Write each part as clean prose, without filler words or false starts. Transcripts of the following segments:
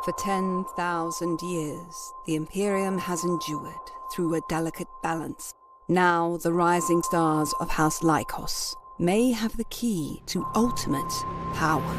For 10,000 years, the Imperium has endured through a delicate balance. Now, the rising stars of House Lykos may have the key to ultimate power.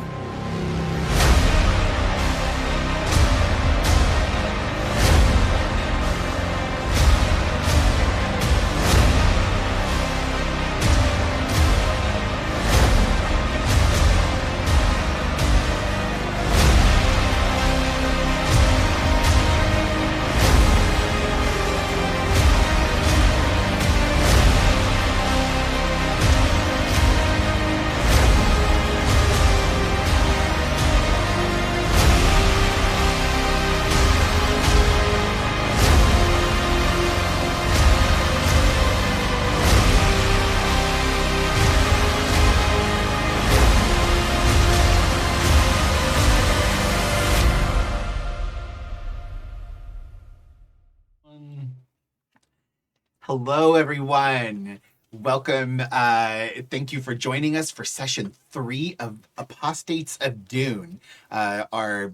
Hello, everyone. Welcome. Thank you for joining us for session 3 of Apostates of Dune, our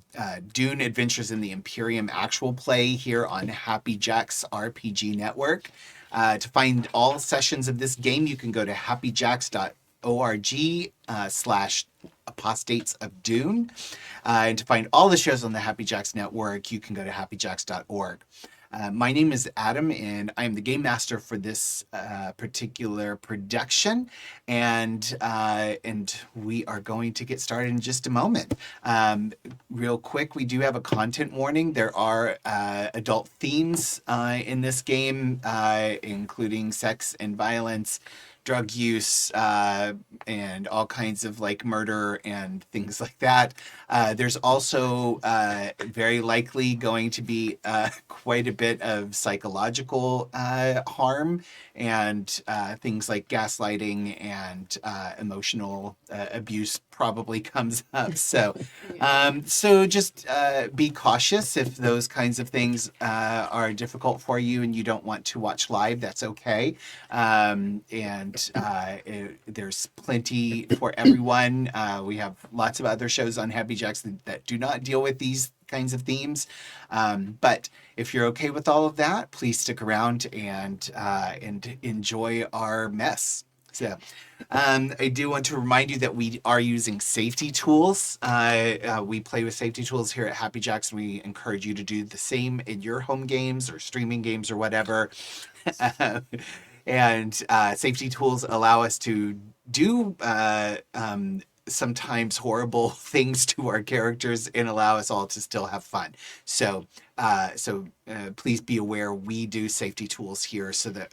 Dune Adventures in the Imperium actual play here on Happy Jacks RPG Network. To find all sessions of this game, you can go to happyjacks.org/Apostates of Dune. And to find all the shows on the Happy Jacks Network, you can go to happyjacks.org. My name is Adam, and I am the game master for this particular production, and we are going to get started in just a moment. Real quick, we do have a content warning. There are adult themes in this game, including sex and violence, drug use, and all kinds of like murder and things like that. There's also very likely going to be quite a bit of psychological harm and things like gaslighting and emotional abuse probably comes up. So just be cautious if those kinds of things are difficult for you and you don't want to watch live. That's okay. There's plenty for everyone. We have lots of other shows on Happy Jacks that do not deal with these kinds of themes. But if you're okay with all of that, please stick around and enjoy our mess. So I do want to remind you that we are using safety tools. We play with safety tools here at Happy Jacks, and we encourage you to do the same in your home games or streaming games or whatever. And safety tools allow us to do sometimes horrible things to our characters and allow us all to still have fun. So please be aware we do safety tools here so that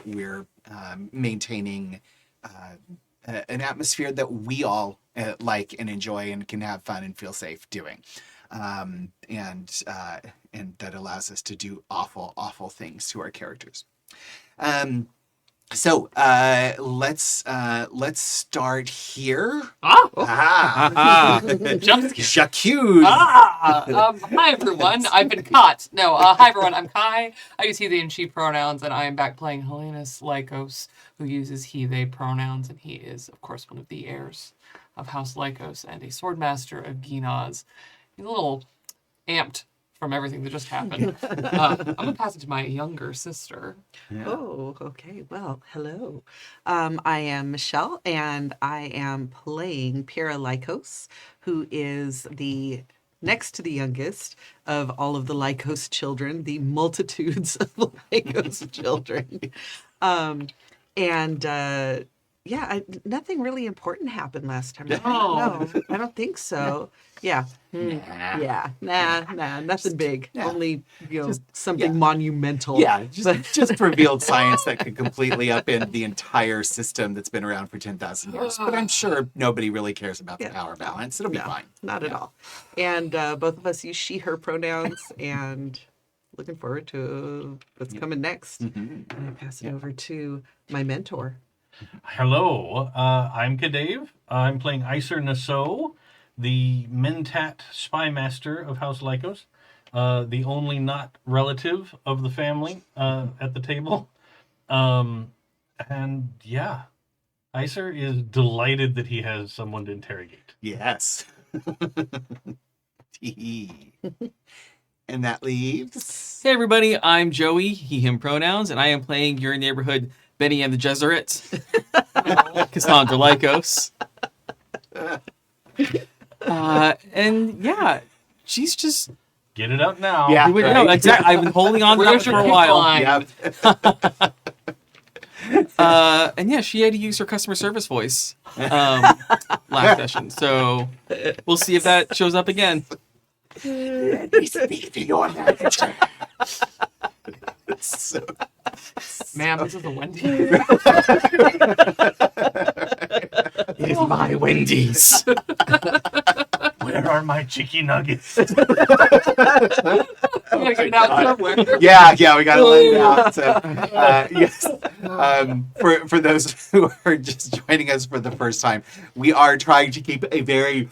we're maintaining an atmosphere that we all like and enjoy and can have fun and feel safe doing. And that allows us to do awful things to our characters. So let's start here. J'accuse. Hi everyone, I've been caught. No, hi everyone, I'm Kai. I use he, they, and she pronouns, and I am back playing Helenus Lykos, who uses he, they pronouns, and he is, of course, one of the heirs of House Lykos and a Swordmaster of He's a little amped from everything that just happened. I'm going to pass it to my younger sister. Yeah. Oh, okay. Well, hello. I am Michelle, and I am playing Pira Lykos, who is the next to the youngest of all of the Lykos children, the multitudes of Lykos children. Nothing really important happened last time. No, I don't think so. Yeah. Nothing big. Yeah. Only, something monumental. Yeah, just revealed science that could completely upend the entire system that's been around for 10,000 years. But I'm sure nobody really cares about the power balance. It'll be fine. Not at all. And both of us use she, her pronouns, and looking forward to what's coming next. Mm-hmm. And I pass it over to my mentor. Hello, I'm CADave. I'm playing Iser Nasoh, the Mentat Spymaster of House Lykos, the only not relative of the family at the table. Iser is delighted that he has someone to interrogate. Yes. And that leaves. Hey everybody, I'm Joey, he, him pronouns, and I am playing your neighborhood Bene and the Gesserit, Cassandra Lykos. And yeah, she's just... Get it up now. Yeah. No, Right. exactly. I've been holding on to that Where's for your a while. line? Yep. And yeah, she had to use her customer service voice last session. So we'll see if that shows up again. Let me speak to your manager. So, Ma'am, this is a Wendy's. It is my Wendy's. Where are my chicken nuggets? I'm gonna get it out somewhere. yeah, we gotta let it out. So, yes, for those who are just joining us for the first time, we are trying to keep a very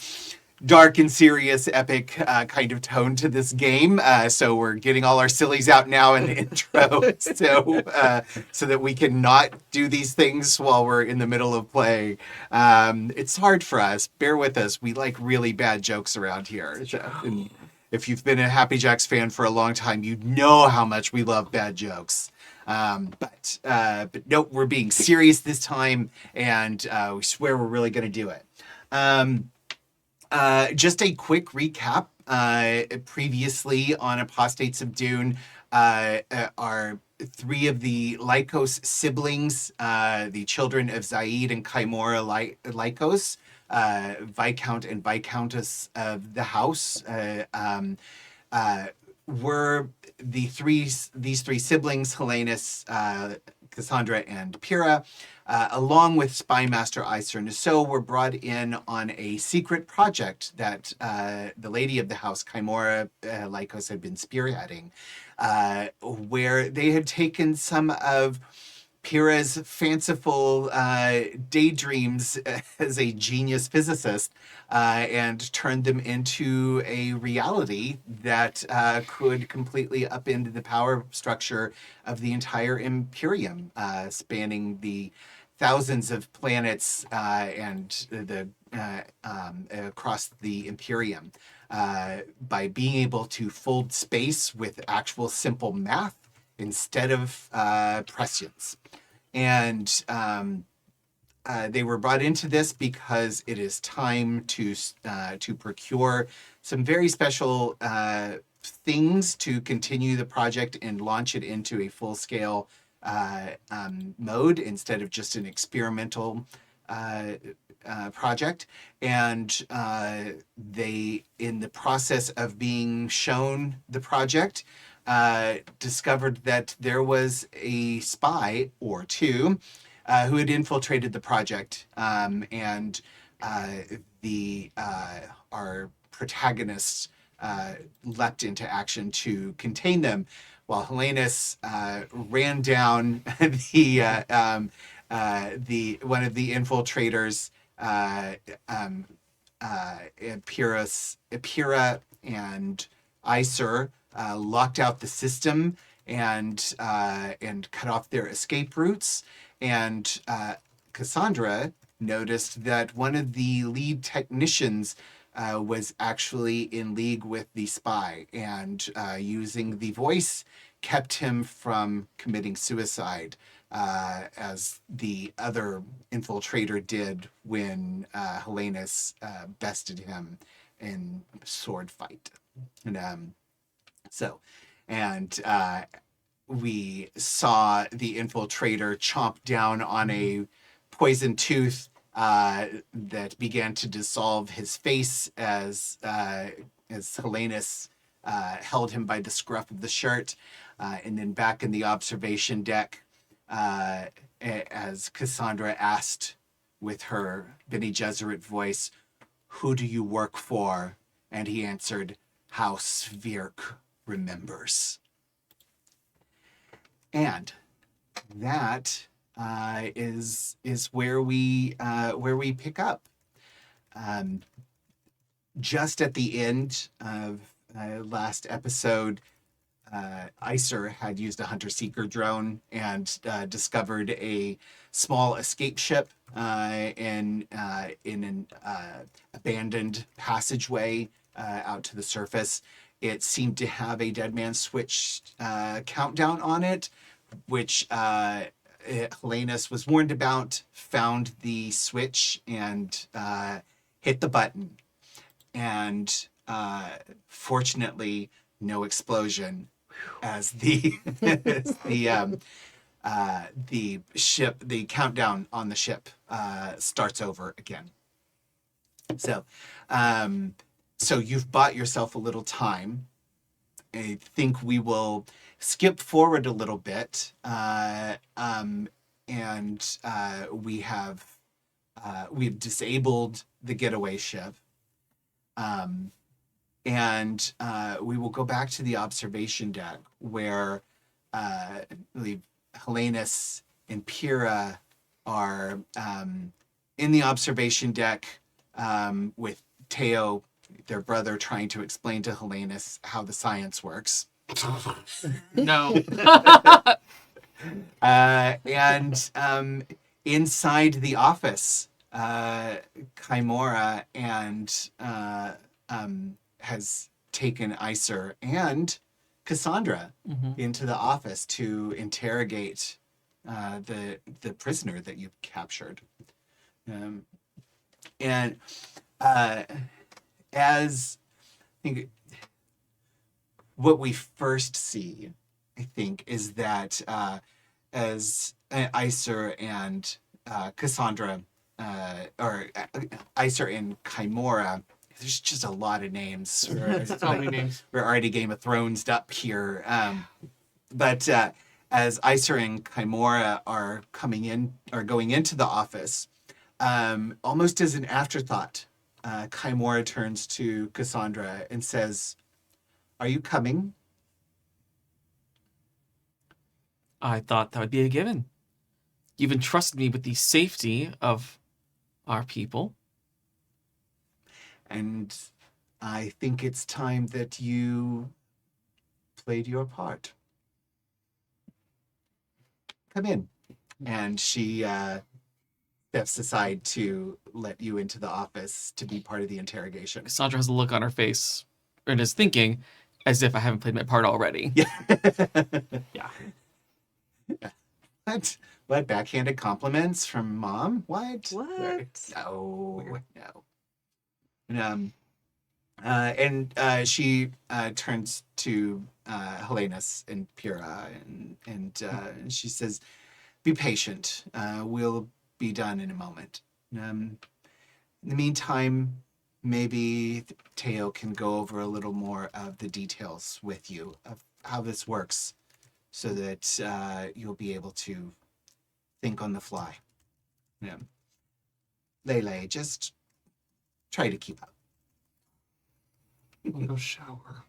dark and serious, epic kind of tone to this game. So we're getting all our sillies out now in the intro, so that we can not do these things while we're in the middle of playing. It's hard for us. Bear with us. We like really bad jokes around here. And if you've been a Happy Jacks fan for a long time, you know how much we love bad jokes. But no, we're being serious this time, and we swear we're really going to do it. Just a quick recap. Previously on Apostates of Dune, are three of the Lykos siblings, the children of Zaid and Kaimora Lykos, Viscount and Viscountess of the house, were these three siblings, Helenus, Cassandra, and Pyrrha, along with Spymaster Iser and Nasoh, were brought in on a secret project that the lady of the house, Kaimora Lykos, had been spearheading, where they had taken some of Pyrrha's fanciful daydreams as a genius physicist and turned them into a reality that could completely upend the power structure of the entire Imperium, spanning the thousands of planets and the across the Imperium, by being able to fold space with actual simple math instead of prescience. And they were brought into this because it is time to procure some very special things to continue the project and launch it into a full-scale mode instead of just an experimental project. And they, in the process of being shown the project, discovered that there was a spy or two who had infiltrated the project, and our protagonists leapt into action to contain them, while Helenus ran down the one of the infiltrators, Pyrrha and Iser, locked out the system and cut off their escape routes. And Cassandra noticed that one of the lead technicians was actually in league with the spy, and using the voice kept him from committing suicide, as the other infiltrator did when Helenus bested him in sword fight. And we saw the infiltrator chomp down on a poison tooth that began to dissolve his face as Helenus held him by the scruff of the shirt, and then back in the observation deck, as Cassandra asked with her Bene Gesserit voice, "Who do you work for?" And he answered, "House Virk remembers." And that is where we pick up. Just at the end of last episode, Iser had used a hunter-seeker drone and discovered a small escape ship in an abandoned passageway out to the surface. It seemed to have a dead man switch countdown on it, which Helenus was warned about, found the switch, and hit the button. And fortunately, no explosion as the the countdown on the ship starts over again. So, so you've bought yourself a little time. I think we will skip forward a little bit, and we've disabled the getaway ship, and we will go back to the observation deck where I believe Helenus and Pyrrha are in the observation deck with Teo, their brother, trying to explain to Helenus how the science works. No. And inside the office, Chimera and has taken Iser and Cassandra into the office to interrogate the prisoner that you've captured. And as I think what we first see, I think, is that as Iser and Cassandra, or Iser and Chimera, there's just a lot of names. So many names. We're already Game of Thrones up here. But as Iser and Chimera are coming in or going into the office, almost as an afterthought, Chimera turns to Cassandra and says, "Are you coming?" I thought that would be a given. You've entrusted me with the safety of our people. And I think it's time that you played your part. Come in. And she steps aside to let you into the office to be part of the interrogation. Cassandra has a look on her face and is thinking as if I haven't played my part already. Yeah. What? Backhanded compliments from mom? What? No. And she turns to Helenus and Pyrrha, and she says, "Be patient. We'll be done in a moment. In the meantime, maybe Teo can go over a little more of the details with you of how this works, so that you'll be able to think on the fly. Lele, just try to keep up." I'll go shower.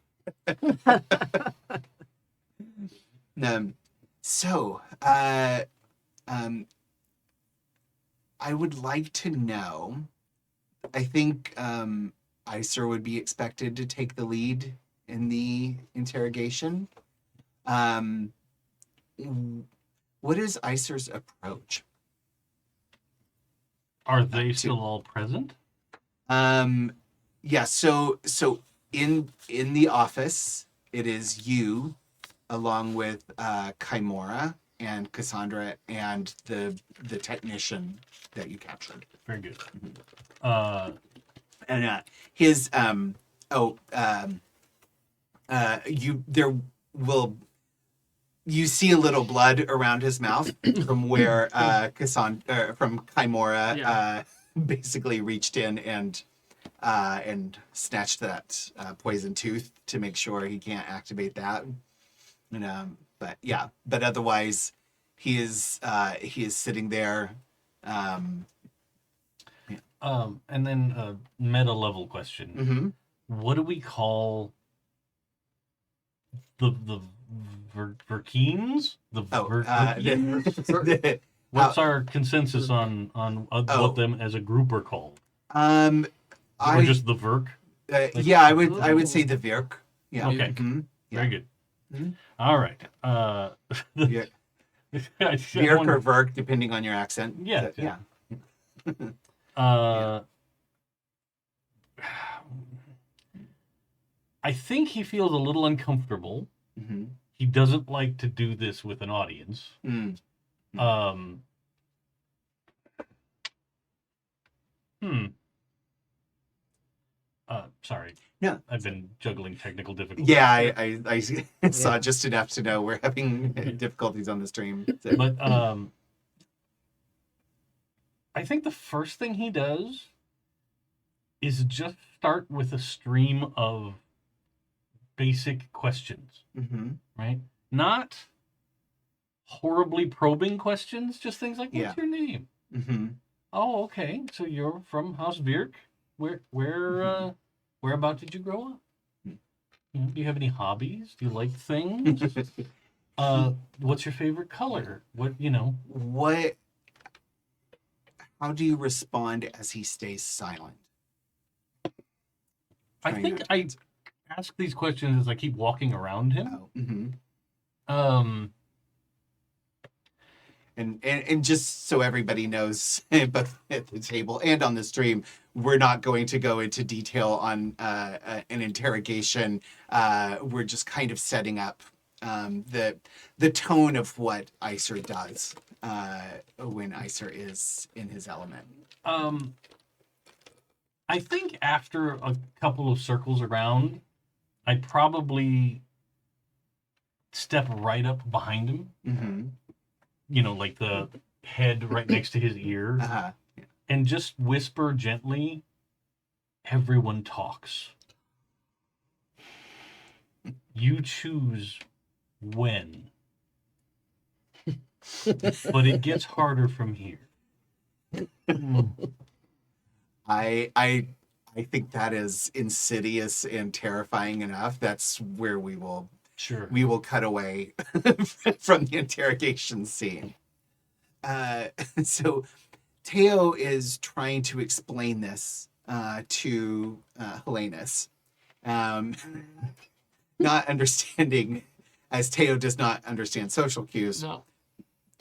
So, I would like to know, I think Iser would be expected to take the lead in the interrogation. What is Iser's approach? Are they still all present? Yeah, so in the office, it is you, along with Chimera and Cassandra and the technician that you captured. Very good. And his you see a little blood around his mouth from where from Chimera basically reached in and snatched that poison tooth to make sure he can't activate that. But otherwise he is sitting there. And then a meta level question. Mm-hmm. What do we call the Verkeens? What's our consensus on what them as a group are called? Or just the Verk? I would say the Virk. Yeah. Okay. Mm-hmm. Yeah. Very good. Mm-hmm. All right. Yeah. Virk or Verk, depending on your accent. Yeah. Yeah. I think he feels a little uncomfortable. Mm-hmm. He doesn't like to do this with an audience. Mm. Um, hmm. Sorry. No. I've been juggling technical difficulties. Yeah, I saw Yeah. just enough to know we're having difficulties on the stream. So. But I think the first thing he does is just start with a stream of basic questions, Mm-hmm. right? Not horribly probing questions, just things like, Yeah. what's your name? Mm-hmm. Oh, okay. So you're from House Virk? Whereabout did you grow up? You know, do you have any hobbies? Do you like things? What's your favorite color? What? How do you respond as he stays silent? I Trying think to- I ask these questions as I keep walking around him. Oh, mm-hmm. And just so everybody knows, both at the table and on the stream, we're not going to go into detail on an interrogation. We're just kind of setting up the tone of what Iser does when Iser is in his element. I think after a couple of circles around, I probably step right up behind him. Mm-hmm. You know, like the head right next to his ear, Uh-huh. and just whisper gently, everyone talks. You choose when. But it gets harder from here. I think that is insidious and terrifying enough. That's where we will cut away from the interrogation scene. So Teo is trying to explain this to Helenus, not understanding, as Teo does not understand social cues, No.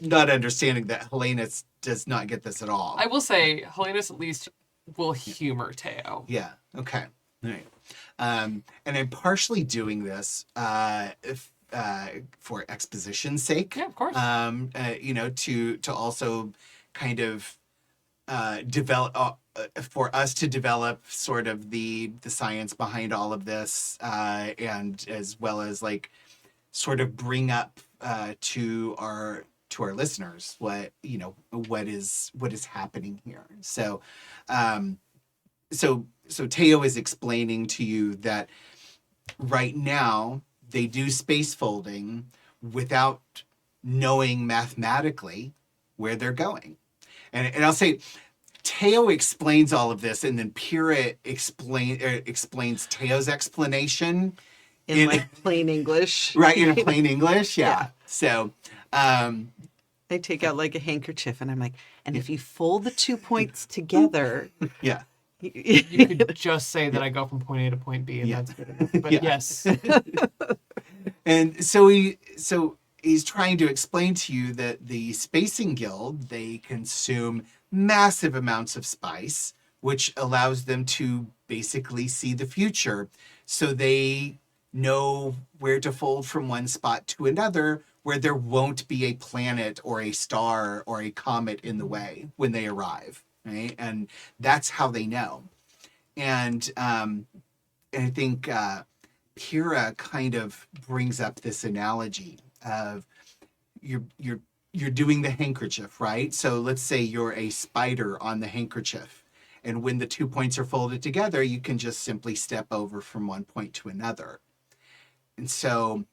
not understanding that Helenus does not get this at all. I will say, Helenus at least will humor Teo. Yeah. Okay. All right. And I'm partially doing this for exposition's sake. Yeah, of course. To also kind of develop for us to develop sort of the science behind all of this, and as well as like sort of bring up to our listeners what is happening here. So Teo is explaining to you that right now they do space folding without knowing mathematically where they're going. And I'll say Teo explains all of this, and then Pyrrha explains Teo's explanation in like plain English. Right, in plain English, yeah. Yeah. So I take out like a handkerchief and I'm like, and if you fold the 2 points together, yeah. You could just say that I go from point A to point B, and Yeah. that's good enough. But Yeah. yes, And so he's trying to explain to you that the Spacing Guild, they consume massive amounts of spice, which allows them to basically see the future. So they know where to fold from one spot to another where there won't be a planet or a star or a comet in the way when they arrive, right? And that's how they know. And I think Pyrrha kind of brings up this analogy of you're doing the handkerchief, right? So let's say you're a spider on the handkerchief, and when the 2 points are folded together, you can just simply step over from one point to another. And so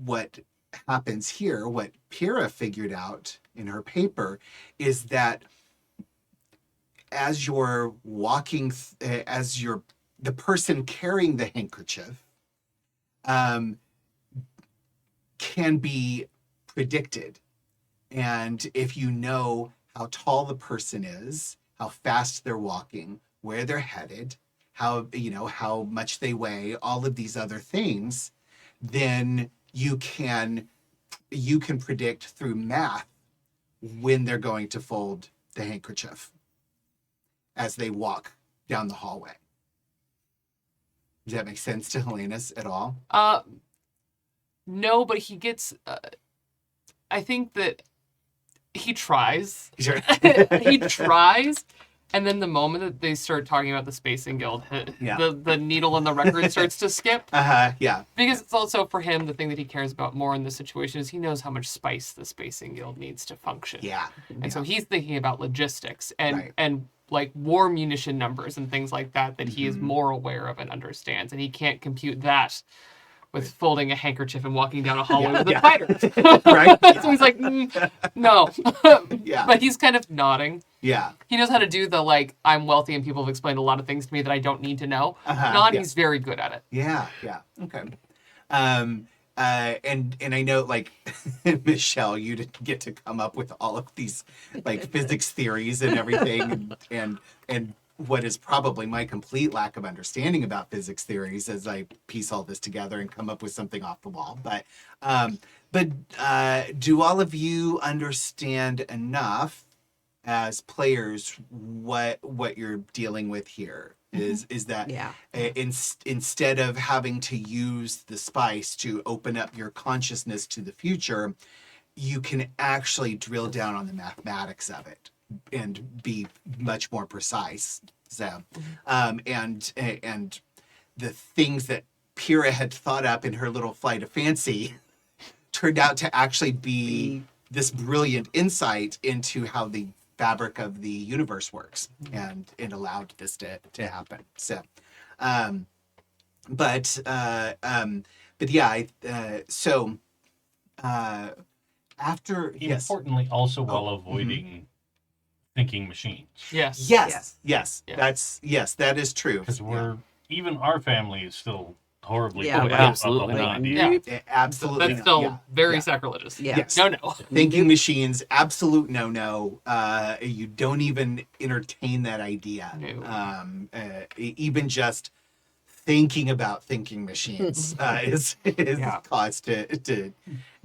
what happens here, what Pyrrha figured out in her paper, is that as you're walking, the person carrying the handkerchief can be predicted. And if you know how tall the person is, how fast they're walking, where they're headed, how much they weigh, all of these other things, then you can predict through math when they're going to fold the handkerchief as they walk down the hallway. Does that make sense to Helenus at all? No, but he gets. I think that he tries. Sure. He tries, and then the moment that they start talking about the Spacing Guild, the needle in the record starts to skip. Yeah. Because it's also for him the thing that he cares about more in this situation is he knows how much spice the Spacing Guild needs to function. Yeah. And so he's thinking about logistics and Right. and like war munition numbers and things like that he is more aware of and understands, and he can't compute that with folding a handkerchief and walking down a hallway with a fighter. Right. So he's like, no. Yeah. But he's kind of nodding. Yeah. He knows how to do the, like, I'm wealthy and people have explained a lot of things to me that I don't need to know. Nod, yeah. he's very good at it. Yeah. Yeah. Okay. And I know, like, Michelle, you didn't get to come up with all of these like physics theories and everything, and what is probably my complete lack of understanding about physics theories as I piece all this together and come up with something off the wall. But do all of you understand enough as players what you're dealing with here? Is that instead of having to use the spice to open up your consciousness to the future, you can actually drill down on the mathematics of it and be much more precise. So, and the things that Pyrrha had thought up in her little flight of fancy turned out to actually be this brilliant insight into how the fabric of the universe works, and it allowed this to happen. So, but yeah, so after Importantly, also while avoiding thinking machines, Yes. Yes, that is true. because even our family is still horribly Yeah, put well, up absolutely the whole not. idea. Absolutely That's not. still Yeah. very Yeah. sacrilegious. Yeah. Yes. No. Thinking machines, absolute no. You don't even entertain that idea. No. Even just thinking about thinking machines is cause to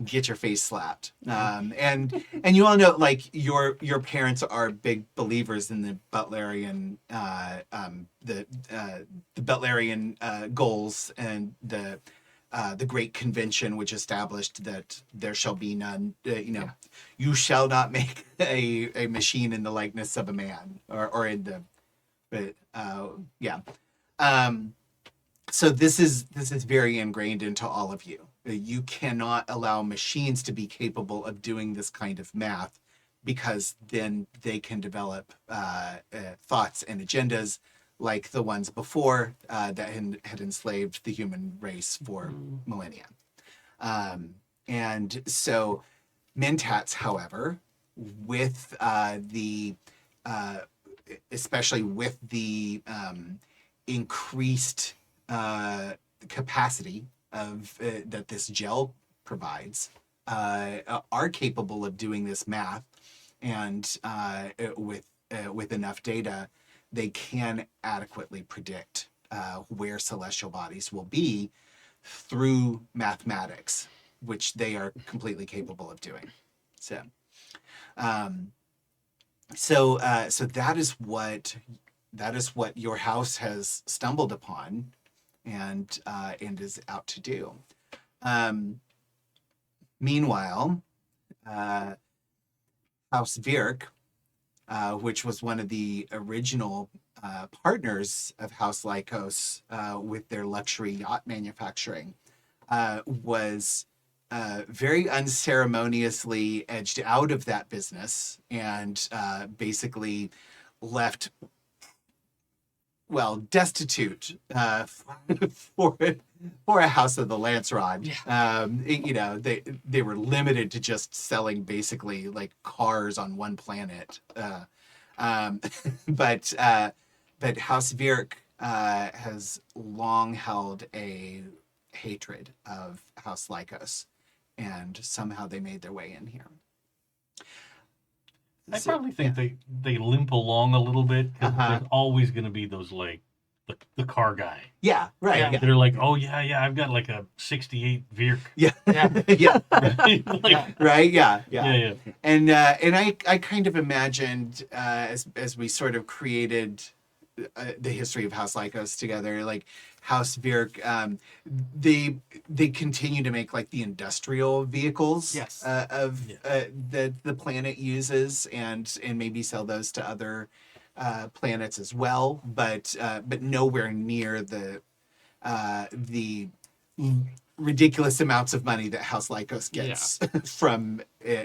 get your face slapped. And you all know, like, your parents are big believers in the Butlerian the Butlerian goals, and the Great Convention, which established that there shall be none. You shall not make a machine in the likeness of a man, or in the So this is very ingrained into all of you. You cannot allow machines to be capable of doing this kind of math, because then they can develop thoughts and agendas like the ones before that had enslaved the human race for millennia. And so Mentats, however, with especially with the increased capacity of that this gel provides, are capable of doing this math, and with enough data, they can adequately predict where celestial bodies will be through mathematics, which they are completely capable of doing. So, so that is what your house has stumbled upon, and is out to do. Meanwhile, House Virk, which was one of the original partners of House Lykos with their luxury yacht manufacturing, was very unceremoniously edged out of that business, and basically left, destitute for a House of the Lance Rod. They were limited to just selling basically like cars on one planet. But House Virk has long held a hatred of House Lykos, and somehow they made their way in here. I probably think they limp along a little bit, because there's always going to be those, like, the car guy. Yeah, right. Yeah. Yeah. They're like, oh yeah, I've got like a '68 Virk. Yeah. Yeah. Yeah. Like, Right. Yeah. yeah. And I kind of imagined as we sort of created the history of House Lykos together. Like House Virk, they continue to make like the industrial vehicles Yes. that the planet uses, and maybe sell those to other planets as well, but nowhere near the ridiculous amounts of money that House Lykos gets from,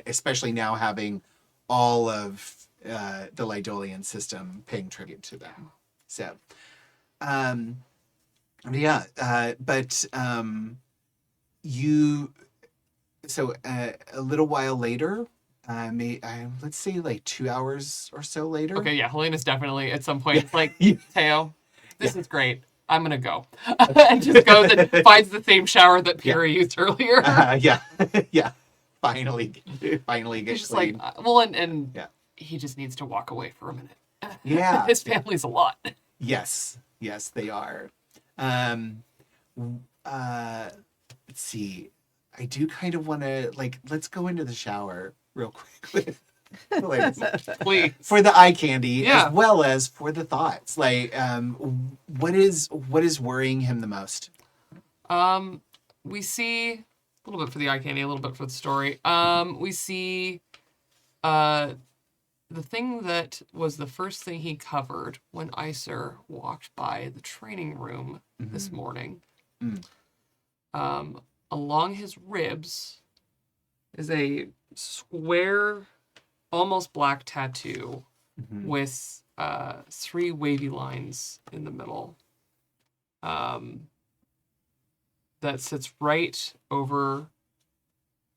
especially now having all of the Lydolian system paying tribute to them. So, a little while later, let's say like 2 hours or so later. Okay, yeah, Helenus definitely at some point like, Yeah. Teo, this is great. I'm gonna go. And just goes and finds the same shower that Pyrrha used earlier. Yeah. Finally get He's just like, clean. and Yeah. he just needs to walk away for a minute. Yeah. His family's a lot. Yes, they are. Let's see. I do kind of want to let's go into the shower real quick Please. for the eye candy Yeah. as well as for the thoughts. What is worrying him the most? We see a little bit for the eye candy, a little bit for the story. We see the thing that was the first thing he covered when Iser walked by the training room this morning. Along his ribs is a square, almost black tattoo with 3 wavy lines in the middle. That sits right over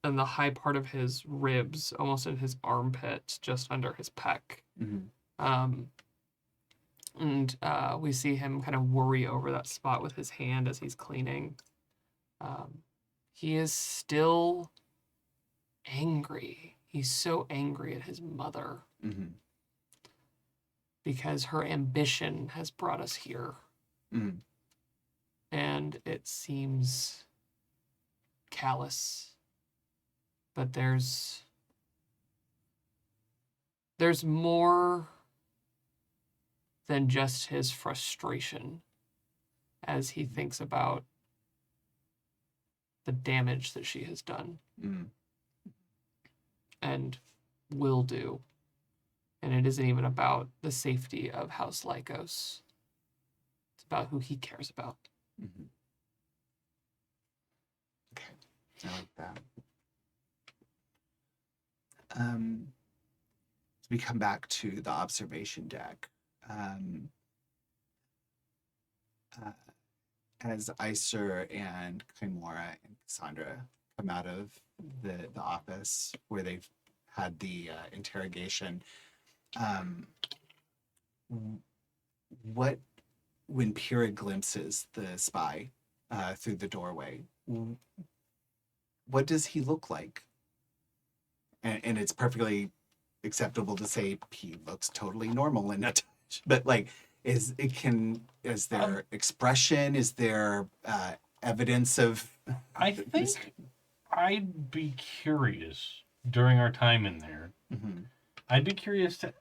in the high part of his ribs, almost in his armpit, just under his pec. And we see him kind of worry over that spot with his hand as he's cleaning. He is still angry. He's so angry at his mother because her ambition has brought us here. And it seems callous. But there's more than just his frustration as he thinks about the damage that she has done and will do. And it isn't even about the safety of House Lykos. It's about who he cares about. Okay, I like that. We come back to the observation deck. As Iser and Clemora and Cassandra come out of the office where they've had the interrogation, when Pyrrha glimpses the spy through the doorway, what does he look like? And it's perfectly acceptable to say he looks totally normal and not, but is there expression? Is there evidence of? I think I'd be curious during our time in there. I'd be curious to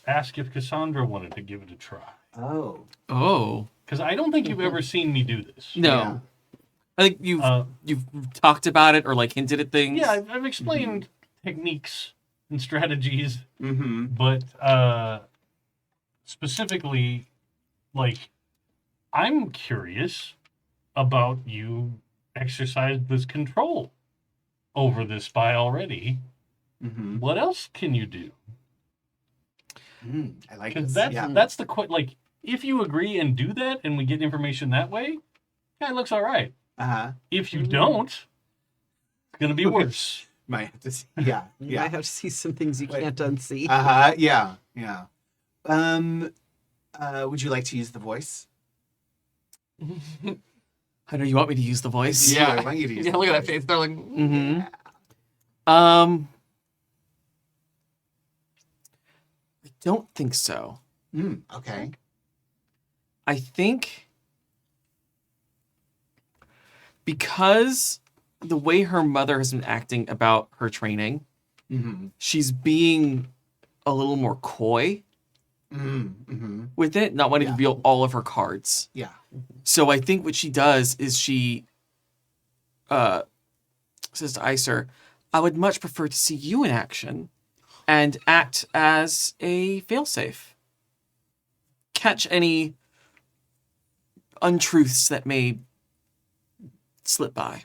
ask if Cassandra wanted to give it a try. Oh. Because I don't think you've ever seen me do this. No. Yeah. I think you've talked about it or hinted at things. Yeah, I've explained techniques and strategies, but specifically, I'm curious about you exercised this control over this spy already. What else can you do? I like Because this. that's the if you agree and do that, and we get information that way, yeah, it looks all right. If you don't, it's gonna be worse. Might have to see. You might have to see some things you can't unsee. Yeah. Would you like to use the voice? I know you want me to use the voice. Yeah, I want you to use. Yeah, look at that face. They're like, I don't think so. Okay. I think because the way her mother has been acting about her training, she's being a little more coy with it, not wanting to reveal all of her cards. Yeah. So I think what she does is she says to Iser, I would much prefer to see you in action and act as a failsafe. Catch any untruths that may slip by.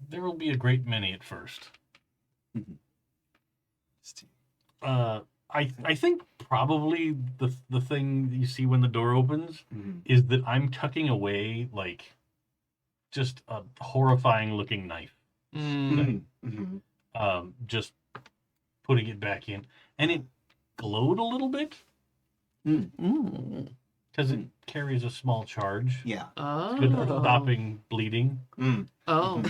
There will be a great many at first. I think probably the thing that you see when the door opens is that I'm tucking away like just a horrifying looking knife. Just putting it back in, and it glowed a little bit because it carries a small charge. Yeah. Good for stopping bleeding. Oh,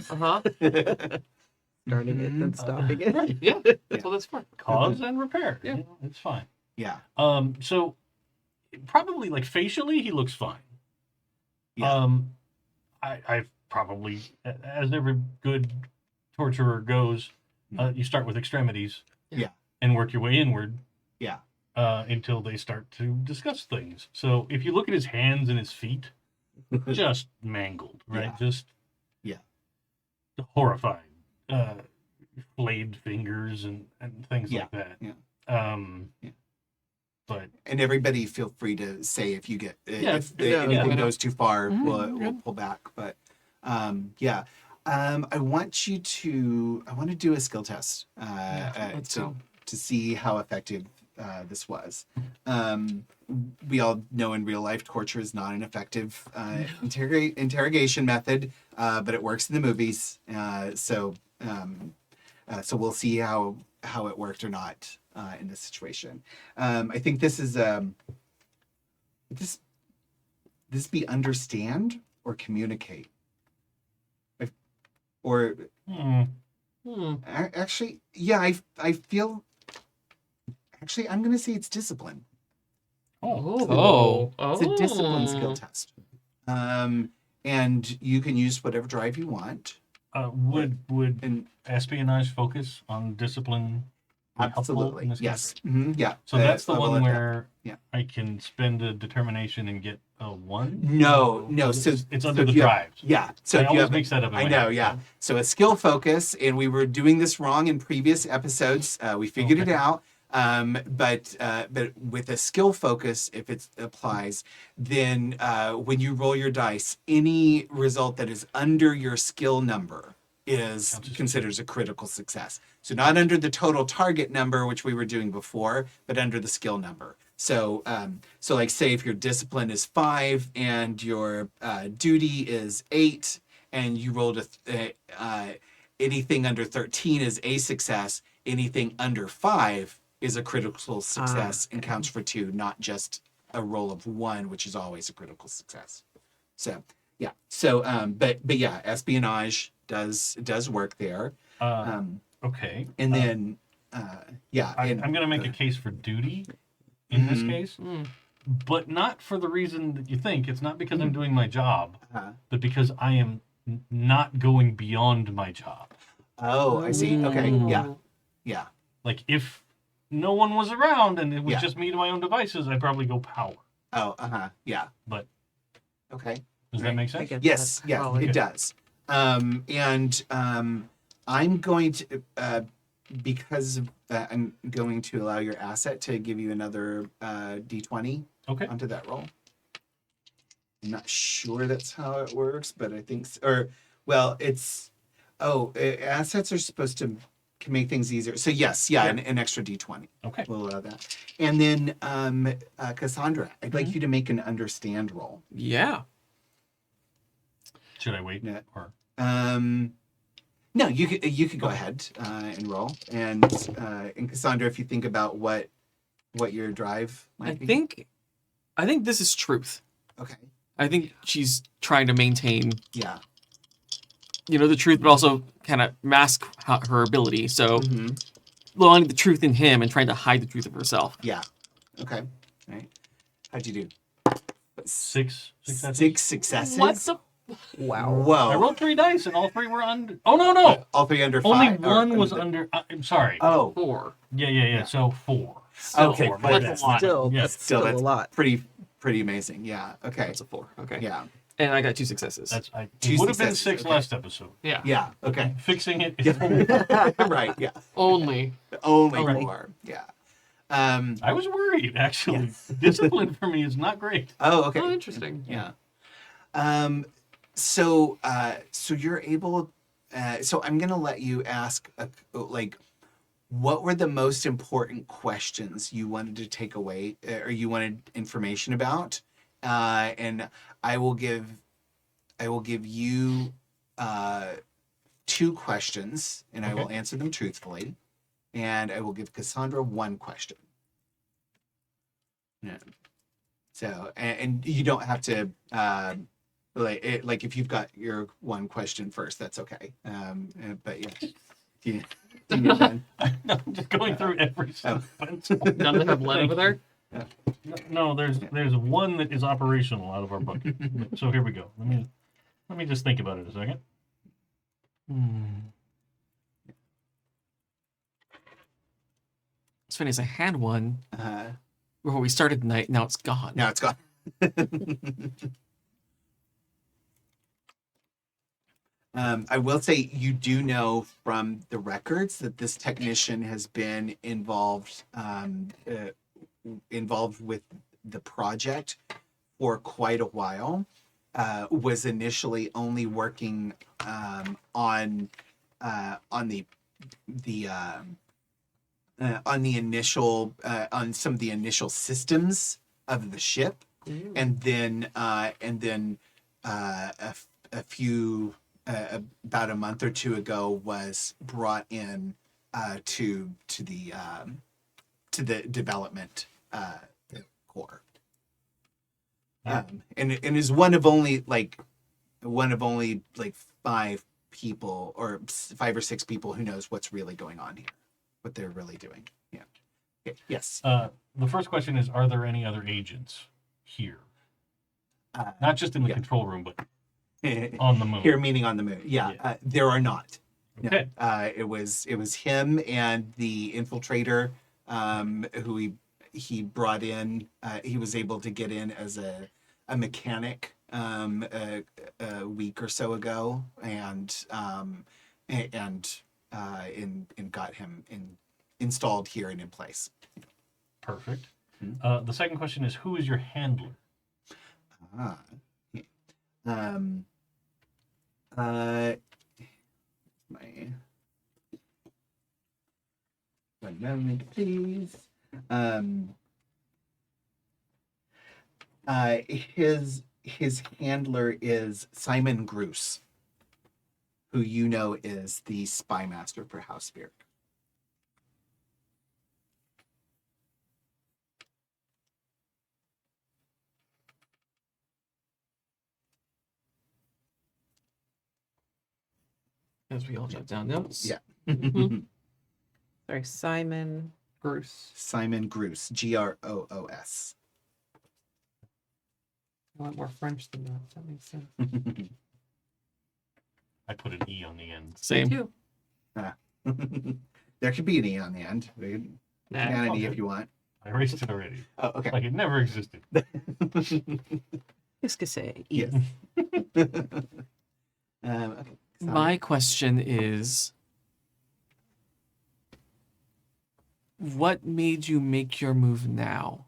Starting it and stopping it. Right, yeah, that's what that's for. Cause and repair. Yeah. You know, it's fine. Yeah. So probably like facially he looks fine. Yeah. I've probably, as every good torturer goes, you start with extremities. Yeah. And work your way inward. Yeah. Until they start to discuss things. So if you look at his hands and his feet, just mangled, right? Yeah. Just horrified. Flayed fingers and things like that. Yeah. But And everybody feel free to say if you get if yeah, anything yeah. goes too far, we'll pull back. But I want to do a skill test let's go. to see how effective this was. We all know in real life torture is not an effective interrogation method, but it works in the movies. So we'll see how it worked or not in this situation. I think this is this be understand or communicate, or actually, yeah, I feel. Actually, I'm going to say it's discipline. Oh. It's a discipline skill test. And you can use whatever drive you want. Would And espionage focus on discipline be helpful absolutely, in this yes. case? Yeah. So that's the I will one let that- where yeah. I can spend a determination and get a 1? No. So It's under the if you have- drives. Yeah. So I if you always have, mix that up in I my know, head. yeah. So a skill focus, and we were doing this wrong in previous episodes. We figured it Okay. out. But with a skill focus, if it applies, then when you roll your dice, any result that is under your skill number is considered a critical success. So not under the total target number, which we were doing before, but under the skill number. So like say if your discipline is 5 and your duty is 8, and you rolled anything under 13 is a success. Anything under 5 is a critical success and counts for 2, not just a roll of 1, which is always a critical success. So yeah. So but yeah, espionage does work there. Okay. And then yeah, I'm going to make a case for duty in this case, but not for the reason that you think. It's not because I'm doing my job, but because I am not going beyond my job. Oh, I see. Okay. Yeah. Like if no one was around and it was Yeah. just me to my own devices, I'd probably go power. Oh, yeah. But Okay. does that make sense? get Yes, that. yeah, Well, it does. I'm going to because I'm going to allow your asset to give you another D20 Okay. onto that roll. I'm not sure that's how it works, but I think it's assets are supposed to can make things easier. So yes, an extra D20. Okay. We'll allow that. And then Cassandra, I'd like you to make an understand roll. Yeah. Should I wait? Yeah. Or No, you could go ahead and roll. And Cassandra, if you think about what your drive might I be. think this is truth. Okay. I think she's trying to maintain, Yeah. the truth, but also kind of mask her ability. So, Mm-hmm. wanting the truth in him and trying to hide the truth of herself. Yeah. Okay. All right. How'd you do? 6 successes? 6 successes. What the? Wow. Whoa. I rolled 3 dice and all 3 were under. Oh no! All 3 under 5. Only or one was the- under. I'm sorry. Oh. 4. Yeah. So 4. Still, Okay, my that's bad. a lot. Still, Yeah. that's still a that's lot. pretty amazing. Yeah. Okay. That's a 4. Okay. Yeah. And I got 2 successes. Two It would have been successes, 6 okay. last episode. Yeah. Yeah. Okay. Fixing it is 4. Right. Yeah. Only. Only Only. 4. Yeah. I was worried, actually. Yes. Discipline for me is not great. Oh, okay. Oh, interesting. Yeah. So you're able. So I'm gonna let you ask, what were the most important questions you wanted to take away, or you wanted information about, and I will give you 2 questions, and I will Okay. answer them truthfully, and I will give Cassandra 1 question. Yeah. So, and you don't have to, like if you've got your 1 question first, that's okay. But yeah, you're done. I'm just going through every single pencil. None of them have lead over there? No, there's one that is operational out of our bucket. So here we go. Let me just think about it a second. It's funny, as I had one Uh, before we started the night, now it's gone. now it's gone. I will say you do know from the records that this technician has been involved with the project for quite a while. Was initially only working on the initial on some of the initial systems of the ship, and then a few about a month or 2 ago was brought in to the development core, and is one of only 5 people or 5 or 6 people who knows what's really going on here, what they're really doing. Yeah. Okay. Yes. The first question is, are there any other agents here? Not just in the yeah. control room, but on the moon. Here, meaning on the moon. Yeah, Yeah. there are not. Okay. No. It was him and the infiltrator, who he brought in. He was able to get in as a mechanic a week or so ago, and got him installed here and in place. Perfect. The second question is, who is your handler? My 1 moment, please. His handler is Simon Groos, who you know is the Spymaster for House Spirit. As we all jot down notes. Yeah. Sorry, Simon. Bruce. Simon Groos, Groos. I want more French than that. That makes sense. I put an E on the end. Same. Too. There could be an E on the end. You can add an E if you want. I erased it already. Oh, okay. Like it never existed. Qu'est-ce que c'est? Yes. Okay. My question is, what made you make your move now?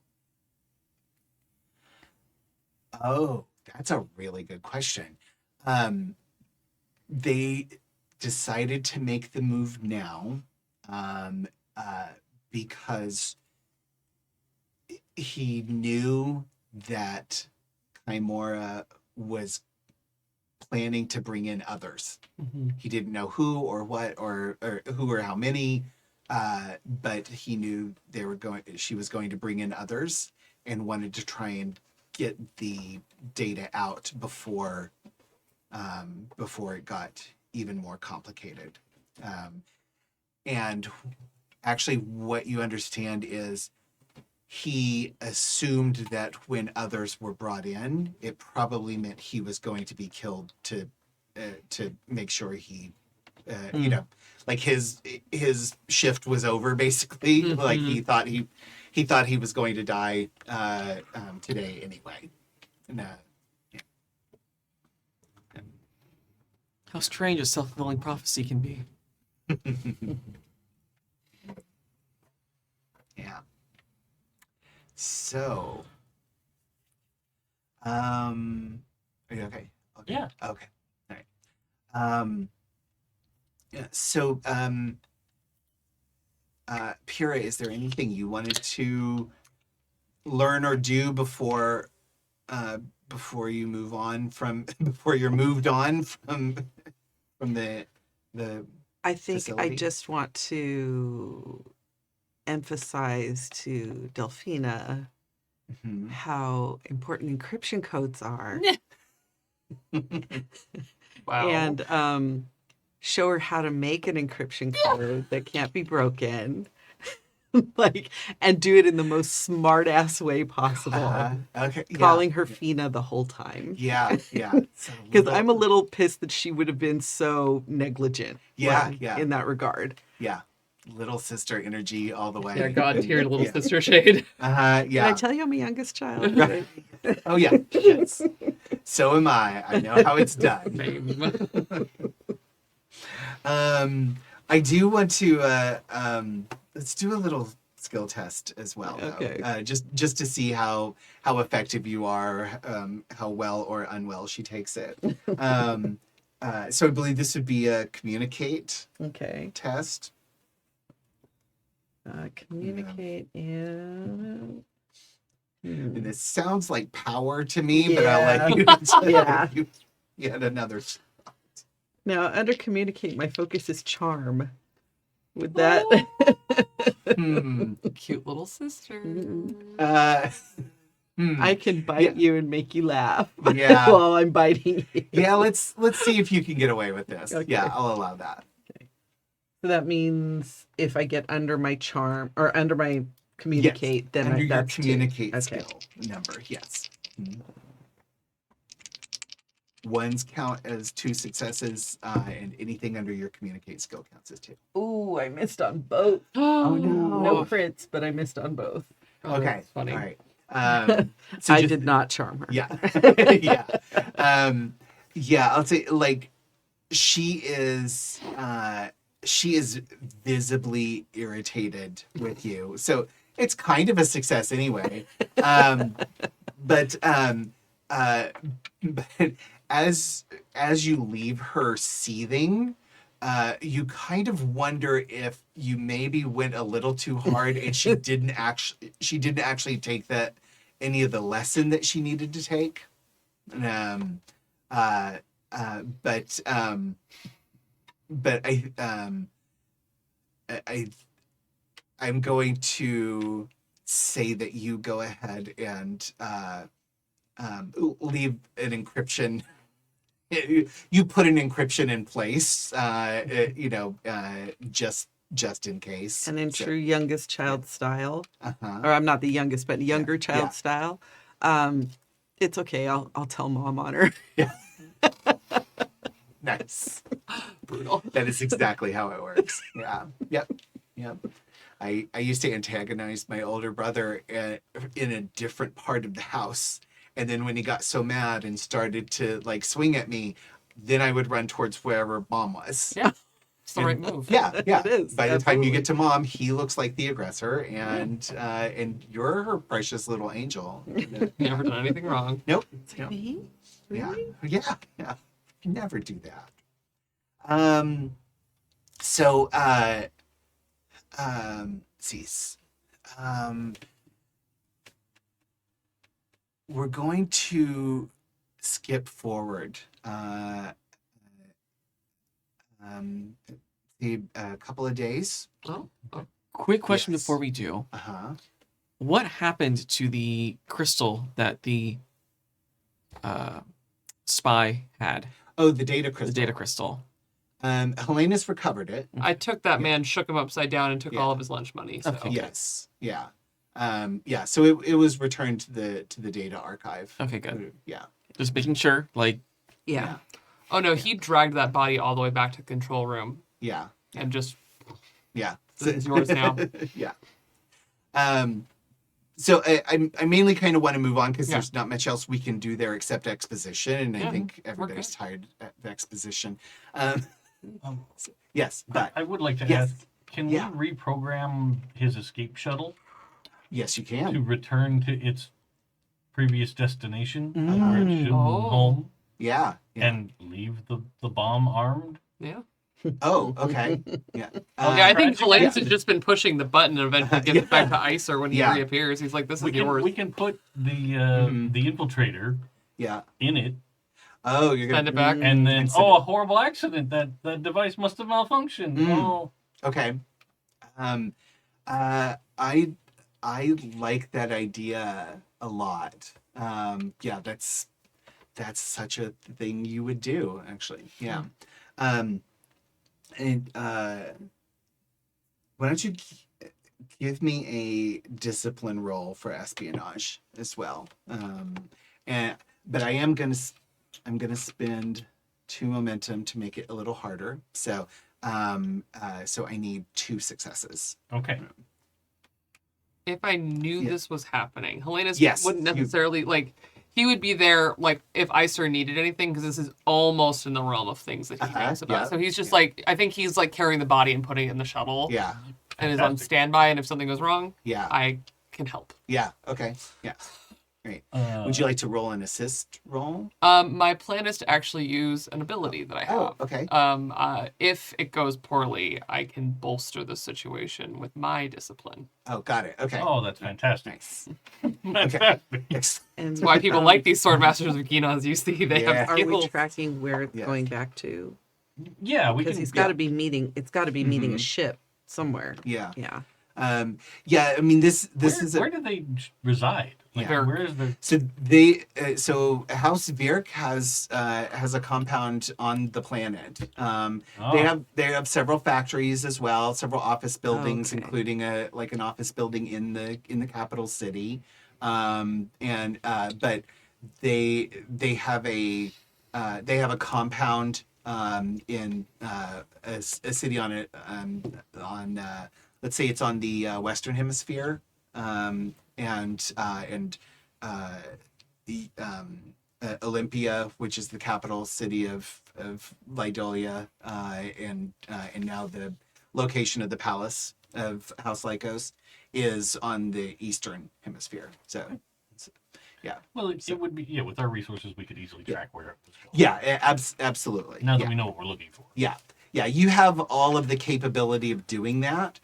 Oh, that's a really good question. They decided to make the move now because he knew that Chimera was planning to bring in others. He didn't know who or what or who or how many, but he knew she was going to bring in others and wanted to try and get the data out before it got even more complicated. And actually what you understand is he assumed that when others were brought in, it probably meant he was going to be killed to make sure he, like his shift was over basically. Like he thought he thought he was going to die today anyway. And, How strange a self-fulfilling prophecy can be. yeah. So, are you okay? Yeah. Okay. All right. Yeah. So, Pyrrha, is there anything you wanted to learn or do before you move on from before you're moved on from the I think I facility? just want to emphasize to Delphina Mhm. how important encryption codes are. Wow. And show her how to make an encryption code that can't be broken. And do it in the most smart ass way possible. Okay. Yeah. Calling her Fina the whole time. Yeah. Yeah. Because I'm a little pissed that she would have been so negligent. Yeah, in that regard. Yeah. Little sister energy all the way. Yeah, God tiered little Yeah. sister shade. Yeah. Did I tell you I'm a youngest child? Right. Oh yeah. Yes. So am I. I know how it's done. I do want to let's do a little skill test as well. Okay. Though. Just to see how effective you are, how well or unwell she takes it. So I believe this would be a communicate Okay. test. Communicate and... And it sounds like power to me, but I'll let you Yeah. you yet another. Now, under communicate, my focus is charm. Would that... Cute little sister. I can bite you and make you laugh Yeah. while I'm biting you. Yeah, let's see if you can get away with this. Okay. Yeah, I'll allow that. So that means if I get under my charm or under my communicate, then Under your that's communicate two. skill number, yes. Ones count as 2 successes, and anything under your communicate skill counts as 2. Ooh, I missed on both. Oh, no. No crits, but I missed on both. Oh, Okay, that's funny. all right. So I just- did not charm her. Yeah. Yeah. Yeah, I'll say like she is visibly irritated with you. So it's kind of a success anyway. But as you leave her seething, you kind of wonder if you maybe went a little too hard and she didn't actually take any of the lesson that she needed to take. But I'm going to say that you go ahead and leave an encryption. You put an encryption in place, just in case. And in true youngest child style, Uh-huh. or I'm not the youngest, but younger child yeah. style, it's okay. I'll tell mom on her. Nice. Brutal. That is exactly how it works. Yeah. Yep. I used to antagonize my older brother in a different part of the house. And then when he got so mad and started to like swing at me, then I would run towards wherever mom was. Yeah. It's the right move. Yeah. It is, By the time you absolutely. get to mom, he looks like the aggressor, and you're her precious little angel. Never done anything wrong. Nope. Me? Yeah. Really? Yeah. You never do that. So cease. We're going to skip forward a couple of days. Oh. Quick question Yes. before we do. Uh-huh. What happened to the crystal that the spy had? Oh, the data crystal. The data crystal. Helenus recovered it. I took that man, shook him upside down, and took Yeah. all of his lunch money. So. Okay. Yes. Yeah. So it was returned to the data archive. Okay, good. Yeah. Just making sure. Like, Yeah. Oh no, he dragged that body all the way back to the control room Yeah. and just Yeah. this is yours now. Yeah. So I mainly kind of want to move on because Yeah. there's not much else we can do there except exposition, and I Yeah, think we're everybody's good. tired of exposition. Um, Um, yes, but I would like to yes, add, can yeah. we reprogram his escape shuttle yes, you to can. return to its previous destination, Uh-huh. where it should Oh. home, Yeah, yeah. and leave the bomb armed? Yeah. Oh, okay. Yeah. Yeah, I think Tragic Helenus has accident. just been pushing the button and eventually gets it back to Iser when he Yeah. reappears. He's like, this is We yours. can put the Mhm. the infiltrator Yeah. in it, Oh, you're Send gonna. it back. and then And send a it- horrible accident. That device must have malfunctioned. Mm. Oh, Okay. Um, I like that idea a lot. Yeah, that's such a thing you would do, actually. Yeah. And why don't you give me a discipline roll for espionage as well? But I'm gonna spend 2 momentum to make it a little harder. So so I need 2 successes. okay. If I knew Yeah. this was happening, Helenus Yes, wouldn't you- necessarily like. He would be there, like if Iser needed anything, because this is almost in the realm of things that he thinks about. yeah, So he's just like, I think he's like carrying the body and putting it in the shuttle, Yeah. and is on Fantastic. standby. And if something goes wrong, Yeah. I can help. Yeah. Okay. Yeah. Great. Would you like to roll an assist roll? My plan is to actually use an ability that I have. Oh, okay. If it goes poorly, I can bolster the situation with my discipline. Oh, got it. Okay. Oh, that's fantastic. Nice. Fantastic. Ex- And That's why people like these Swordmasters of Genons. You see, they Yeah. have Are we skills. tracking where it's Yeah. going back to? Yeah, we Because can. he's got to be meeting. It's got to be meeting Mhm. a ship somewhere. Yeah. Yeah. Yeah. I mean, this is where do they reside? Like, Yeah. where is the? so House Virk has a compound on the planet. They have several factories as well, several office buildings, Okay. including an office building in the capital city. But they have a compound in a city on let's say it's on the Western Hemisphere, the Olympia, which is the capital city of Lydolia, and now the location of the palace of House Lykos is on the Eastern Hemisphere. So, yeah, Well, it would be with our resources we could easily track where it was going. yeah, absolutely. Now that Yeah. we know what we're looking for. Yeah, yeah, you have all of the capability of doing that.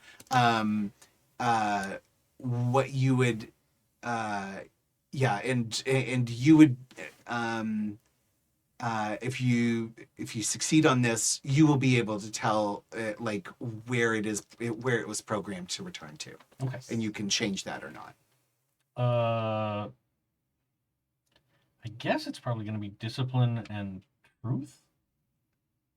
What you would, and you would, if you succeed on this, you will be able to tell like where it was programmed to return to, Okay. and you can change that or not. I guess it's probably going to be discipline and truth,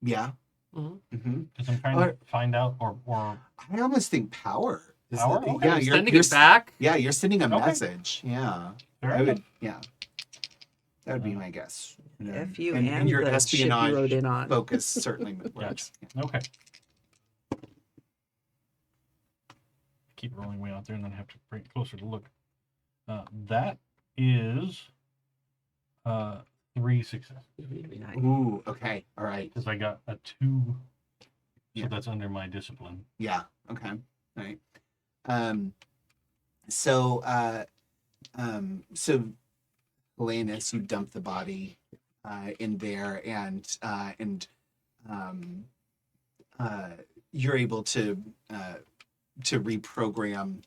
Yeah. Mhm. Mm-hmm. because I'm trying Or- to find out or I almost think power. Is Power? the- Okay. Yeah, Sending it back. Yeah, you're sending a Okay. message. Yeah. Fair I enough. would, yeah. That would be my guess. F you and and your the ship you espionage rode in on. focus certainly works. Yeah. Okay. Keep rolling way out there, and then I have to bring it closer to look. That is 3 successes Nice. Ooh, okay. All right. because I got a 2, so Yeah. that's under my discipline. Yeah. Okay. All right. So Helenus, you dump the body in there, and you're able to reprogram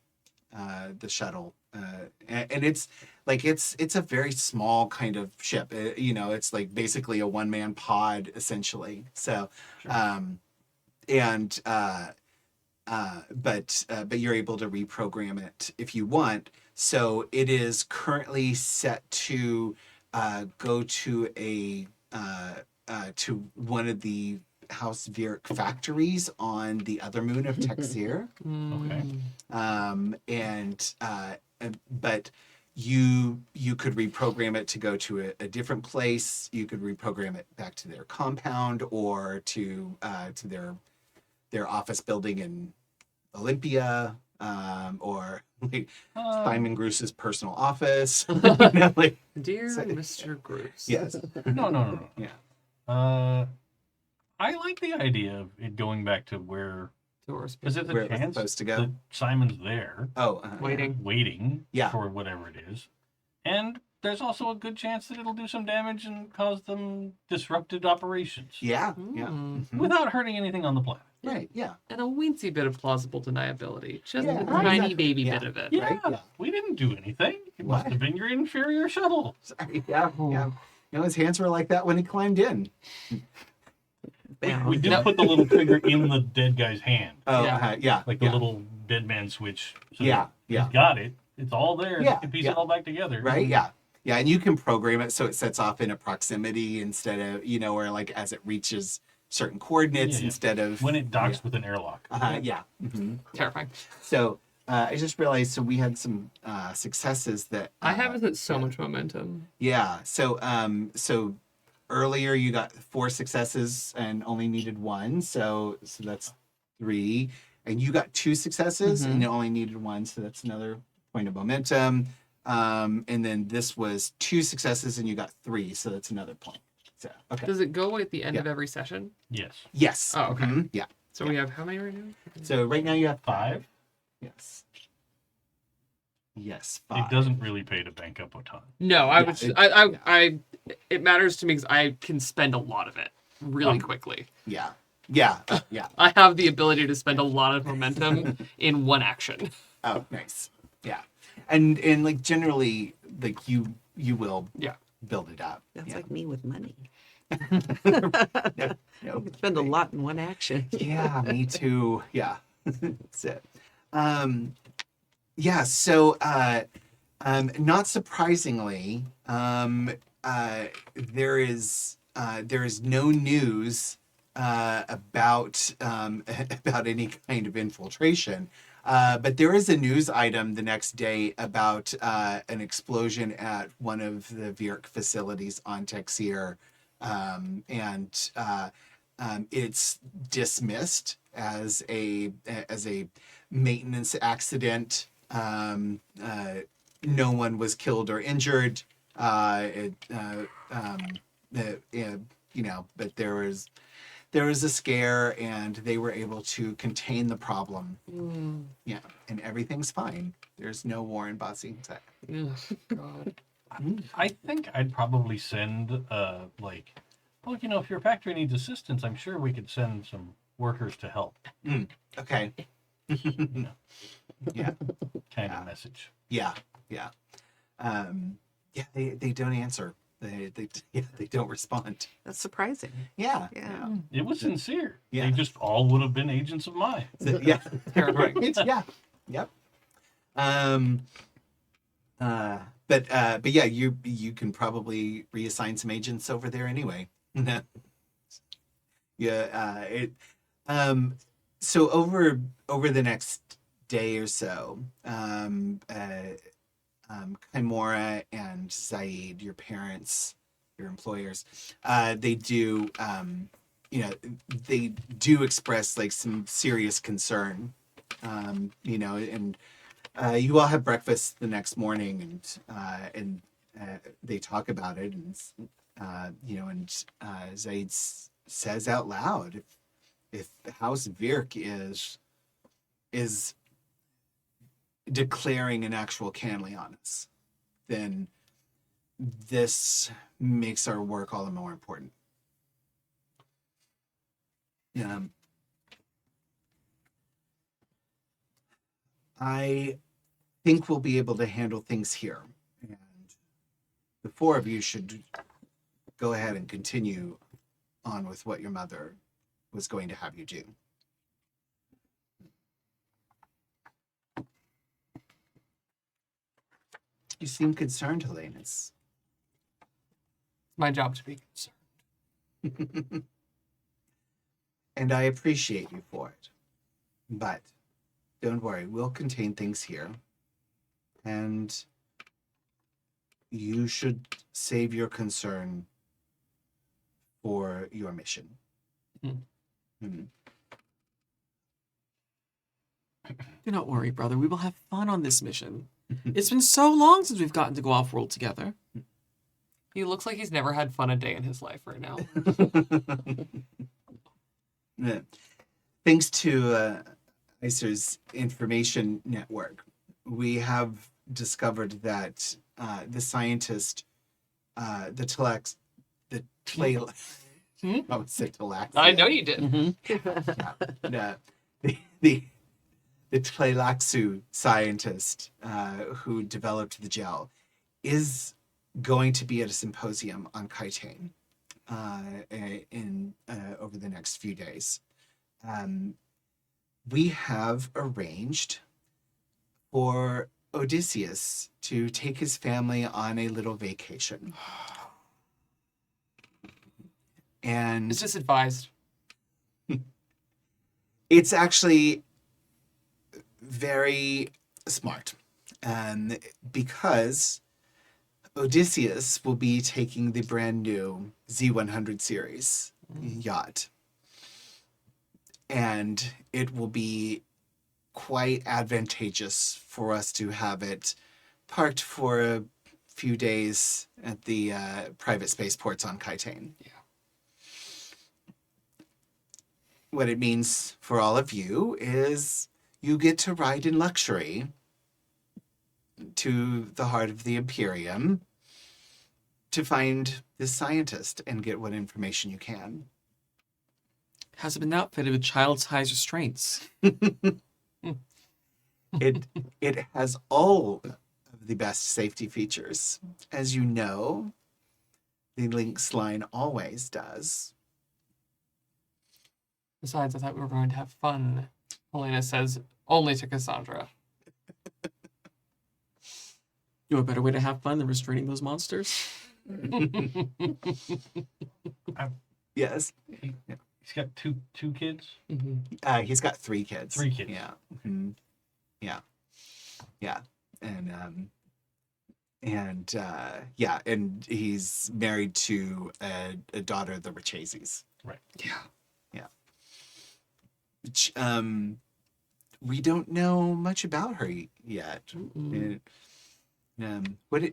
the shuttle, and it's like it's a very small kind of ship. It's like basically a one-man pod essentially. So, but you're able to reprogram it if you want. So it is currently set to go to to one of the House Virk factories on the other moon of Texir. But you could reprogram it to go to a different place. You could reprogram it back to their compound or to their office building in Olympia. or like Uh, Simon Gruce's personal office. You know, like, Dear So- Mr. Bruce. yes. no. Yeah. I like the idea of it going back to where. Doors Is it the Where it was chance supposed to go. that Simon's there Oh, waiting. waiting Yeah. for whatever it is? And there's also a good chance that it'll do some damage and cause them disrupted operations Yeah. Yeah. Mm. Mhm. without hurting anything on the planet. Right. Yeah. And a weensy bit of plausible deniability. Just Yeah, a tiny exactly. baby Yeah. bit of it. Yeah, Right, yeah. we didn't do anything. It must What? have been your inferior shuttle. Sorry. Yeah. Yeah. You know, his hands were like that when he climbed in. We did No. put the little trigger in the dead guy's hand, Oh, Yeah. yeah. like the yeah. little dead man switch. So Yeah, he's yeah. got it. It's all there. Yeah, You can piece yeah. it all back together. Right? Yeah. Yeah. And you can program it so it sets off in a proximity instead of, you know, or like as it reaches certain coordinates Yeah. instead of When it docks with an airlock. yeah. Mhm. Terrifying. So I just realized, so we had some successes that I have so yeah. much momentum. Yeah. So earlier you got 4 successes and only needed 1, so that's 3. And you got 2 successes and you only needed 1, so that's another point of momentum. And then this was 2 successes and you got 3, so that's another point. So okay. Does it go away at the end Yeah. of every session? Yes. Yes. Oh, okay. Mhm. Yeah. So we have how many right now? So right now you have 5. Yes. Yes. 5. It doesn't really pay to bank up a ton. No, I Yeah, would. it- It matters to me because I can spend a lot of it really quickly. Yeah. Yeah. Yeah. I have the ability to spend a lot of momentum in one action. Oh, nice. Yeah. And like generally, like you will Yeah. build it up. That's yeah. like me with money. No, I could spend a lot in one action. yeah, me too. Yeah. That's it. Yeah, so not surprisingly, there is no news about about any kind of infiltration. But there is a news item the next day about an explosion at one of the Virk facilities on Texir, and it's dismissed as a maintenance accident. No one was killed or injured. You know, but there was a scare, and they were able to contain the problem. Yeah, and everything's fine. There's no war in Bossy. Ugh, God. I think I'd probably send, like, well, you know, if your factory needs assistance, I'm sure we could send some workers to help. Okay. Yeah. Kind of message. Yeah. Yeah. Yeah. They don't answer. They don't respond. That's surprising. Yeah. Yeah. It was sincere. Yeah. They just all would have been agents of mine. Yeah. Terrifying. Yeah. Yep. But yeah, you can probably reassign some agents over there anyway. Yeah. So over the next day or so, Kaimora and Zaid, your parents, your employers, they do, they do express like some serious concern, and you all have breakfast the next morning, and they talk about it, and Zaid says out loud, if House Virk is declaring an actual Canley on us, then this makes our work all the more important. I think we'll be able to handle things here, and the 4 of you should go ahead and continue on with what your mother was going to have you do. You seem concerned, Helenus. My job to be concerned. And I appreciate you for it. But don't worry, we'll contain things here. And you should save your concern for your mission. Mm. Mhm. Do not worry, brother. We will have fun on this mission. It's been so long since we've gotten to go off-world together. He looks like he's never had fun a day in his life right now. Yeah. Thanks to Iser's information network, we have discovered that the scientist, the Telex, the Tlay, I would say Telex. I know you did. The Tlaylaxu scientist who developed the gel is going to be at a symposium on chitin over the next few days. We have arranged for Odysseus to take his family on a little vacation. And It's just advised. it's actually very smart because Odysseus will be taking the brand new Z100 series yacht. And it will be quite advantageous for us to have it parked for a few days at the private spaceports on chitin. Yeah. What it means for all of you is you get to ride in luxury to the heart of the Imperium to find this scientist and get what information you can. Has it been outfitted with child-sized restraints? It has all of the best safety features. As you know, the Lynx line always does. Besides, I thought we were going to have fun. Helenus says only to Cassandra. You know a better way to have fun than restraining those monsters? Yes. He's got two kids. He's got 3 kids. 3 kids. Yeah. Mm-hmm. Yeah. Yeah. And he's married to a daughter of the Richeses. Right. Yeah. Yeah. Which, we don't know much about her yet. What do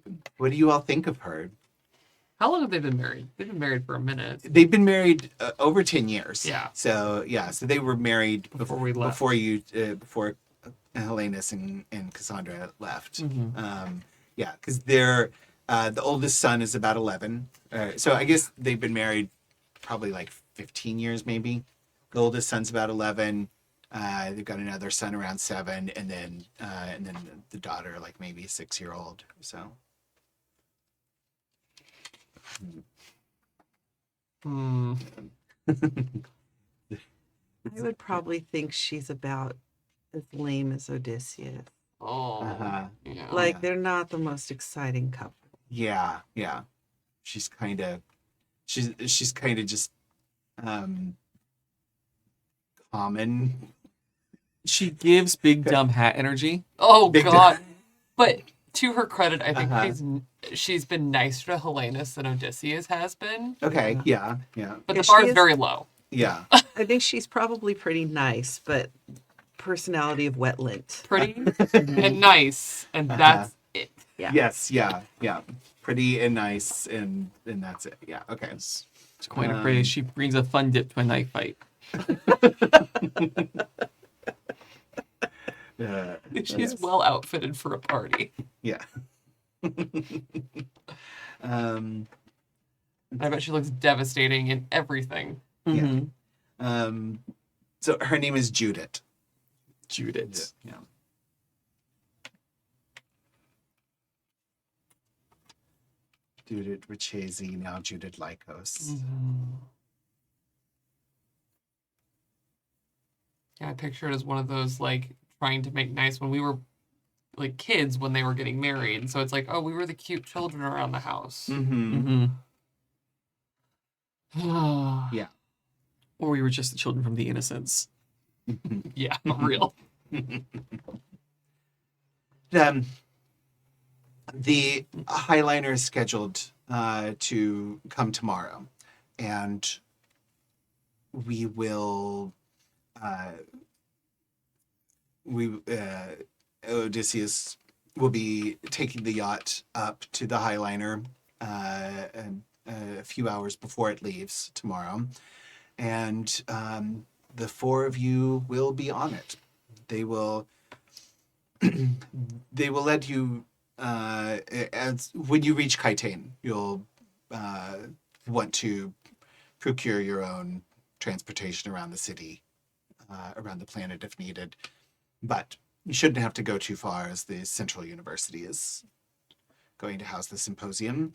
you all think of her? How long have they been married? They've been married for a minute. They've been married over 10 years. Yeah. So they were married Before we left. before Helenus and Cassandra left. Mm-hmm. Because they're the oldest son is about 11. So I guess they've been married probably like 15 years, maybe. The oldest son's about 11. They've got another son around 7, and then the daughter, like maybe a 6-year-old. So. Hmm. I would probably think she's about as lame as Odysseus. Oh. Uh-huh. Yeah. Like, they're not the most exciting couple. Yeah. She's kind of just common. She gives big dumb hat energy. Oh Big God. But to her credit, I think Uh-huh. she's been nicer to Helenus than Odysseus has been. Okay. Yeah. But Yeah, the bar she is is- very low. Yeah. I think she's probably pretty nice, but personality of wet lint. Pretty and nice. And that's it. Yeah. Yes. Yeah. Pretty and nice, and that's it. Yeah. Okay. It's quite a phrase. She brings a fun dip to a knife fight. She's well outfitted for a party. Yeah. I bet she looks devastating in everything. Mhm. So her name is Judith. Judith. Yeah. Judith Richesi, now Judith Lykos. Yeah, I picture it as one of those like trying to make nice when we were like kids when they were getting married. So it's like, oh, we were the cute children around the house. Mm-hmm. Yeah. Or we were just the children from the innocents. Yeah, real. The Highliner is scheduled to come tomorrow, and we will Odysseus will be taking the yacht up to the Highliner a few hours before it leaves tomorrow, and the four of you will be on it. They will they will let you as when you reach Kaitain, you'll want to procure your own transportation around the city, around the planet if needed. But you shouldn't have to go too far, as the Central University is going to house the symposium.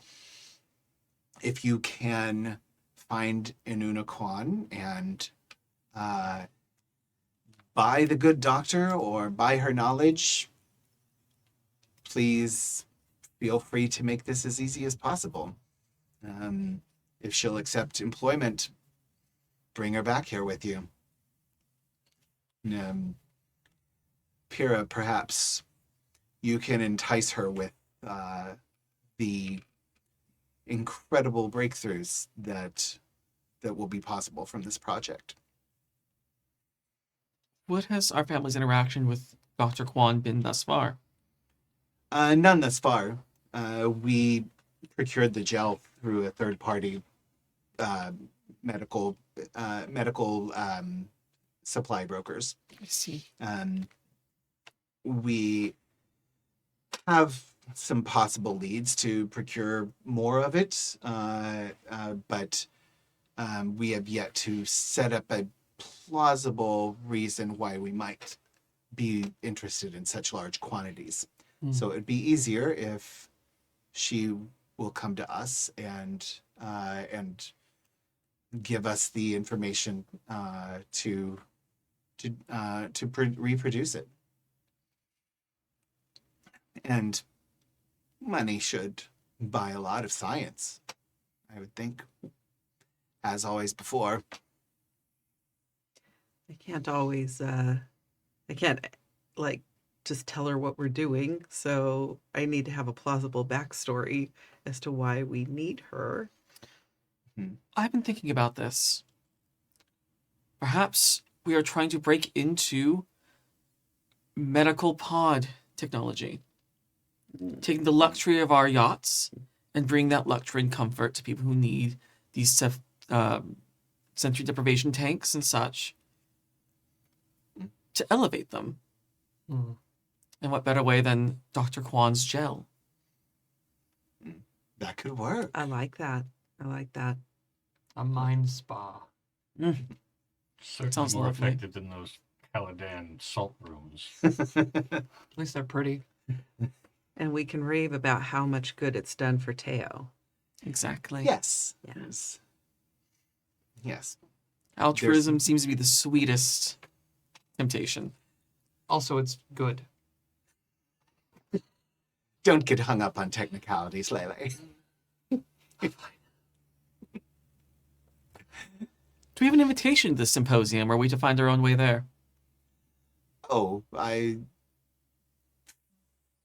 If you can find Inuna Kwan and buy the good doctor or buy her knowledge, please feel free to make this as easy as possible. If she'll accept employment, bring her back here with you. Pyrrha, perhaps you can entice her with the incredible breakthroughs that will be possible from this project. What has our family's interaction with Dr. Kwan been thus far? None thus far. We procured the gel through a third-party medical supply brokers. I see. We have some possible leads to procure more of it, but we have yet to set up a plausible reason why we might be interested in such large quantities. So it'd be easier if she will come to us and give us the information to reproduce it. And money should buy a lot of science, I would think, as always before. I can't always, I can't, like, just tell her what we're doing. So I need to have a plausible backstory as to why we need her. I've been thinking about this. Perhaps we are trying to break into medical pod technology. Taking the luxury of our yachts and bring that luxury and comfort to people who need these sensory deprivation tanks and such to elevate them. And what better way than Dr. Kwan's gel? That could work. I like that. I like that. A mind spa. Certainly Sounds more lovely. effective than those Caladan salt rooms. At least they're pretty. And we can rave about how much good it's done for Teo. Exactly. Yes. Yeah. Yes. Altruism seems to be the sweetest temptation. Also, it's good. Don't get hung up on technicalities, Lele. Do we have an invitation to the symposium, or are we to find our own way there? Oh, I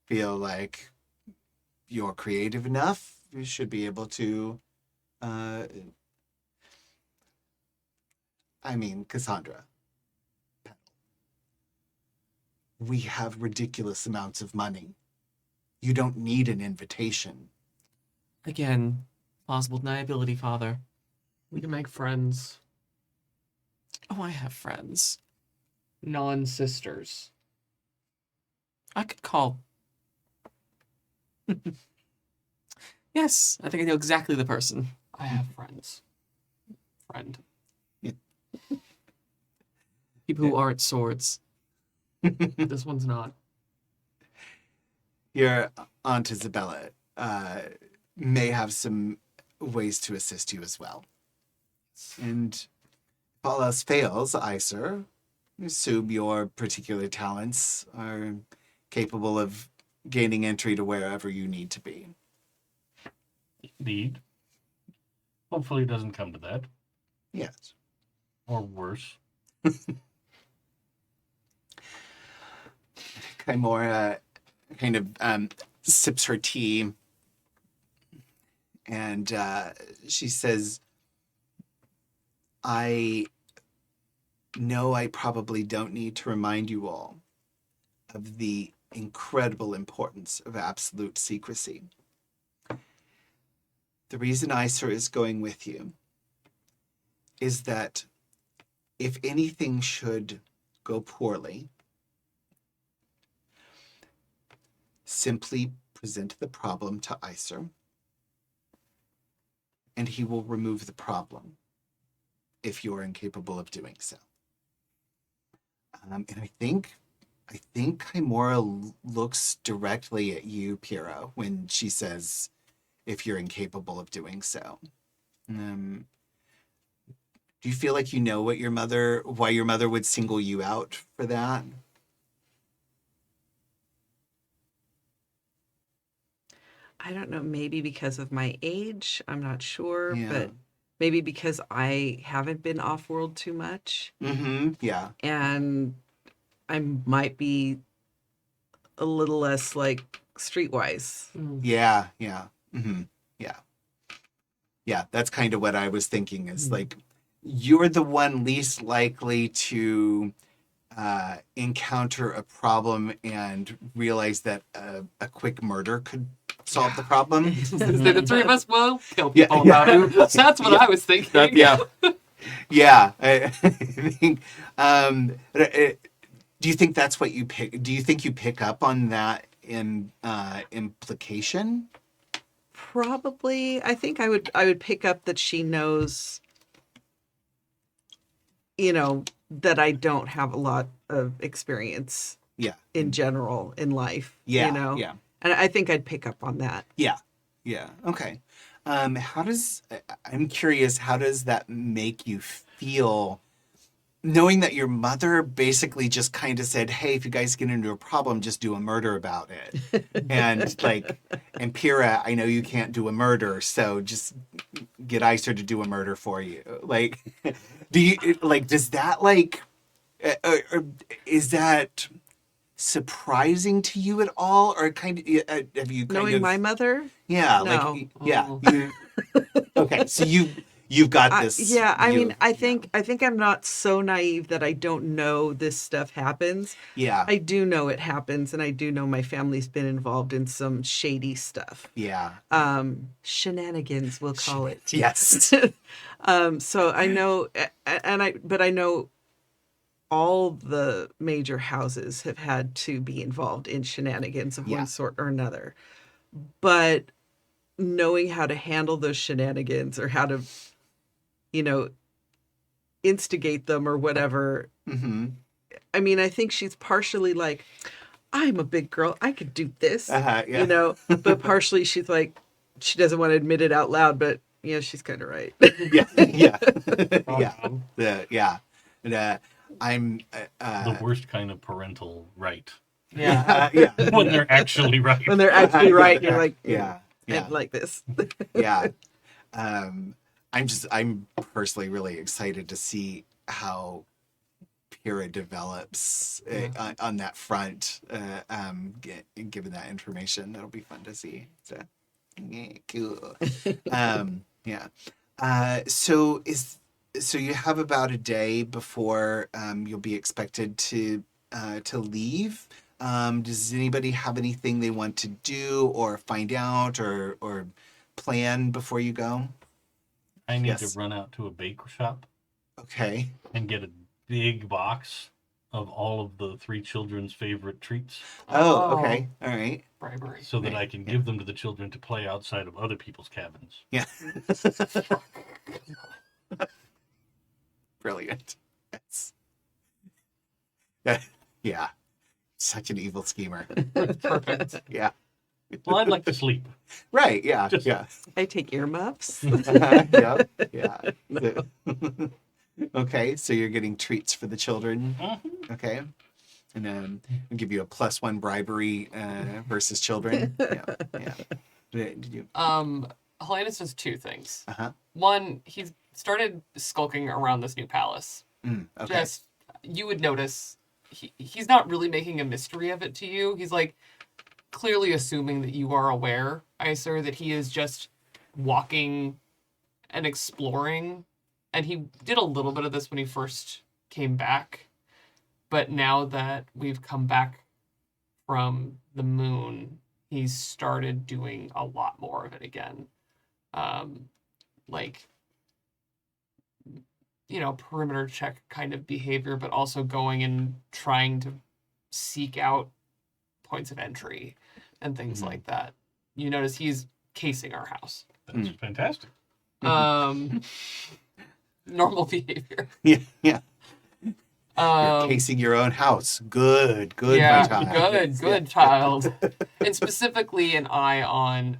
feel like you're creative enough. You should be able to. Cassandra. We have ridiculous amounts of money. You don't need an invitation. Again, plausible deniability, Father. We can make friends. Oh, I have friends. Non-sisters. I could call. Yes, I think I know exactly the person. I have friends. Friend. People who aren't swords. This one's not. Your Aunt Isabella may have some ways to assist you as well. And if all else fails, Iser, assume your particular talents are capable of gaining entry to wherever you need to be. Indeed. Hopefully it doesn't come to that. Yes. Or worse. Kaimora sips her tea and she says, I know I probably don't need to remind you all, of the incredible importance of absolute secrecy. The reason Iser is going with you is that if anything should go poorly, simply present the problem to Iser, and he will remove the problem if you're incapable of doing so. And I think Chimera looks directly at you, Pyrrha, when she says, if you're incapable of doing so. Do you feel like you know why your mother would single you out for that? I don't know, maybe because of my age, I'm not sure, Yeah. but maybe because I haven't been off-world too much, Mm-hmm. Yeah. and I might be a little less, like, streetwise. Yeah. Yeah. Mm-hmm. Yeah. Yeah. That's kind of what I was thinking is like, you're the one least likely to encounter a problem and realize that a quick murder could solve the problem. The three of us will kill Yeah, people yeah. about it. That's what I was thinking. Yeah. Yeah. I think, do you think that's what you pick? Do you think you pick up on that in implication? Probably, I think I would pick up that she knows, that I don't have a lot of experience Yeah. in general in life. Yeah. Yeah. And I think I'd pick up on that. Yeah. Yeah. Okay. I'm curious, how does that make you feel knowing that your mother basically just kind of said, hey, if you guys get into a problem, just do a murder about it. And Pyrrha, I know you can't do a murder, so just get Iser to do a murder for you. Like, does that or is that surprising to you at all? Or have you Knowing my mother? Yeah, No. Okay, so you've got this. I think I'm not so naive that I don't know this stuff happens. Yeah. I do know it happens, and I do know my family's been involved in some shady stuff. Yeah. Shenanigans, we'll call it. Yes. So I know, but I know all the major houses have had to be involved in shenanigans of one sort or another. But knowing how to handle those shenanigans or how to, instigate them or whatever. Mm-hmm. I mean, I think she's partially like, I'm a big girl, I could do this, but partially she's like, she doesn't want to admit it out loud, but she's kind of right. Yeah. Yeah. I'm the worst kind of parental right. Yeah. When they're actually right. When they're actually right, you're like, yeah. I like this. Yeah. I'm personally really excited to see how Pyrrha develops on that front. Given that information, that'll be fun to see. So, yeah, cool. Yeah. So you have about a day before you'll be expected to leave. Does anybody have anything they want to do or find out or plan before you go? I need to run out to a bake shop. Okay. And get a big box of all of the three children's favorite treats. Oh, okay. All right. Bribery. So that I can give them to the children to play outside of other people's cabins. Yeah. Brilliant. Yeah. Such an evil schemer. Perfect. Yeah. Well, I'd like to sleep. Right. Yeah. Yeah. I take earmuffs. Yep. Yeah. Okay. So you're getting treats for the children. Mm-hmm. Okay. And then I'll give you a +1 bribery versus children. Yeah. Yeah. Did you? Helenus does two things. Uh-huh. One, he's started skulking around this new palace. Okay. Just, you would notice he's not really making a mystery of it to you. He's like clearly assuming that you are aware, Iser, that he is just walking and exploring. And he did a little bit of this when he first came back. But now that we've come back from the moon, he's started doing a lot more of it again. Like, perimeter check kind of behavior, but also going and trying to seek out points of entry and things like that. You notice he's casing our house. That's fantastic. Normal behavior. Yeah. You're casing your own house. Good, yeah, my child. good child. And specifically an eye on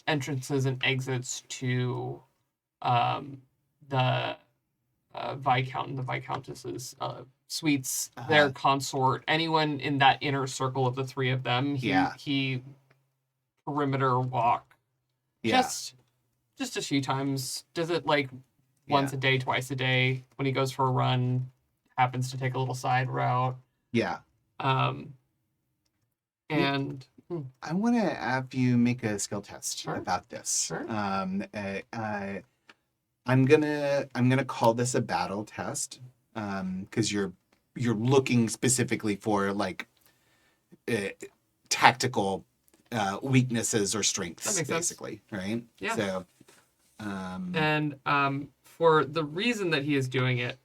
entrances and exits to the Viscount and the Viscountess's suites, their consort, anyone in that inner circle of the three of them. He perimeter walk. Yeah. Just a few times. Does it like once a day, twice a day. When he goes for a run, happens to take a little side route. Yeah. And I want to have you make a skill test about this. Sure. I'm gonna call this a battle test, because you're looking specifically for like tactical weaknesses or strengths, basically, right? Yeah. So, and for the reason that he is doing it,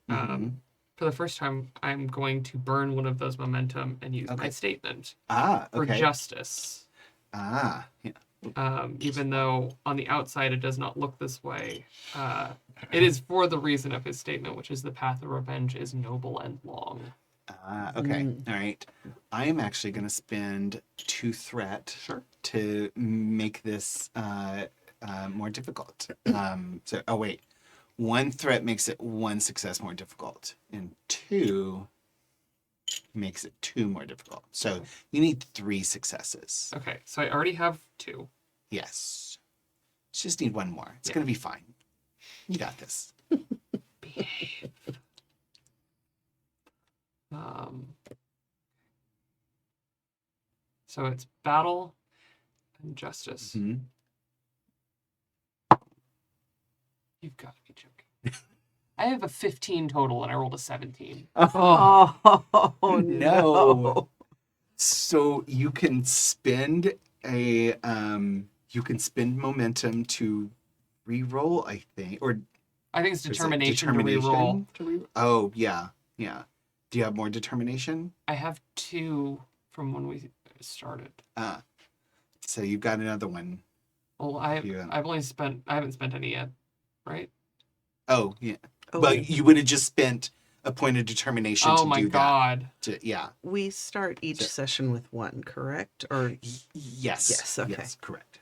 for the first time, I'm going to burn one of those momentum and use my statement for justice. Yeah. Even though on the outside it does not look this way, it is for the reason of his statement, which is the path of revenge is noble and long. Okay. All right. I am actually going to spend 2 threat to make this more difficult. So, 1 threat makes it 1 success more difficult, and 2 makes it 2 more difficult. So you need 3 successes. Okay, so I already have 2. Yes. Just need 1 more. It's going to be fine. You got this. Behave. So it's battle and justice. Mm-hmm. You've got to be joking. I have a 15 total and I rolled a 17. Oh, no. So you can spend momentum to re-roll, I think. Or I think it's determination to re-roll. Oh, yeah. Yeah. Do you have more determination? I have 2 from when we started. So you've got another one. Well, I haven't spent any yet, right? Oh, yeah. But you would have just spent a point of determination to do that. Oh my god. Yeah. We start each session with 1, correct? Or yes. Yes, okay. Yes, correct.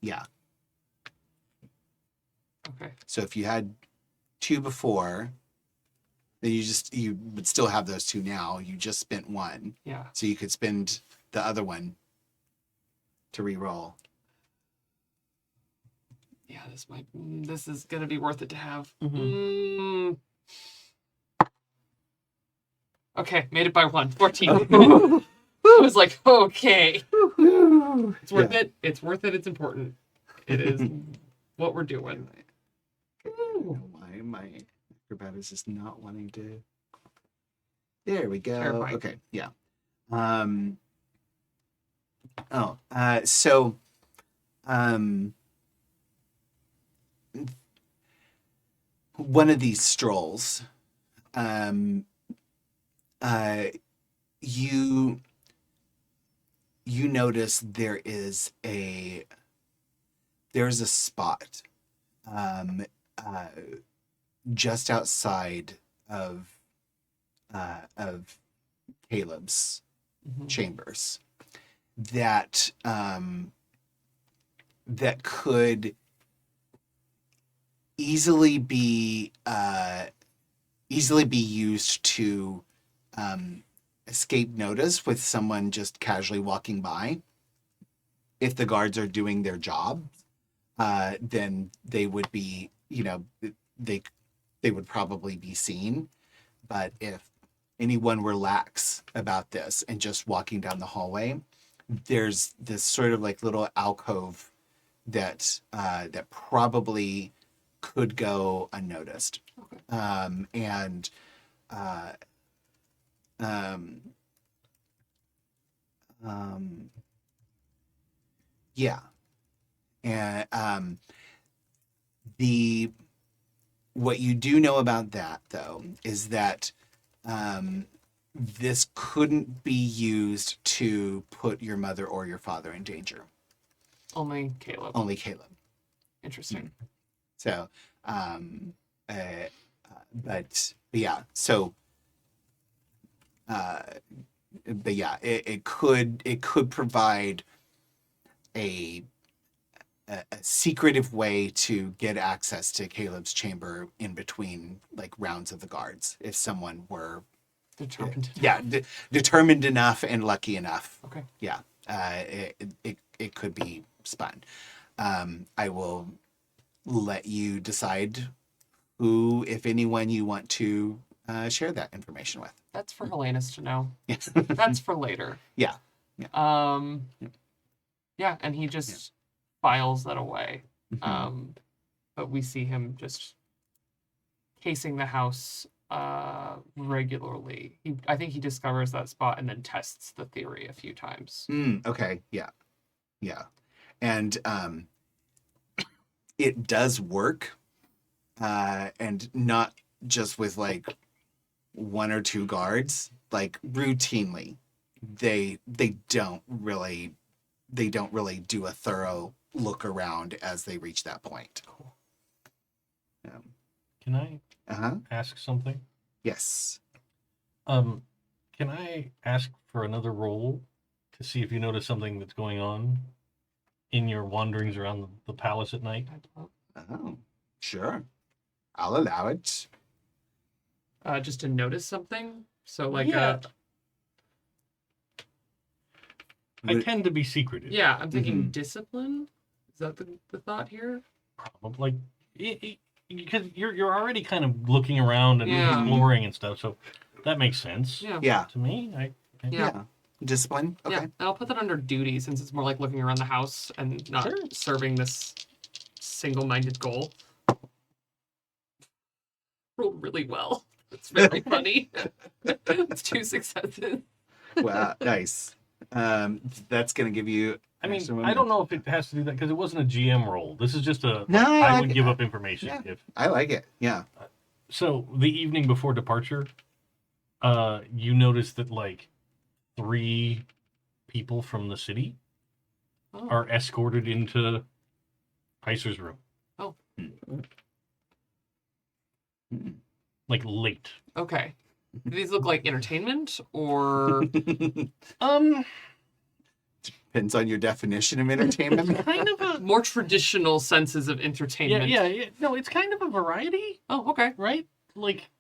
Yeah. Okay. So if you had 2 before, then you would still have those 2 now. You just spent 1. Yeah. So you could spend the other one to re-roll. Yeah, this is gonna be worth it to have. Okay, made it by 1. 14. I was like, okay. It's worth it. It's worth it. It's important. It is what we're doing. My acrobat is just not wanting to. There we go. Terrifying. Okay, yeah. So one of these strolls, you notice there's a spot just outside of Caleb's chambers that could easily be used to escape notice with someone just casually walking by. If the guards are doing their job, then they would be, they would probably be seen. But if anyone were lax about this and just walking down the hallway, there's this sort of like little alcove that probably could go unnoticed. Okay. Yeah. And the what you do know about that, though, is that this couldn't be used to put your mother or your father in danger. Only Caleb. Only Caleb. Interesting. So, but yeah. So, but yeah, it could provide a secretive way to get access to Caleb's chamber in between like rounds of the guards if someone were Determined. determined enough and lucky enough. Okay. Yeah, it could be spun. I will let you decide who, if anyone, you want to share that information with. That's for Helenus to know. Yeah. That's for later. Yeah. Yeah, and he just files that away. But we see him just casing the house regularly. I think he discovers that spot and then tests the theory a few times. Okay. Yeah. And it does work, and not just with like one or two guards. Like routinely, they don't really do a thorough look around as they reach that point. Cool. Can I Uh-huh. ask something? Yes. Can I ask for another roll to see if you notice something that's going on in your wanderings around the palace at night? Oh, sure. I'll allow it. Just to notice something. So like Yeah. I tend to be secretive. yeah, I'm thinking discipline. Is that the thought here? Probably. Because you're already kind of looking around and Yeah. exploring and stuff, so that makes sense. Yeah. Yeah. To me, Yeah. Discipline. Okay. Yeah, and I'll put that under duty since it's more like looking around the house and not Sure. serving this single-minded goal. Rolled really well. It's very funny. It's 2 successes. Wow. Nice. That's gonna give you. I mean, extra I don't momentum. know if it has to do that because it wasn't a GM roll. This is just a. No, I I would like give it. up information Yeah. if. I like it. Yeah. So the evening before departure, you notice that like 3 people from the city Oh. are escorted into Iser's room. Oh. Like late. Okay. Do these look like entertainment or Depends on your definition of entertainment. Kind of a. more traditional senses of Yeah, entertainment? yeah. No, it's kind of a variety, Oh, okay. right? Like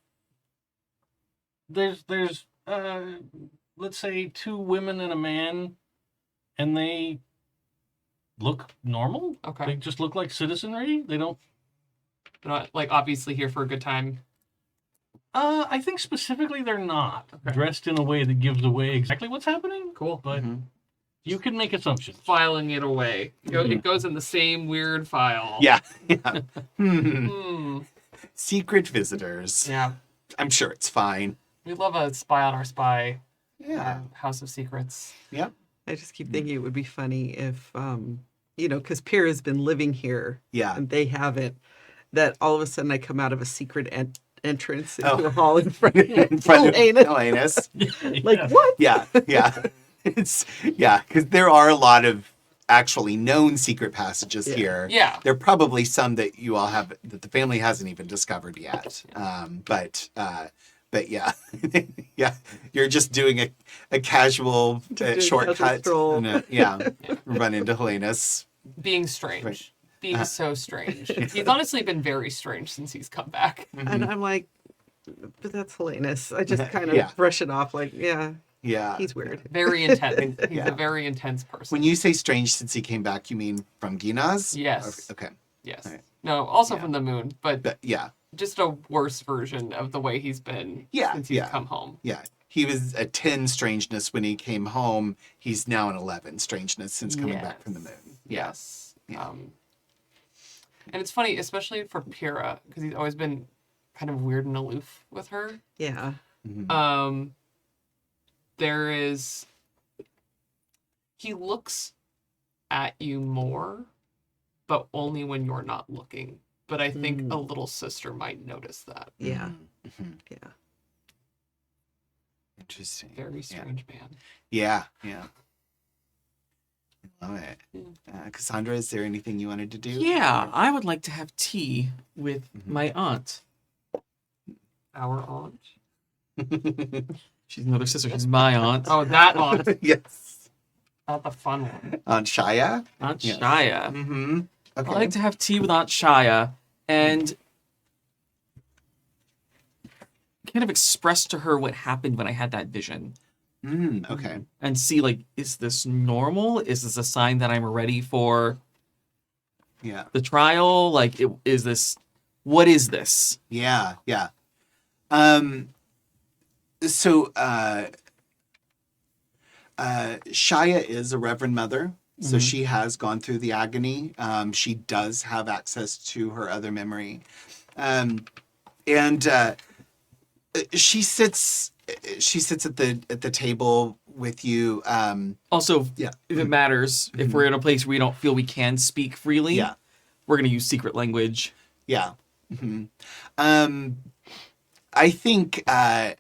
there's let's say 2 women and a man, and they look normal. Okay. They just look like citizenry. They don't. They're not like obviously here for a good time. I think specifically they're not Okay. dressed in a way that gives away exactly what's happening. Cool. But you can make assumptions. Filing it away. It goes in the same weird file. Yeah. Yeah. Hmm. Secret visitors. Yeah. I'm sure it's fine. We love a spy on our spy. Yeah. House of Secrets. Yep. I just keep thinking it would be funny if, because Pierre has been living here Yeah. and they haven't, that all of a sudden I come out of a secret entrance into Oh. a hall in front of In front of Helenus. Helenus. Like, what? Yeah. Yeah. Because there are a lot of actually known secret passages here. Yeah. There are probably some that you all have that the family hasn't even discovered yet. But yeah, yeah, you're just doing a casual doing a shortcut. casual stroll. And, run into Helenus. Being strange. Right. Being so strange. He's honestly been very strange since he's come back. And I'm like, but that's Helenus. I just kind of Yeah. brush it off like, yeah, Yeah. he's weird. Very intense. He's Yeah. a very intense person. When you say strange since he came back, you mean from Ginaz? Yes. Okay. Yes. Alright. No, also Yeah. from the moon, but But yeah. just a worse version of the way he's been Yeah, since he's yeah. come home. Yeah. He was a 10 strangeness when he came home. He's now an 11 strangeness since coming back from the moon. Yeah. Yes. Yeah. And it's funny, especially for Pyrrha, because he's always been kind of weird and aloof with her. Yeah. Mhm. There is He looks at you more, but only when you're not looking. But I think a little sister might notice that. Yeah. Mhm. Yeah. Interesting. Very strange man. Yeah. I love it. Yeah. Cassandra, is there anything you wanted to do? Yeah, I would like to have tea with my aunt. Our aunt. She's another sister. She's my aunt. Oh, that aunt. Yes. Not the fun one. Aunt Shia? Aunt Yes. Shia. Mm-hmm. Okay. I'd like to have tea with Aunt Shia and kind of express to her what happened when I had that vision. Okay. And see, like, is this normal? Is this a sign that I'm ready for Yeah. the trial? Like, is this... What is this? Yeah. So Shia is a Reverend Mother, so she has gone through the agony. She does have access to her other memory, and she sits at the table with you. Also, Yeah. if it matters, if we're in a place where we don't feel we can speak freely, Yeah. we're going to use secret language. Yeah. I think I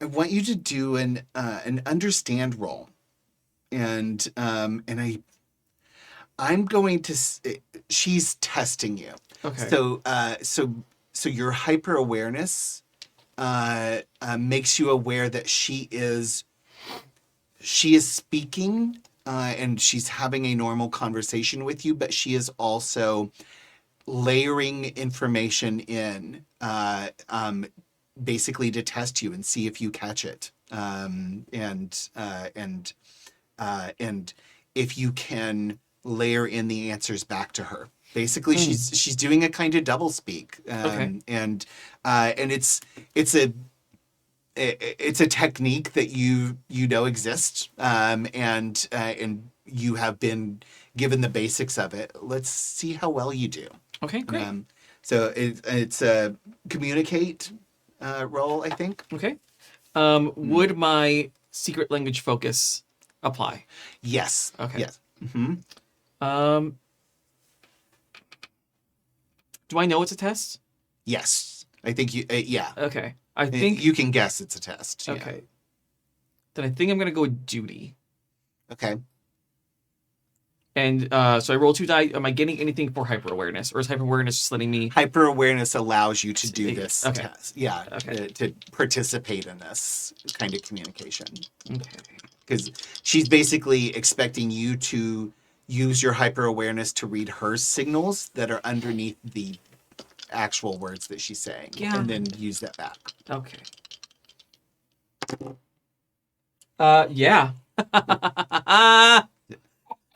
want you to do an understand roll, and I'm going to. She's testing you. Okay. So your hyper awareness makes you aware that she is speaking and she's having a normal conversation with you, but she is also layering information in, basically to test you and see if you catch it, and if you can layer in the answers back to her. Basically, she's doing a kind of double speak, Okay. and it's a technique that you know exists, and you have been given the basics of it. Let's see how well you do. Okay, great. So it's a communicate role, I think. Okay. Would my secret language focus apply? Yes. Okay. Yes. Do I know it's a test? Yes. I think you. Yeah. Okay. I think... you can guess it's a test. Yeah. Okay. Then I think I'm going to go with duty. Okay. And so I roll 2 die. Am I getting anything for hyper awareness, or is hyper awareness just letting me? Hyper awareness allows you to do this test. Yeah. Okay. To participate in this kind of communication. Okay. Because she's basically expecting you to use your hyper awareness to read her signals that are underneath the actual words that she's saying, Yeah. and then use that back. Okay. Yeah.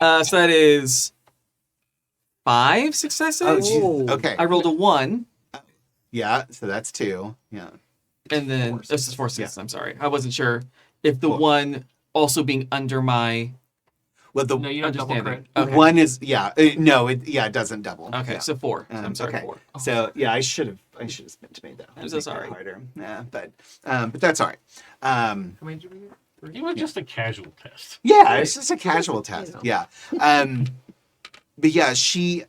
So that is 5 successes. Oh, geez. Okay. I rolled a 1, Yeah, so that's 2. Yeah. and then Four this is 4 successes. Yeah. I'm sorry, I wasn't sure if the Cool. 1 also being under my Well, the No, you don't double crit. understanding. Okay. one is no, it doesn't double. Okay, Yeah. so 4. So I'm sorry, okay. 4. So yeah, I should have made that. I'm so make that sorry. Harder. Yeah, but that's all right. How many did we get? It was just a casual test. Yeah, it's just a casual test. Yeah. But yeah, she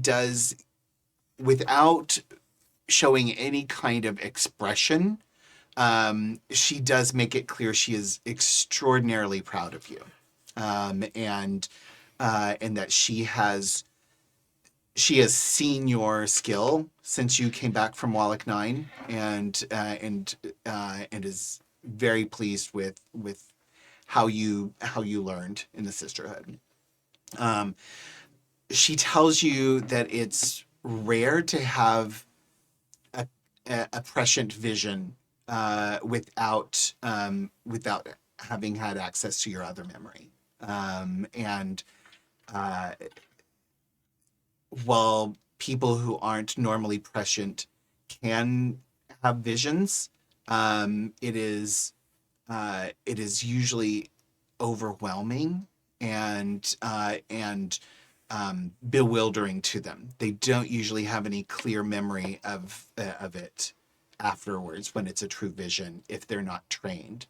does, without showing any kind of expression, she does make it clear she is extraordinarily proud of you, and that she has seen your skill since you came back from Wallach 9, and is very pleased with how you learned in the sisterhood. She tells you that it's rare to have a prescient vision without having had access to your other memory, and while people who aren't normally prescient can have visions, it is usually overwhelming and bewildering to them. They don't usually have any clear memory of it afterwards when it's a true vision if they're not trained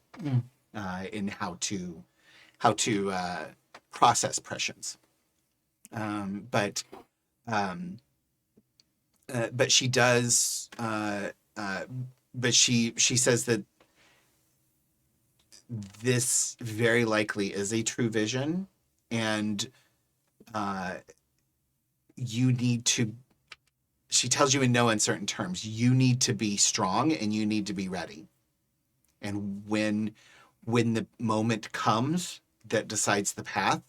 in how to process prescience. But she does. But she says that this very likely is a true vision, and you need to. She tells you in no uncertain terms, you need to be strong and you need to be ready. And when the moment comes that decides the path,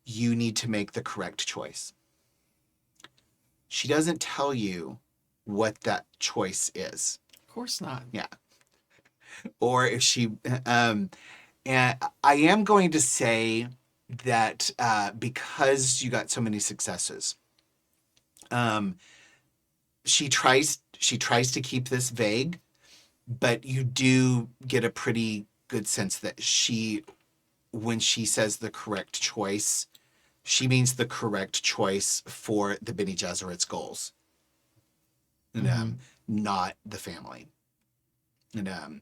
you need to make the correct choice. She doesn't tell you what that choice is. Of course not. Yeah. Or if she, and I am going to say that because you got so many successes, she tries to keep this vague, but you do get a pretty good sense that when she says the correct choice, she means the correct choice for the Bene Gesserit's goals, and not the family. And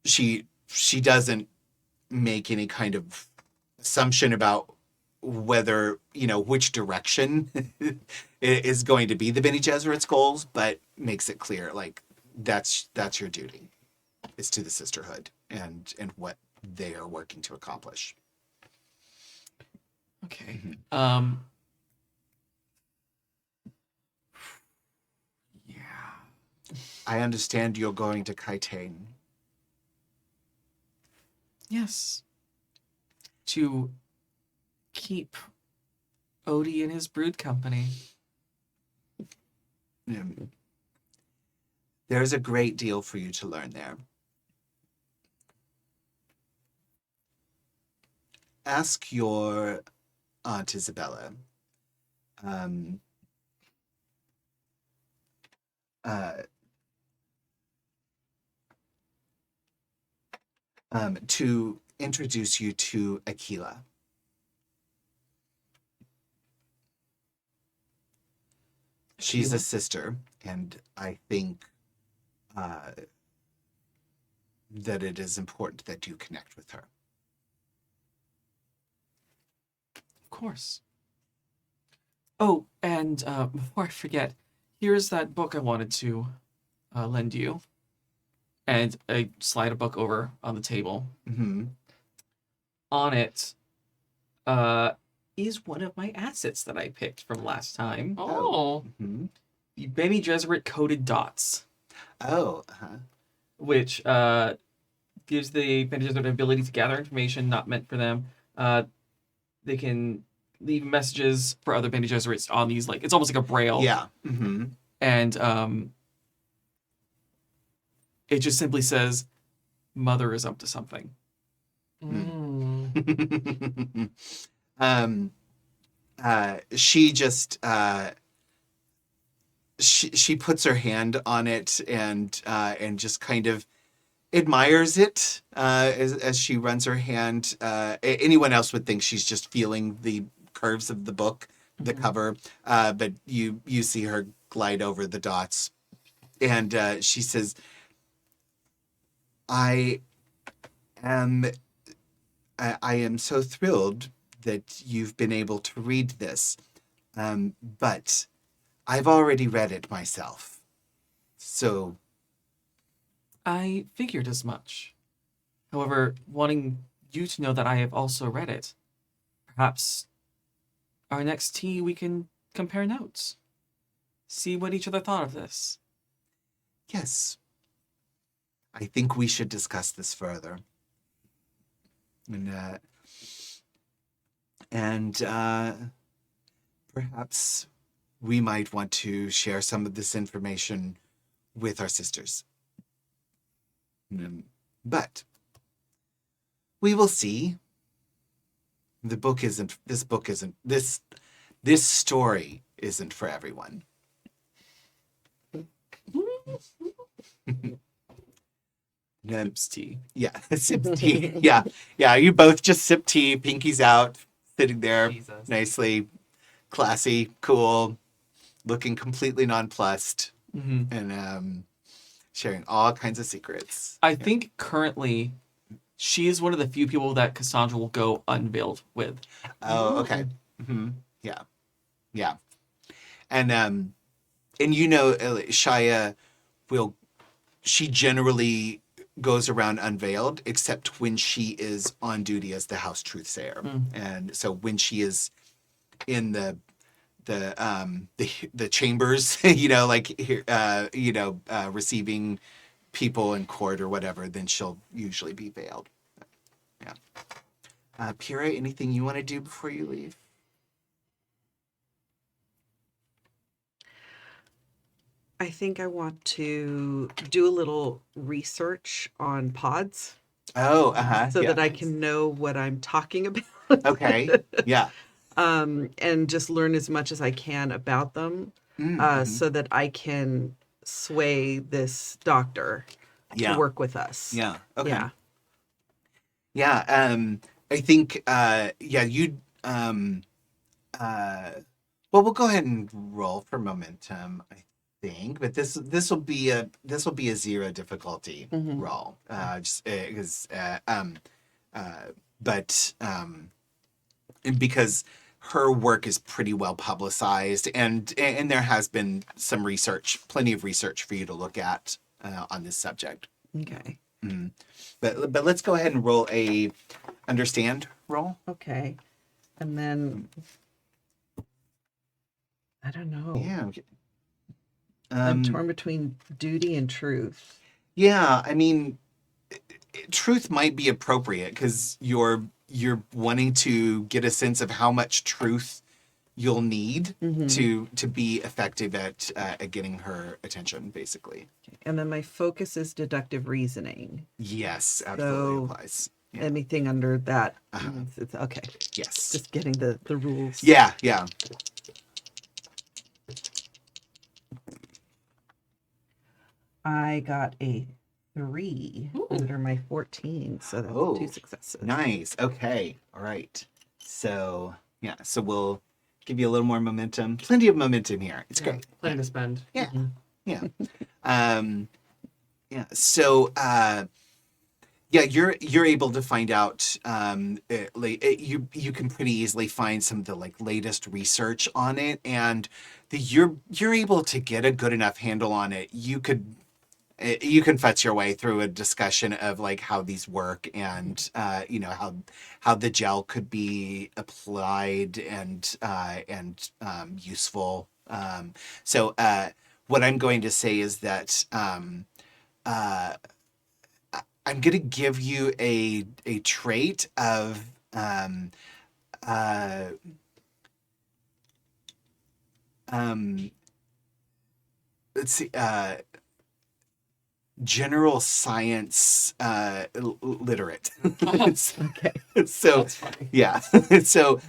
she doesn't make any kind of assumption about whether, which direction is going to be the Bene Gesserit's goals, but makes it clear, like, that's your duty, is to the sisterhood and what they are working to accomplish. Okay. Yeah. I understand you're going to CADave. Yes. To keep Odie and his brood company. There's a great deal for you to learn there. Ask your Aunt Isabella to introduce you to Aquila. She's a sister, and I think that it is important that you connect with her. Of course. Oh, and before I forget, here's that book I wanted to lend you. And I slide a book over on the table. Mm-hmm. On it is one of my assets that I picked from last time. Oh. Mm-hmm. The Bene Gesserit coded dots. Oh, uh-huh. Which gives the Bene Gesserit an ability to gather information not meant for them. They can leave messages for other Bene Gesserits on these, like, it's almost like a braille. Yeah. Mm-hmm. And it just simply says, Mother is up to something. She just she puts her hand on it and just kind of admires it as she runs her hand. Anyone else would think she's just feeling the curves of the book, the cover, but you see her glide over the dots, and she says, I am so thrilled that you've been able to read this, but I've already read it myself. So I figured as much. However, wanting you to know that I have also read it, perhaps our next tea we can compare notes. See what each other thought of this. yes, I think we should discuss this further. And perhaps we might want to share some of this information with our sisters. But we will see. This story isn't for everyone. Sips tea. Yeah, sip tea. Yeah, you both just sip tea, pinkies out, sitting there, Jesus. nicely, classy, cool, looking completely nonplussed, Hmm. and sharing all kinds of secrets. I think currently she is one of the few people that Cassandra will go unveiled with. Oh, okay. Yeah, yeah, and Shia will. She generally goes around unveiled, except when she is on duty as the house truthsayer, and so when she is in the chambers, receiving people in court or whatever, then she'll usually be veiled. Yeah. Pyrrha, anything you want to do before you leave? I think I want to do a little research on pods Oh, so yeah. that I can know what I'm talking about. Okay. Yeah. And just learn as much as I can about them so that I can sway this doctor Yeah. to work with us. Yeah. Okay. Yeah. Yeah. I think. You. Well, we'll go ahead and roll for momentum. I think, but this will be a 0 difficulty roll. Just because. But and because her work is pretty well publicized, and there has been some research, plenty of research for you to look at on this subject. Okay. But let's go ahead and roll a understand roll. Okay. And then I don't know. Yeah. Okay. I'm torn between duty and truth. Yeah, I mean, truth might be appropriate because you're wanting to get a sense of how much truth you'll need to be effective at getting her attention, basically. And then my focus is deductive reasoning. Yes, absolutely So, applies. Yeah. Anything under that. It's okay. Yes. Just getting the rules. Yeah, yeah. I got a 3 under my 14, so that's 2 successes. Nice. Okay. All right. So yeah. So we'll give you a little more momentum. Plenty of momentum here. It's great. Plenty to spend. Yeah. Yeah. Yeah. So yeah, you're able to find out. You can pretty easily find some of the latest research on it, and you're able to get a good enough handle on it. You can futz your way through a discussion of how these work and how the gel could be applied and useful. So what I'm going to say is that I'm going to give you a trait of let's see, general science literate. Okay. So That's funny. yeah. So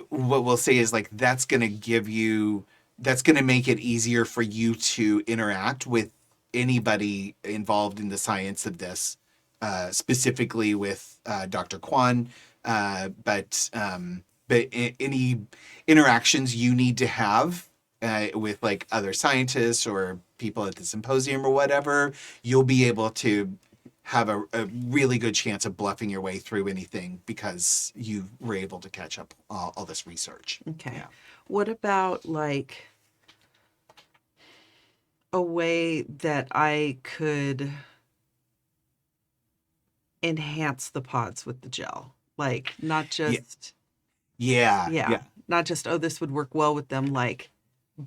what we'll say is that's going to make it easier for you to interact with anybody involved in the science of this, specifically with Dr. Kwan, but any interactions you need to have with other scientists or people at the symposium or whatever, you'll be able to have a really good chance of bluffing your way through anything because you were able to catch up all this research. Okay. Yeah. What about a way that I could enhance the pods with the gel? Not just Yeah. not just this would work well with them,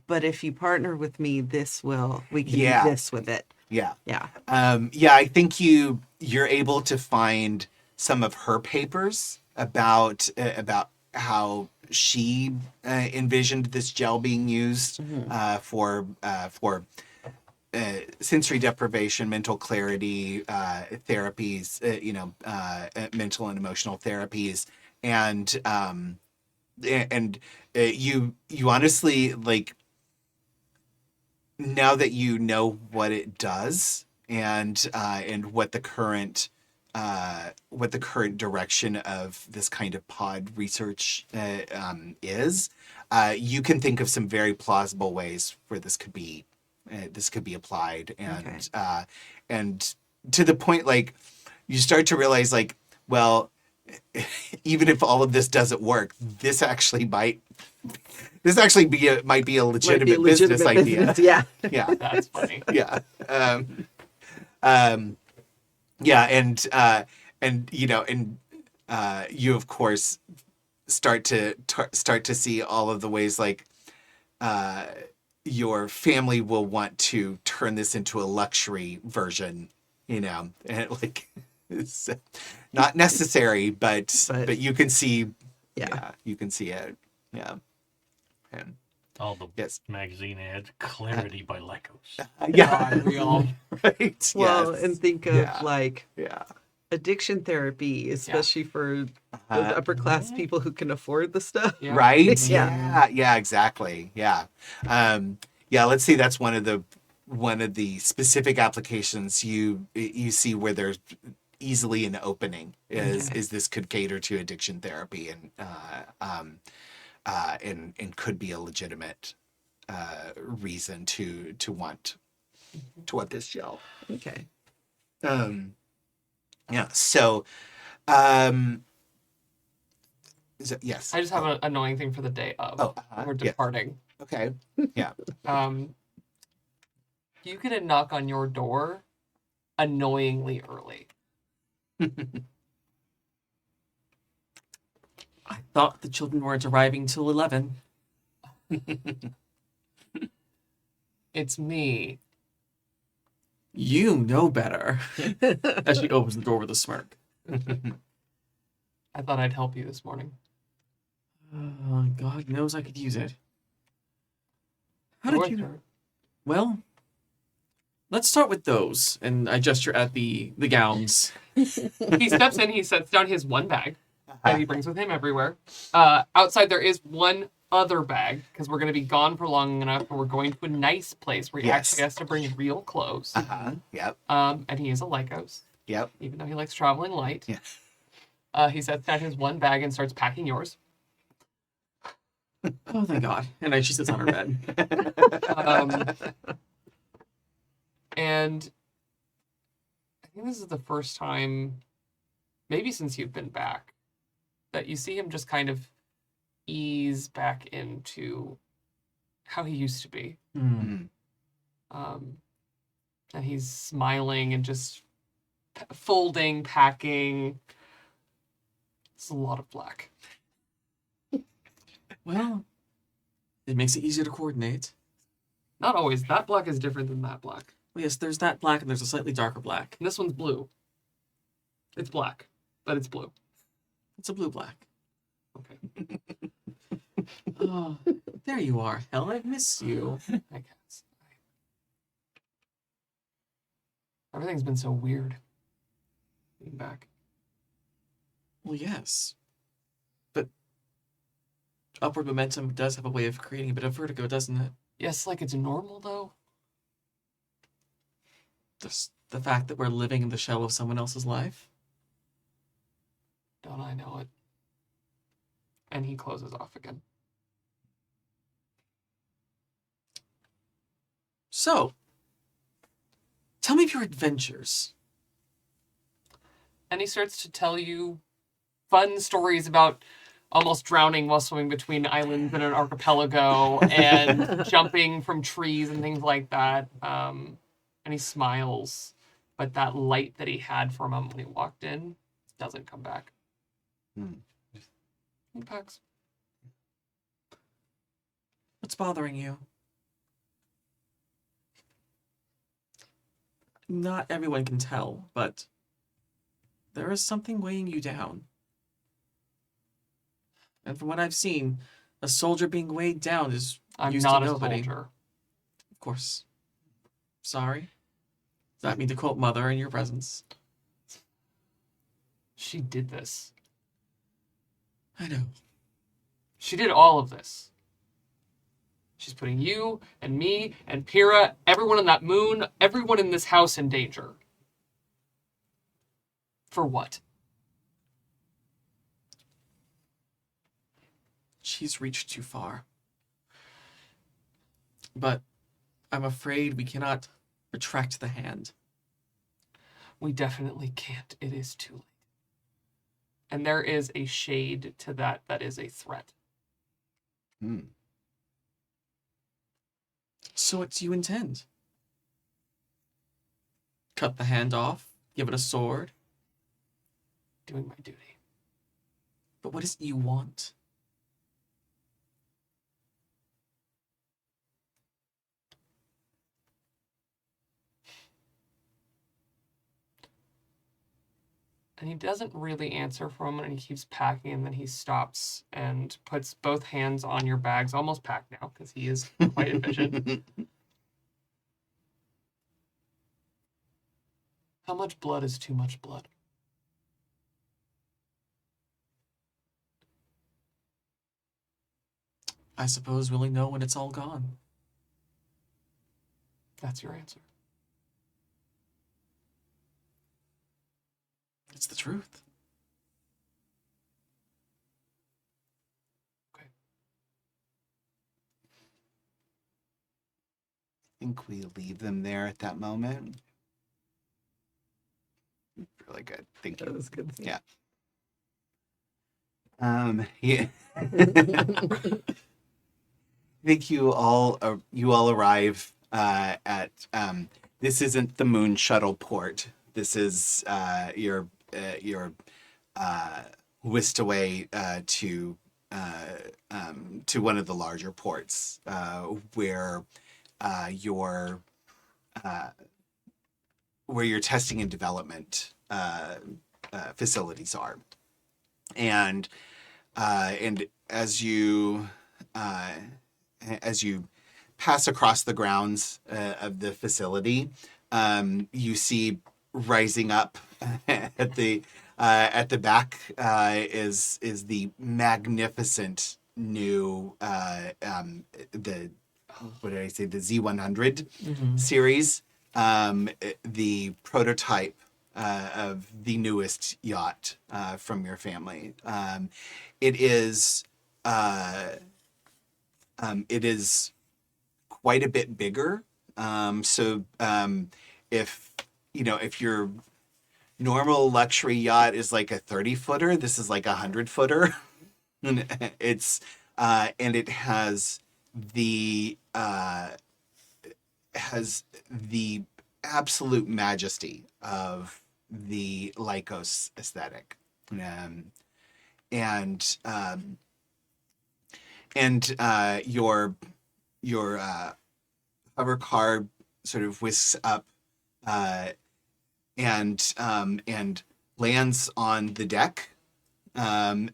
but if you partner with me, we can do this with it. Yeah. Yeah. I think you're able to find some of her papers about how she envisioned this gel being used for sensory deprivation, mental clarity therapies, mental and emotional therapies, and you honestly now that you know what it does and what the current what the current direction of this kind of pod research is, you can think of some very plausible ways where this could be applied, and and to the point, like, you start to realize, like, well, even if all of this doesn't work, this actually might be a legitimate business idea. Yeah. Yeah. That's funny. Yeah. Yeah, and you of course start to see all of the ways, like, your family will want to turn this into a luxury version, and like, it's not necessary, but you can see, you can see it, and All the yes, magazine ads, clarity by Lykos. yeah, Real. right, Well, yes. and think of like Yeah. addiction therapy, especially for the upper class people who can afford the stuff. Yeah. Right? Yeah. Yeah, exactly. Yeah. Let's see, that's one of the specific applications you see where there's easily an opening is this could cater to addiction therapy, and could be a legitimate reason to want this shell. Okay. Yeah. So, yes. I just have an annoying thing for the day of. We're yes. departing. Okay. Yeah. You get a knock on your door annoyingly early. I thought the children weren't arriving till 11. It's me. You know better. As she opens the door with a smirk. I thought I'd help you this morning. God knows I could use it. How Your did you... turn. Well, let's start with those. And I gesture at the gowns. He steps in, he sets down his one bag that he brings with him everywhere. Outside there is one other bag, because we're going to be gone for long enough, and we're going to a nice place where he actually has to bring real clothes. Yep. And he is a Lykos. Yep. Even though he likes traveling light. Yeah. He sets down his one bag and starts packing yours. Oh, thank God. And she sits on her bed. And I think this is the first time, maybe since you've been back, that you see him just kind of ease back into how he used to be. Mm. And he's smiling and just folding, packing. It's a lot of black. Well, it makes it easier to coordinate. Not always. That black is different than that black. Well, yes, there's that black and there's a slightly darker black. And this one's blue. It's black, but it's blue. It's a blue black. Okay. Oh, there you are, Hel. I've missed you. I guess. Everything's been so weird. Being back. Well, yes. But upward momentum does have a way of creating a bit of vertigo, doesn't it? Yes, like it's normal though. Just the fact that we're living in the shell of someone else's life. Don't I know it? And he closes off again. So, tell me of your adventures. And he starts to tell you fun stories about almost drowning while swimming between islands in an archipelago and jumping from trees and things like that. And he smiles, but that light that he had for a moment when he walked in doesn't come back. He packs. What's bothering you? Not everyone can tell, but there is something weighing you down. And from what I've seen, a soldier being weighed down is I'm used not to a nobody. soldier. Of course. Sorry. Does that mean to quote Mother in your presence? She did this. I know. She did all of this. She's putting you and me and Pyrrha, everyone on that moon, everyone in this house in danger. For what? She's reached too far. But I'm afraid we cannot retract the hand. We definitely can't. It is too late. And there is a shade to that is a threat. So what do you intend? Cut the hand off? Give it a sword? Doing my duty. But what is it you want? And he doesn't really answer for a moment, and he keeps packing, and then he stops and puts both hands on your bags, almost packed now, because he is quite efficient. How much blood is too much blood? I suppose we'll only know when it's all gone. That's your answer. It's the truth. Okay. I think we leave them there at that moment. Really good. Thank you. That was good. Yeah. Yeah. I think you all arrive at this isn't the moon shuttle port. This is you're whisked away to one of the larger ports where your testing and development facilities are, and as you pass across the grounds of the facility, you see rising up at the back is the magnificent new the what did I say, the Z100 series, the prototype of the newest yacht from your family. It is quite a bit bigger. So if your normal luxury yacht is like a 30-footer, this is like a 100-footer. And it's and it has the absolute majesty of the Lykos aesthetic. Your hover car sort of whisks up and lands on the deck. Where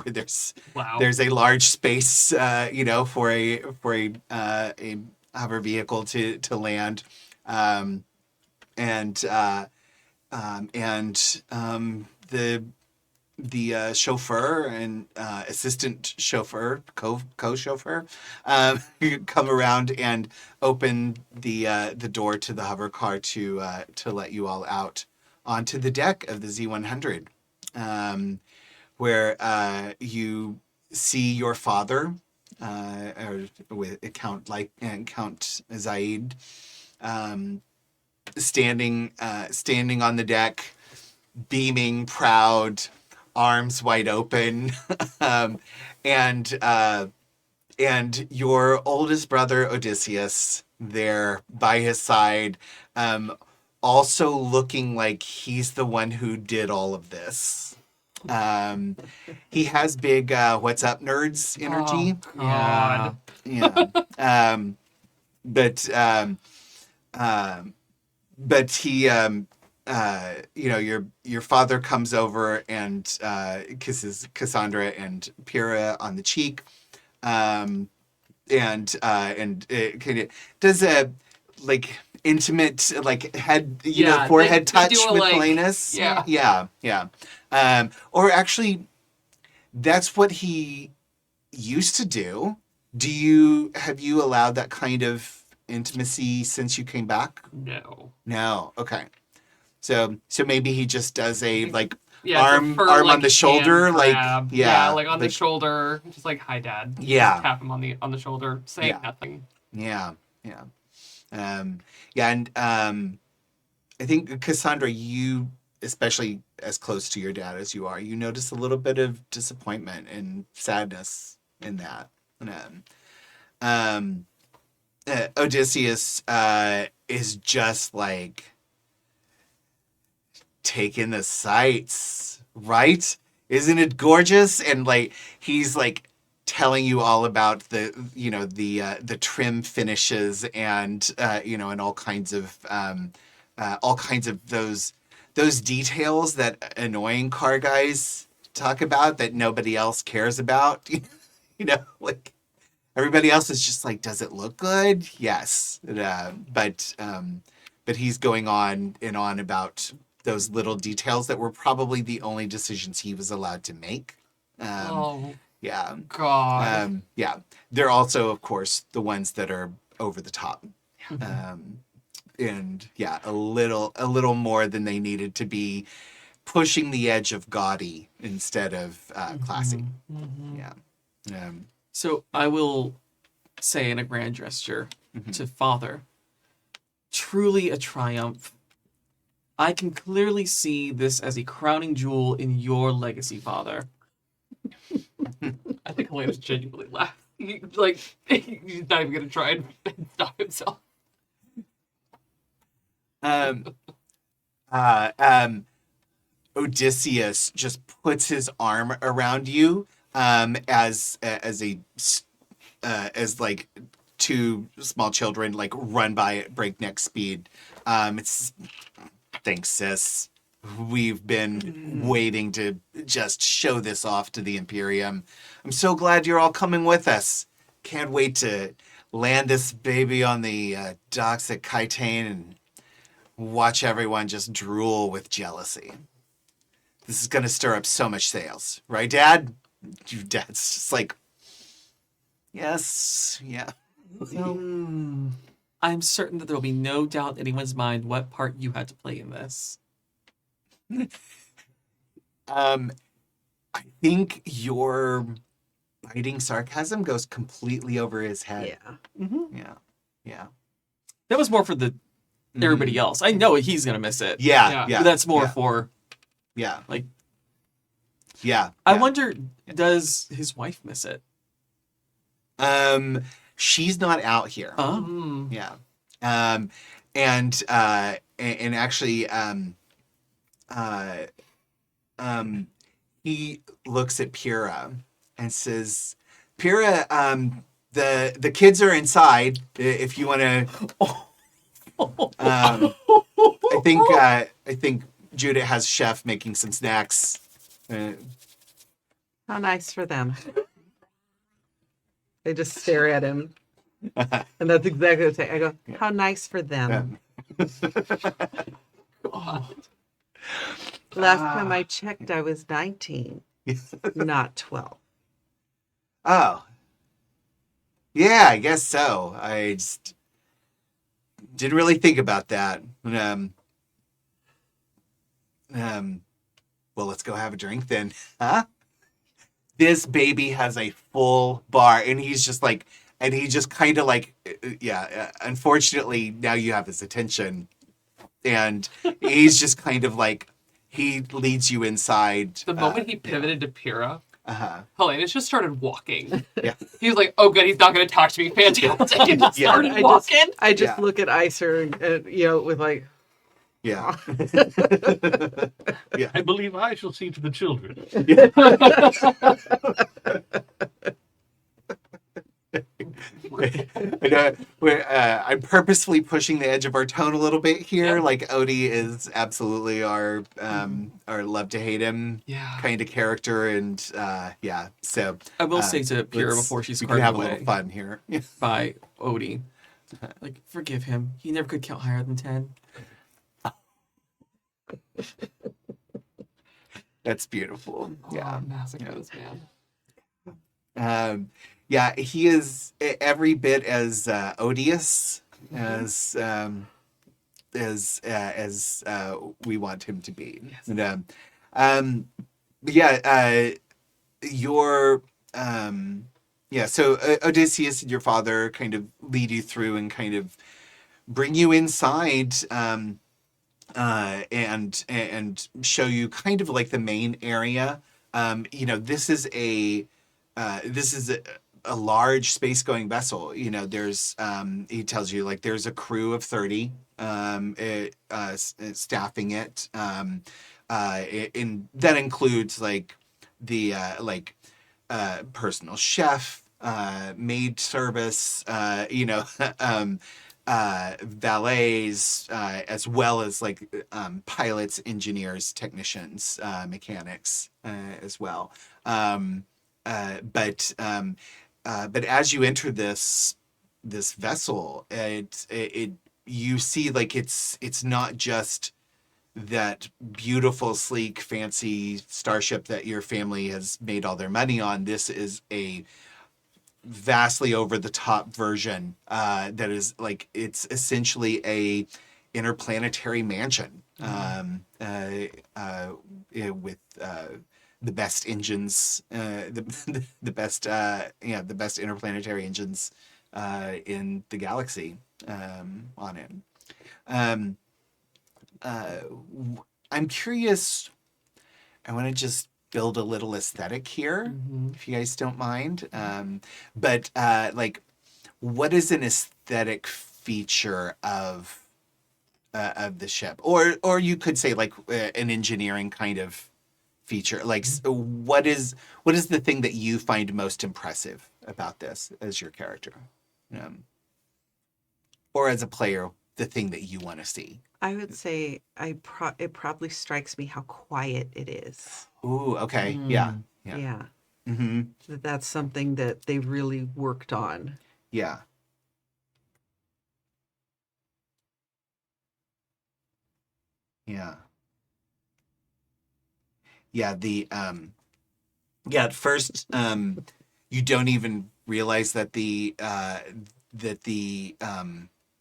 there's a large space, for a hover vehicle to land, the chauffeur and assistant chauffeur, co-chauffeur, come around and open the door to the hover car to let you all out onto the deck of the Z100, where you see your father, or with Count Zaid, standing on the deck, beaming, proud, arms wide open, and your oldest brother Odysseus there by his side, also looking like he's the one who did all of this. He has big "What's up, nerds" energy. Oh, God. Yeah. But he, your father comes over and kisses Cassandra and Pyrrha on the cheek, and it kind of does a intimate head forehead touch with Helenus. Yeah. Or actually, that's what he used to do. Have you allowed that kind of intimacy since you came back? No. No. Okay. So maybe he just does a like Yeah, it's a arm fur, on like, the shoulder, hand like grab. yeah, like on the like, shoulder, just like hi, Dad. Yeah. Just tap him on the shoulder, saying Yeah. nothing. yeah, yeah, yeah, and I think Cassandra, you especially as close to your dad as you are, you notice a little bit of disappointment and sadness in that. Um, Odysseus is just like taking the sights, right? Isn't it gorgeous? And like he's like telling you all about the the trim finishes and and all kinds of those details that annoying car guys talk about that nobody else cares about. Like everybody else is just like, does it look good? Yes. But he's going on and on about those little details that were probably the only decisions he was allowed to make. Oh Yeah. God. Yeah. They're also, of course, the ones that are over the top. And yeah, a little more than they needed to be, pushing the edge of gaudy instead of classy. Yeah. So I will say in a grand gesture to Father, truly a triumph. I can clearly see this as a crowning jewel in your legacy, Father. I think Helenus genuinely laughed. He's not even gonna try and stop himself. Odysseus just puts his arm around you as like two small children like run by at breakneck speed. It's thanks, sis. We've been waiting to just show this off to the Imperium. I'm so glad you're all coming with us. Can't wait to land this baby on the docks at Kaitane and watch everyone just drool with jealousy. This is going to stir up so much sales. Right, Dad? Your dad's just like, yes, yeah. So, I'm certain that there will be no doubt in anyone's mind what part you had to play in this. I think your biting sarcasm goes completely over his head. Yeah. That was more for everybody else. I know he's gonna miss it. Yeah. But that's more for Yeah. like. Yeah. I wonder, does his wife miss it? She's not out here. Oh. Yeah. And actually, he looks at Pyrrha and says, Pyrrha, the kids are inside if you want to. I think Judith has chef making some snacks. How nice for them. They just stare at him. And that's exactly what I say. I go, how nice for them. Last time I checked, I was 19, not 12. Oh. Yeah, I guess so. I just didn't really think about that. Well, let's go have a drink then. Huh? This baby has a full bar, and he's just like, and he just kind of like, unfortunately, now you have his attention. And he's just kind of like, he leads you inside. The moment he pivoted to Pyrrha, Uh-huh. Helenus just started walking. Yeah. He was like, oh, good, he's not going to talk to me. Fantastic. And just Yeah. started walking. I just Yeah. look at Iser and with like, Yeah. Yeah. I believe I shall see to the children. I'm purposefully pushing the edge of our tone a little bit here. Yeah. Like Odie is absolutely our love to hate him kind of character, and So I will say to Pyrrha before she's we can carted have a away little fun here. by Odie, like, forgive him. He never could count higher than 10. That's beautiful. Yeah. Massacre this man. He is every bit as odious as we want him to be. And, yeah, your so Odysseus and your father kind of lead you through and kind of bring you inside, and show you kind of like the main area. This is a large space-going vessel. There's he tells you like there's a crew of 30 staffing it. That includes like the personal chef, maid service, valets, as well as like pilots, engineers, technicians, mechanics, as well. But as you enter this vessel, you see like it's not just that beautiful, sleek, fancy starship that your family has made all their money on. This is a vastly over the top version that is like it's essentially a interplanetary mansion with the best engines, the best interplanetary engines in the galaxy on it. I'm curious. I want to just build a little aesthetic here, if you guys don't mind. But like, what is an aesthetic feature of the ship, or you could say like an engineering kind of feature? Like, what is the thing that you find most impressive about this as your character, or as a player, the thing that you want to see? I would say it probably strikes me how quiet it is. Ooh, okay. Yeah. Yeah. Mm-hmm. That's something that they really worked on. Yeah. Yeah. Yeah, at first you don't even realize that the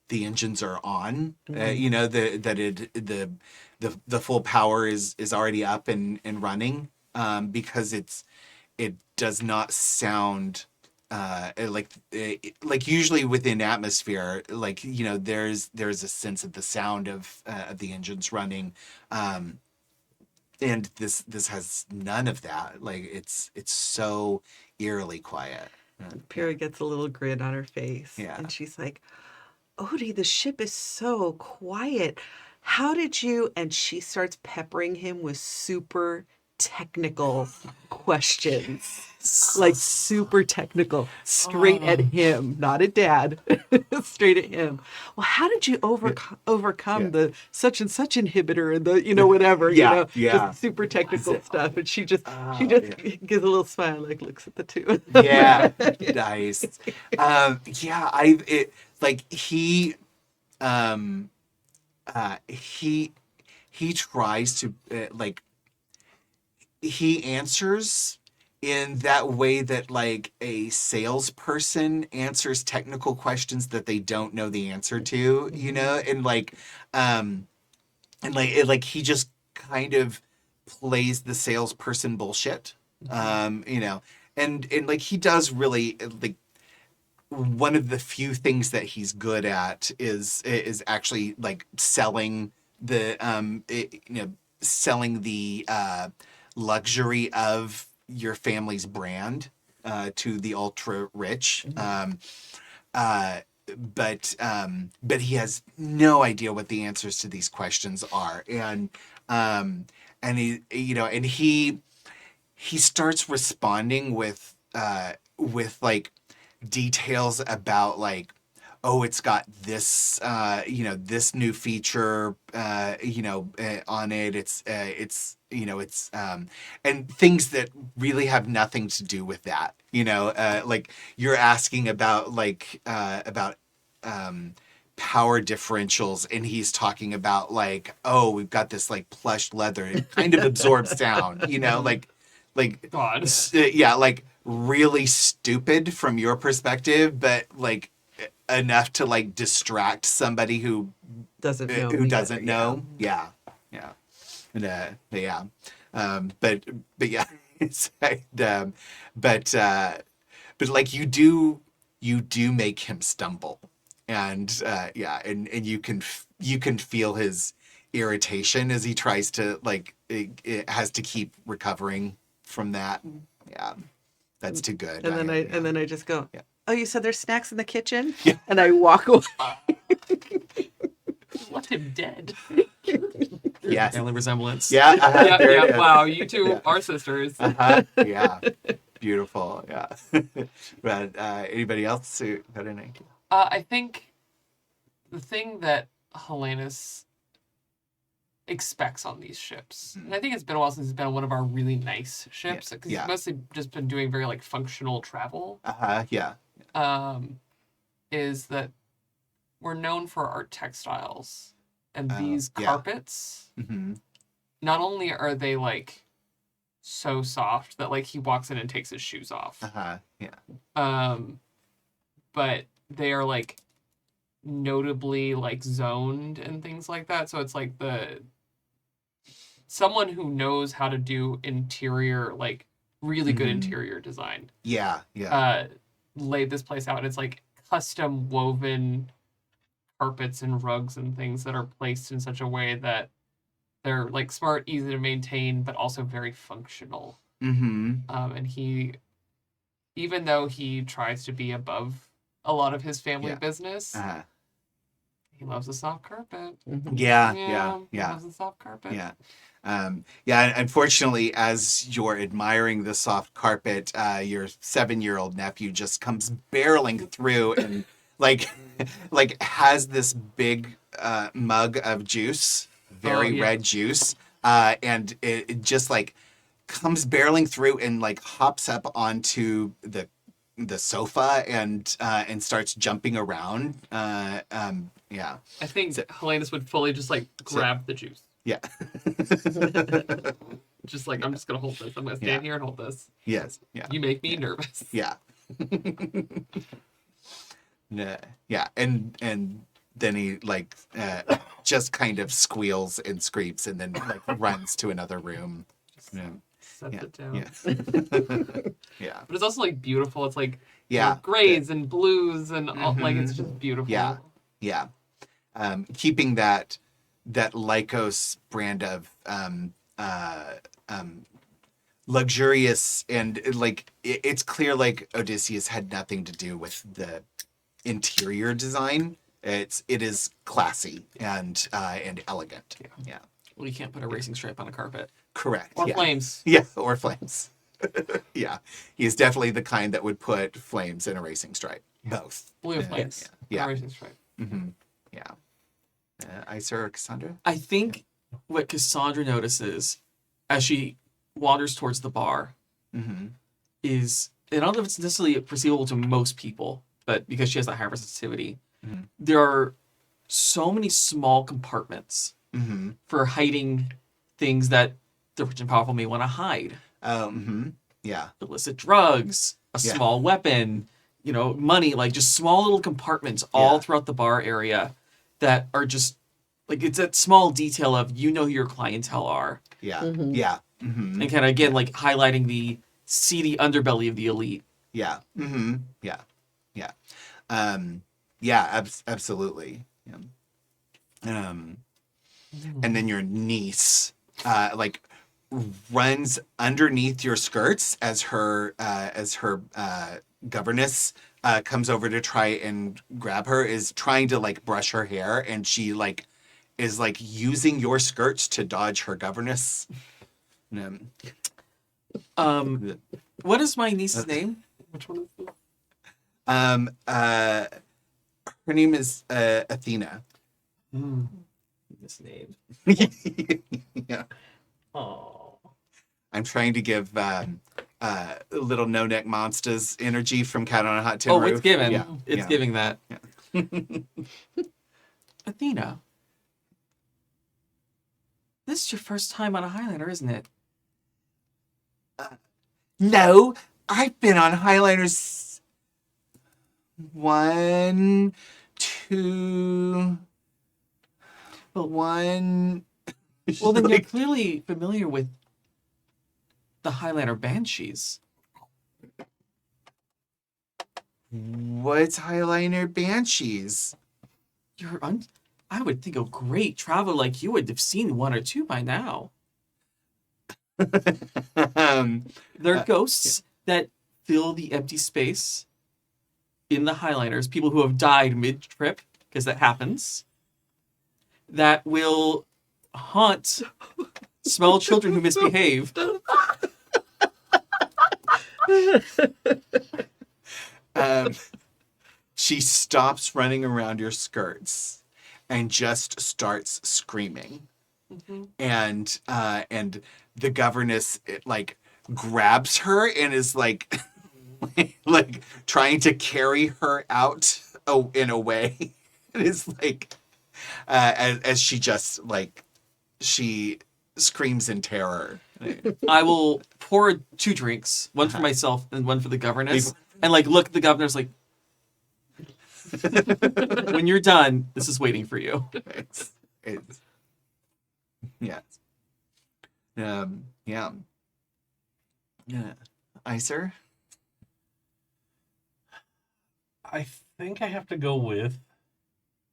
engines are on. The full power is already up and running, because it does not sound like usually within atmosphere, like there's a sense of the sound of the engines running, and this has none of that. Like it's so eerily quiet. Pyrrha gets a little grin on her face. Yeah. And she's like, Odie, the ship is so quiet. How did you? And she starts peppering him with super technical questions. Like super technical, straight at him, not at Dad, straight at him. Well, how did you overcome the such and such inhibitor and the whatever, just super technical stuff. And she just gives a little smile, like looks at the two of them. Yeah, nice. He tries to he answers in that way that like a salesperson answers technical questions that they don't know the answer to, and he just kind of plays the salesperson bullshit, and like he does really like one of the few things that he's good at is actually like selling the luxury of your family's brand to the ultra rich. But he has no idea what the answers to these questions are, and he starts responding with like details about like, oh, it's got this this new feature on it. It's and things that really have nothing to do with that. Like you're asking about power differentials, and he's talking about like, oh, we've got this like plush leather, it kind of absorbs sound, like God. like really stupid from your perspective, but like enough to like distract somebody who doesn't know who me doesn't better, know. Yeah, yeah, and, yeah. But yeah, it's but like you do make him stumble, and yeah, and you can feel his irritation as he tries to like it has to keep recovering from that. Yeah, that's too good. And then yeah. and then I just go, Yeah. "Oh, you said there's snacks in the kitchen?" Yeah. And I walk away. Left him dead. Yes. Family resemblance. Yeah, Yeah, there it yeah. is. Wow, you two Yeah. are sisters. Yeah, beautiful. Yeah. But anybody else who got an idea? I think the thing that Helenus expects on these ships, and I think it's been a while since he's been on one of our really nice ships, because Yeah. he's mostly just been doing very like functional travel, Yeah. is that we're known for our textiles, and these yeah. carpets, Mm-hmm. not only are they like so soft that like he walks in and takes his shoes off, Yeah. but they are like notably like zoned and things like that. So it's like someone who knows how to do interior, like really good interior design, Yeah. Yeah. laid this place out, and it's like custom woven carpets and rugs and things that are placed in such a way that they're like smart, easy to maintain, but also very functional. Mm-hmm. And he, even though he tries to be above a lot of his family business, he loves a soft carpet. Yeah. He loves a soft carpet. Yeah. Yeah, unfortunately, as you're admiring the soft carpet, your 7-year-old nephew just comes barreling through and like has this big mug of juice, very red juice, and it just like comes barreling through and like hops up onto the sofa and starts jumping around. Yeah. I think Helenus would fully just like grab the juice. Yeah. Just like, I'm just gonna hold this. I'm gonna stand here and hold this. Yes. Yeah. You make me nervous. Yeah. Yeah. And then he like just kind of squeals and screams and then like runs to another room. Yeah. Sets Yeah. it down. Yeah. Yeah. But it's also like beautiful. It's like Yeah. grays and blues and all, like it's just beautiful. Yeah. Yeah. Keeping that Lykos brand of luxurious and like it's clear like Odysseus had nothing to do with the interior design. It is classy and elegant. Yeah. Well, you can't put a racing stripe on a carpet. Correct. Or yeah. flames. Yeah, or flames. Yeah. He's definitely the kind that would put flames in a racing stripe. Both. Blue flames. Yeah. Racing stripe. Mm-hmm. Yeah. Iser or Cassandra? I think what Cassandra notices as she wanders towards the bar is, and I don't know if it's necessarily perceivable to most people, but because she has that higher sensitivity, there are so many small compartments for hiding things that the rich and powerful may want to hide. Yeah. Illicit drugs, a small weapon, money, like just small little compartments all throughout the bar area that are just like, it's that small detail of who your clientele are. Yeah. Yeah. And kind of again like highlighting the seedy underbelly of the elite. Yeah. Yeah. Yeah. Yeah, absolutely. Yeah. And then your niece like runs underneath your skirts as her governess comes over to try and grab her, is trying to like brush her hair, and she like is like using your skirts to dodge her governess. What is my niece's name? Which one is this? Her name is Athena. This name. Yeah. Oh. I'm trying to give little no-neck monsters energy from Cat on a Hot Tin Roof. It's given. Yeah. It's Yeah. giving that. Yeah. Athena. This is your first time on a Highlander, isn't it? No, I've been on Highliners 1, 2, one. Well, then you're Like, clearly familiar with the Highliner Banshees. what's Highliner Banshees? I would think a great traveler like you would have seen one or two by now. They're ghosts that fill the empty space in the Highliners, people who have died mid-trip, because that happens, that will haunt small children who misbehave. She stops running around your skirts and just starts screaming. And the governess like grabs her and is like like trying to carry her out in a way. It is like as she just like she screams in terror. I will pour 2 drinks, one for myself and one for the governess, and like look at the governor's like, when you're done, this is waiting for you. It's yes. Yeah. Yeah. Iser? I think I have to go with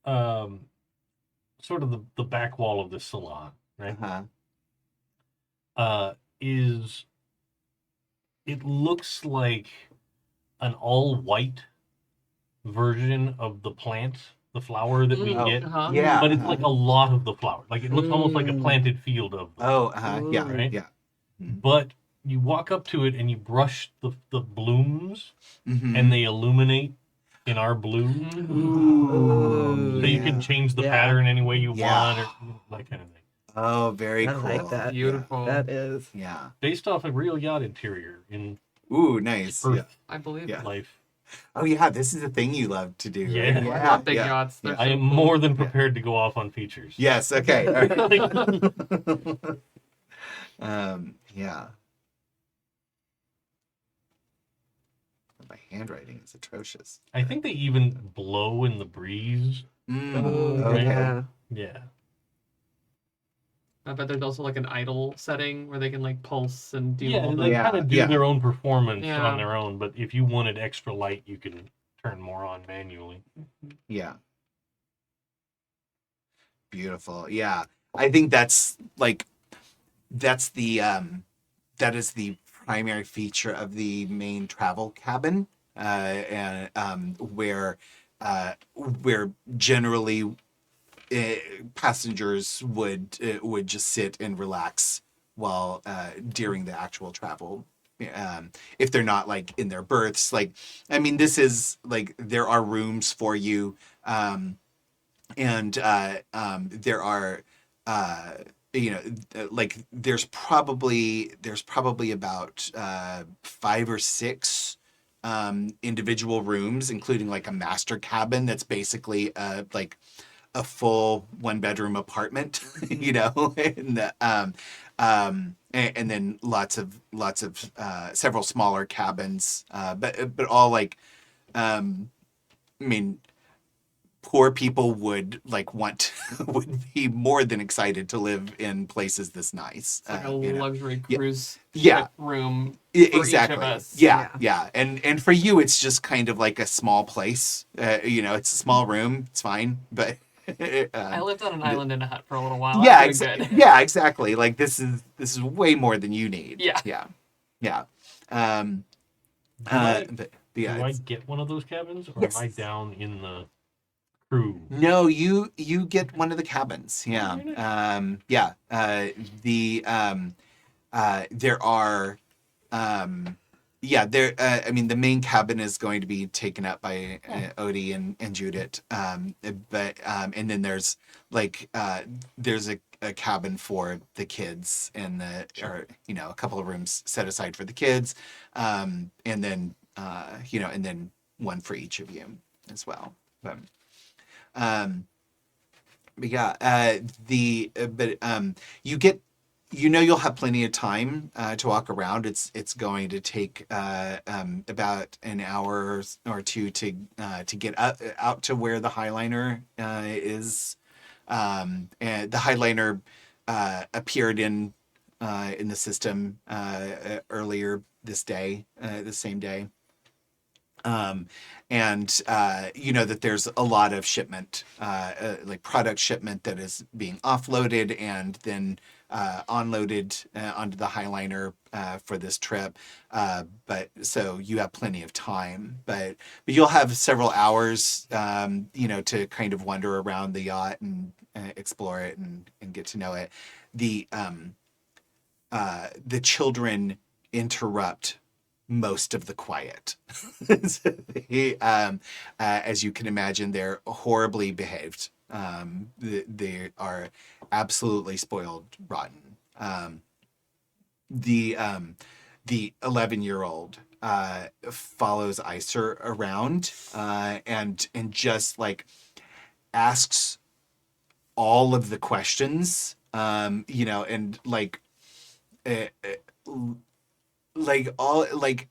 sort of the back wall of this salon, right? Uh-huh. Is it looks like an all white version of the plant, the flower that we get, Uh-huh. Yeah. but it's like a lot of the flower. Like it looks almost like a planted field of them. Oh, yeah. Right? Yeah. But you walk up to it and you brush the blooms, Mhm. and they illuminate in our blue. Ooh, So you can change the Yeah. pattern any way you Yeah. want, or that kind of thing. Oh, very I cool. like that. Beautiful. That is. Yeah. Based off a real yacht interior in Ooh, nice. Yeah. Earth I believe Yeah. it. life. Oh, yeah. This is a thing you love to do. Yeah. Right? I love big yeah. yachts. They're Yeah. I so am cool. more than prepared to go off on features. Yes. Okay. All right. Yeah. My handwriting is atrocious. I think they even blow in the breeze. Okay. Yeah. Yeah. I bet there's also like an idle setting where they can like pulse and do Yeah, all they the. kind of do Yeah. their own performance Yeah. on their own, but if you wanted extra light, you can turn more on manually. Yeah. Beautiful. Yeah. I think that's like that is the primary feature of the main travel cabin, and where generally passengers would just sit and relax while during the actual travel. If they're not like in their berths, like I mean, this is like there are rooms for you, and there are like there's probably about 5 or 6 individual rooms, including like a master cabin that's basically like a full 1-bedroom apartment, and then lots of several smaller cabins, but all like I mean, poor people would be more than excited to live in places this nice. It's like a luxury cruise Yeah. ship room Exactly. for each of us. Yeah. And for you, it's just kind of like a small place. It's a small room. It's fine, but I lived on an island in a hut for a little while. yeah, I'm doing good. yeah, exactly. Like this is way more than you need. Yeah. Yeah. But yeah, Do I get one of those cabins, or Yes. am I down in the crew? no, you get one of the cabins. Yeah. Very nice. There are I mean the main cabin is going to be taken up by Odie and Judith, but and then there's like there's a cabin for the kids and a couple of rooms set aside for the kids, and then and then one for each of you as well. But you get you'll have plenty of time to walk around. It's going to take about an hour or two to get out to where the Highliner is And the Highliner appeared in the system earlier this day, the same day. And you know that there's a lot of shipment, like product shipment that is being offloaded and then onloaded onto the Highliner for this trip. But so you have plenty of time, but you'll have several hours, you know, to kind of wander around the yacht and explore it and get to know it. The children interrupt most of the quiet. So they, as you can imagine, they're horribly behaved. They are absolutely spoiled rotten. The 11-year-old follows Iser around and just like asks all of the questions, you know, and like all like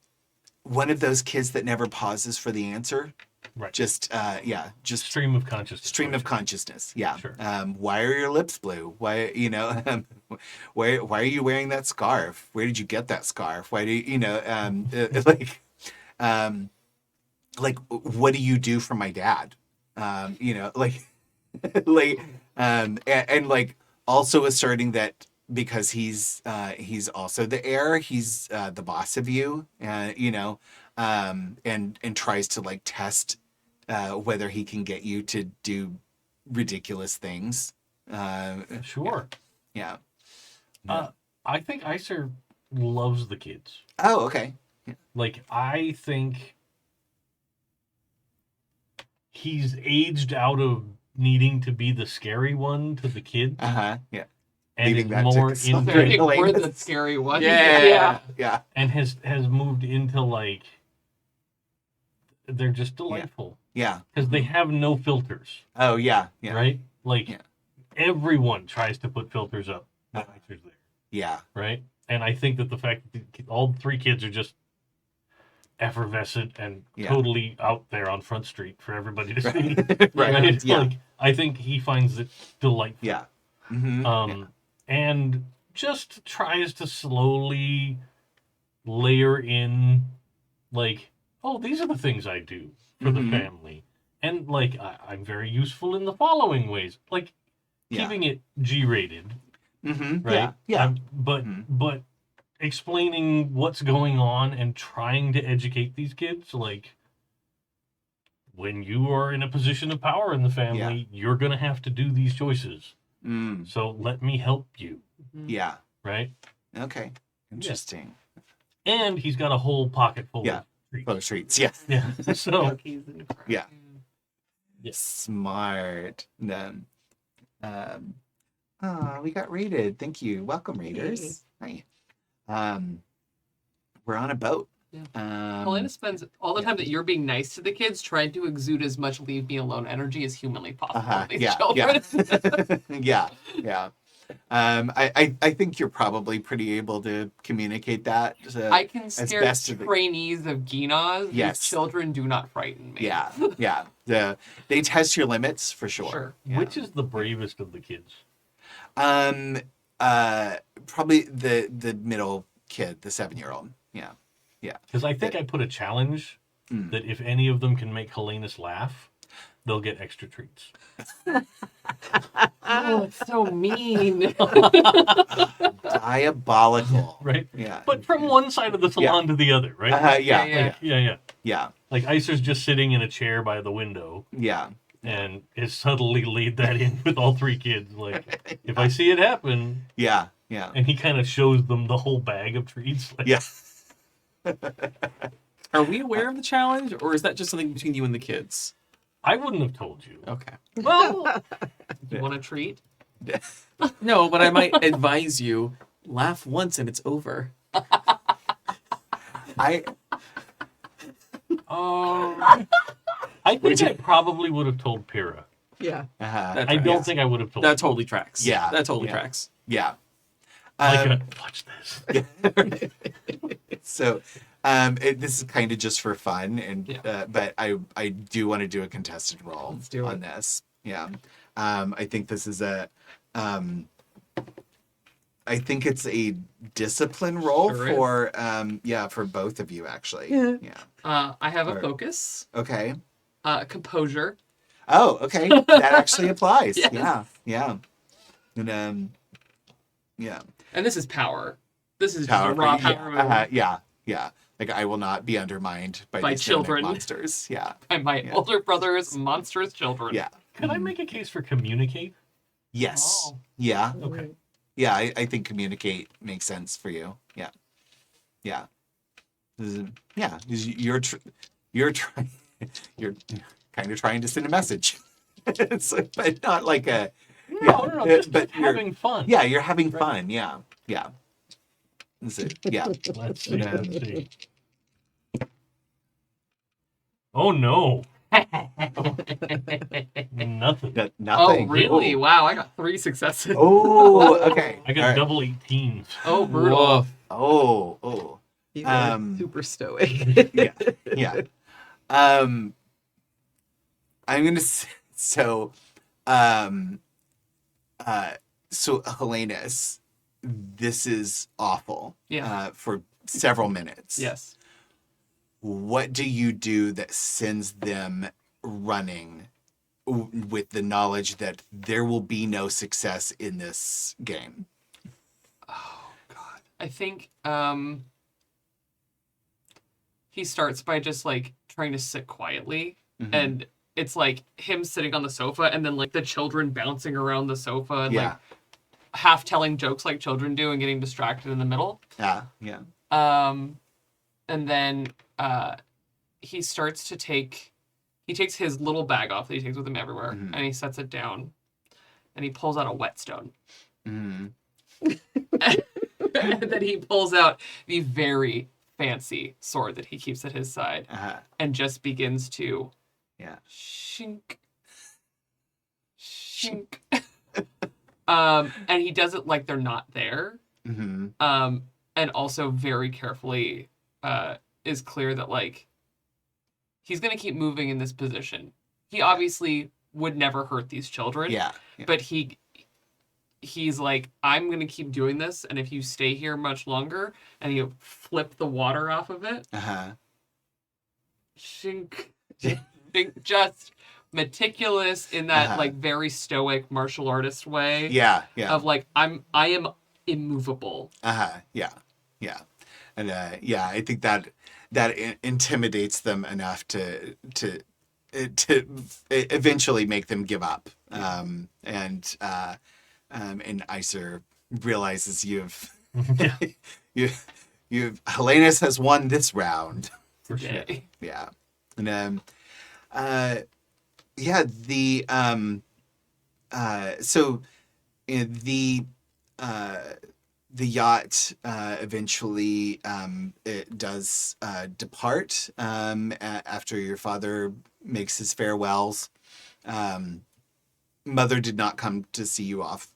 one of those kids that never pauses for the answer. Right. Just just Stream of consciousness. stream of consciousness. Yeah. Sure. Why are your lips blue? Why, you know, why are you wearing that scarf? Where did you get that scarf? Why do you know, like what do you do for my dad? You know, like and like also asserting that because he's also the heir, he's the boss of you, you know, and tries to like test whether he can get you to do ridiculous things. Sure. Yeah. I think Iser loves the kids. Oh, okay. Like, I think he's aged out of needing to be the scary one to the kids. Yeah. And Leaving is that to more Cassandra. I into think we're the Helenus. scary one. Yeah. Yeah. and has moved into like they're just delightful Yeah. because they have no filters, Oh, yeah. Yeah. right? Like Yeah. everyone tries to put filters up when Iser's there, Yeah. right? And I think that the fact that all three kids are just effervescent and Yeah. totally out there on Front Street for everybody to see, Right. Yeah. Like, I think he finds it delightful. Yeah. Mm-hmm. And just tries to slowly layer in, like, oh, these are the things I do for the Mhm. family. And, like, I'm very useful in the following ways. Like, Yeah. keeping it G-rated, Mm-hmm. right? Yeah. But explaining what's going on and trying to educate these kids, like, when you are in a position of power in the family, you're going to have to do these choices. Mm. So let me help you, Yeah. right? Okay. Interesting. And he's got a whole pocket full Yeah. of treats. Photo streets. Yeah. Yeah. So Cookies and crap. Yeah. Yes. Smart. Then, we got raided. Thank you. Welcome, raiders. Hi. We're on a boat. Yeah. Helena spends all the time that you're being nice to the kids trying to exude as much leave me alone energy as humanly possible to these children. Yeah. Yeah. I think you're probably pretty able to communicate that. I can scare best as the- trainees of Ginas. Yes. These children do not frighten me. Yeah. Yeah. They test your limits for sure. Sure. Yeah. which is the bravest of the kids? Probably the middle kid, the 7-year-old. Yeah. Because I think I put a challenge that if any of them can make Helenus laugh, they'll get extra treats. Oh, it's so mean. Diabolical. Right? Yeah. But from one side of the salon to the other, right? Yeah. Yeah. Yeah. Like Iser's just sitting in a chair by the window Yeah. and has subtly laid that in with all three kids. Like, if I see it happen, Yeah. and he kind of shows them the whole bag of treats. Like, Yeah. Are we aware of the challenge, or is that just something between you and the kids? I wouldn't have told you. Okay. Well, you want a treat? No, but I might advise you: laugh once and it's over. I I think I probably would have told Pyrrha. Yeah. That I tracks. don't think I would have told That totally tracks. Yeah. That totally Yeah. tracks. yeah. Like, watch this. So this is kind of just for fun, and but I do want to do a contested roll Let's do on it. this. Yeah. I think this is I think it's a discipline role Sure is. for both of you actually. Yeah. I have a Alright. focus, Okay. composure. Oh, okay. That actually applies. Yes. Yeah. And And this is power. This is power. just a raw Yeah. power move Yeah. Like I will not be undermined by By these children. monsters. Yeah. by my Yeah. older brother's monstrous children. Yeah. Could I make a case for communicate? Yes. Oh. Yeah. Okay. Yeah. I think communicate makes sense for you. Yeah. Yeah. Yeah. 'Cause you're trying. You're kind of trying to send a message. But not like a. No, just but you're having fun. Yeah, you're having fun. Yeah. Yeah. Let's see. Oh no. Nothing. Nothing. Oh, really? Oh. Wow, I got 3 successes. Oh, okay. I got All right. double 18s. Oh, brutal. Woof. Oh. You are super stoic. Yeah. I'm gonna say so. So Helenus, this is awful. Yeah. For several minutes. Yes. What do you do that sends them running with the knowledge that there will be no success in this game? Oh, God. I think he starts by just, like, trying to sit quietly. Mhm. And it's, like, him sitting on the sofa and then, like, the children bouncing around the sofa and, like, half telling jokes like children do and getting distracted in the middle. Yeah. And then he starts to he takes his little bag off that he takes with him everywhere, Mhm. and he sets it down, and he pulls out a whetstone. Mm-hmm. And then he pulls out the very fancy sword that he keeps at his side and just begins to shink. And he does it like they're not there. Mm-hmm. And also very carefully is clear that, like, he's going to keep moving in this position. He obviously would never hurt these children. Yeah. But he's like, I'm going to keep doing this, and if you stay here much longer, and you flip the water off of it, shink, just meticulous in that like very stoic martial artist way. Yeah. Of like, I am immovable. Yeah. And I think that intimidates them enough to eventually make them give up. And Iser realizes you've Helenus has won this round. For sure. Yeah. And the yacht eventually it does depart after your father makes his farewells. Mother did not come to see you off,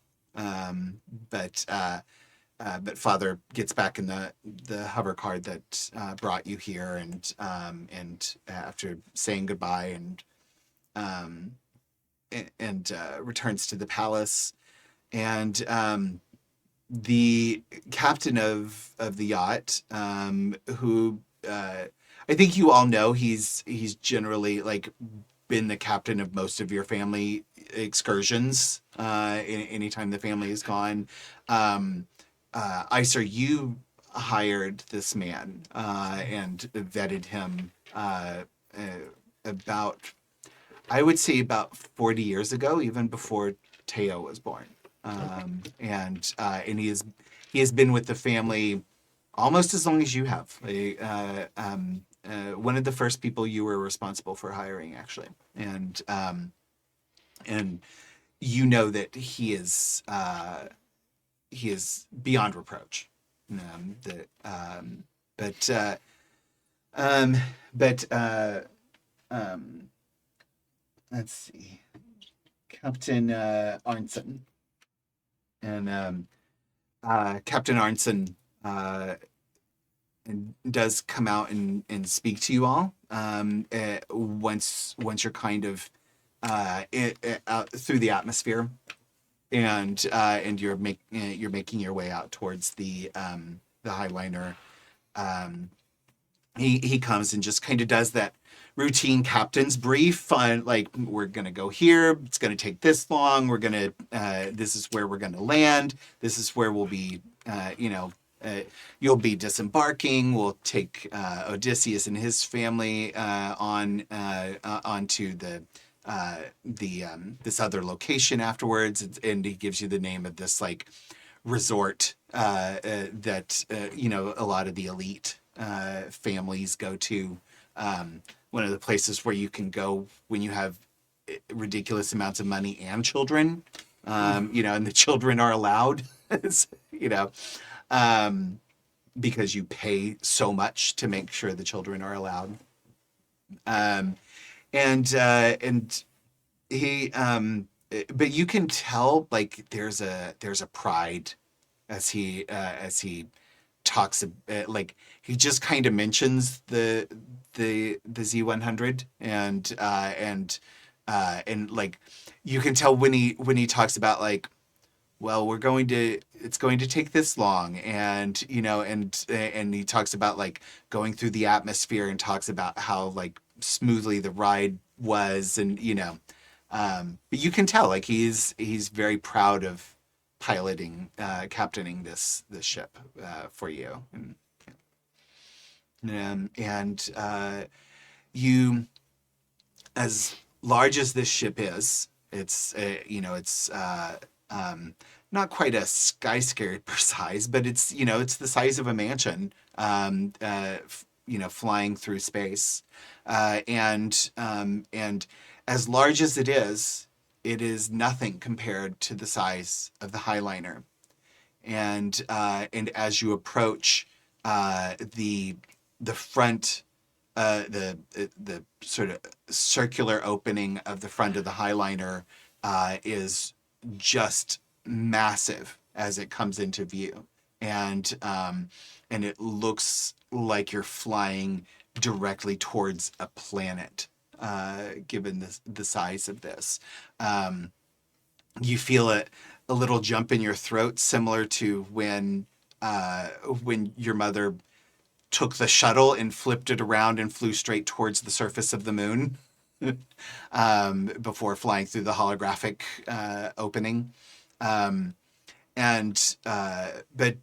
but father gets back in the hover car that brought you here, and after saying goodbye and returns to the palace, and the captain of the yacht, who I think you all know, he's generally like been the captain of most of your family excursions. Anytime the family is gone, Iser, you hired this man and vetted him about 40 years ago, even before Teo was born. And he has been with the family almost as long as you have. One of the first people you were responsible for hiring, actually, and you know that he is beyond reproach. Let's see, Captain Arnson. And Captain Arnson does come out and speak to you all once you're kind of through the atmosphere, and you're making your way out towards the Highliner. He comes and just kind of does that routine captain's brief on, like, we're gonna go here, it's gonna take this long, we're gonna this is where we're gonna land, this is where we'll be, you'll be disembarking, we'll take Odysseus and his family onto this other location afterwards, and he gives you the name of this like resort that a lot of the elite families go to. One of the places where you can go when you have ridiculous amounts of money and children, and the children are allowed, because you pay so much to make sure the children are allowed. And he, but you can tell, like, there's a pride as he talks, like, he just kind of mentions the Z100, and like, you can tell when he talks about, like, well, it's going to take this long, and and he talks about, like, going through the atmosphere, and talks about how, like, smoothly the ride was, and but you can tell, like, he's very proud of captaining this ship for you, and you, as large as this ship is, it's not quite a skyscraper size, but it's the size of a mansion, flying through space, and as large as it is nothing compared to the size of the Highliner. And as you approach the front, the sort of circular opening of the front of the Highliner is just massive as it comes into view, and it looks like you're flying directly towards a planet, given the size of this. You feel a little jump in your throat, similar to when your mother took the shuttle and flipped it around and flew straight towards the surface of the moon, before flying through the holographic opening. But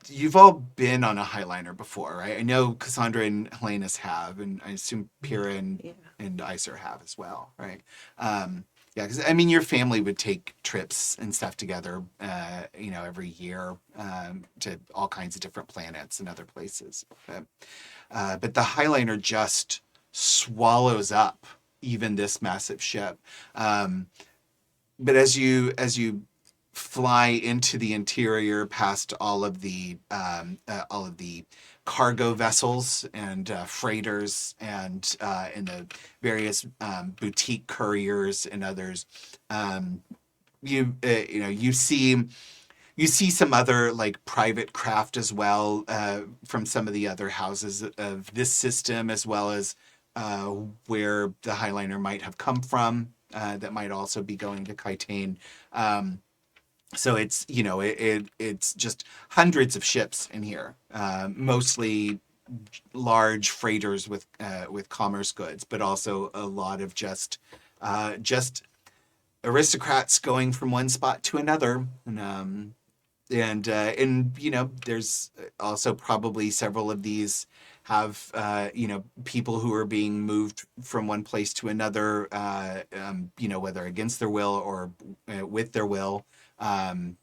you've all been on a Highliner before, right? I know Cassandra and Helenus have, and I assume Pyrrha and Iser have as well, right? Yeah, because I mean, your family would take trips and stuff together, every year, to all kinds of different planets and other places. But the Highliner just swallows up even this massive ship. But as you fly into the interior, past all of the cargo vessels and freighters, and the various boutique couriers and others, you see some other, like, private craft as well, from some of the other houses of this system, as well as where the Highliner might have come from, that might also be going to Kitane. So it's it's just hundreds of ships in here, mostly large freighters with commerce goods, but also a lot of just aristocrats going from one spot to another, and there's also probably several of these have people who are being moved from one place to another, whether against their will or with their will.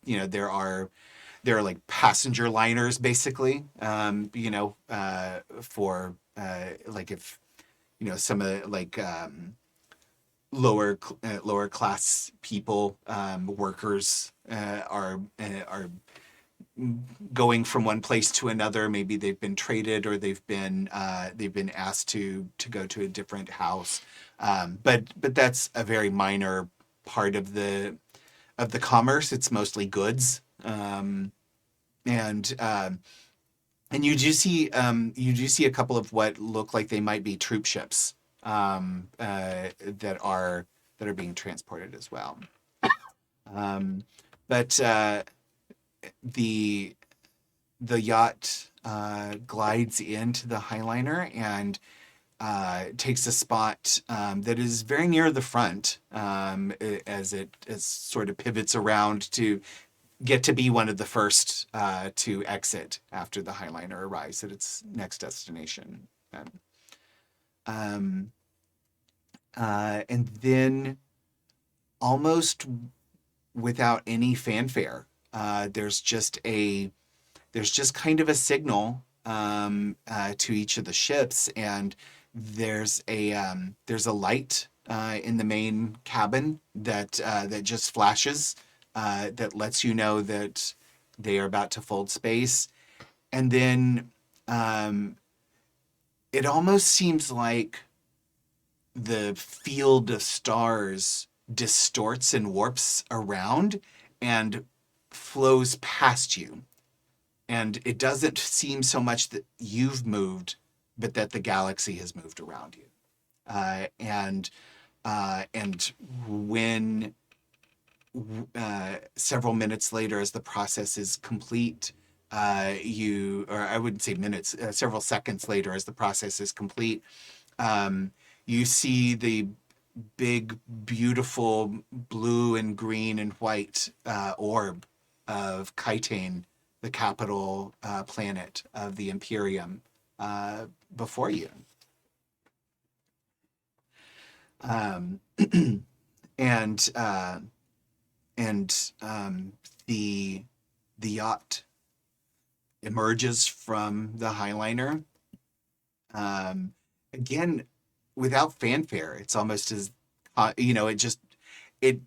There are like passenger liners, basically, for like, if some of the, like, lower class people, workers, are going from one place to another. Maybe they've been traded, or they've been asked to go to a different house. But that's a very minor part of the commerce. It's mostly goods. And you do see a couple of what look like they might be troop ships, that are that are being transported as well. But the yacht glides into the Highliner and takes a spot that is very near the front as it sort of pivots around to get to be one of the first to exit after the Highliner arrives at its next destination. And then, almost without any fanfare, there's just kind of a signal to each of the ships, and there's a light in the main cabin that just flashes that lets you know that they are about to fold space. And then it almost seems like the field of stars distorts and warps around and flows past you. And it doesn't seem so much that you've moved, but that the galaxy has moved around you. And when several minutes later, as the process is complete, or I wouldn't say minutes, several seconds later, as the process is complete, you see the big, beautiful blue and green and white orb of Kaitane, the capital planet of the Imperium, before you. The yacht emerges from the Highliner. Again, without fanfare. It's almost as it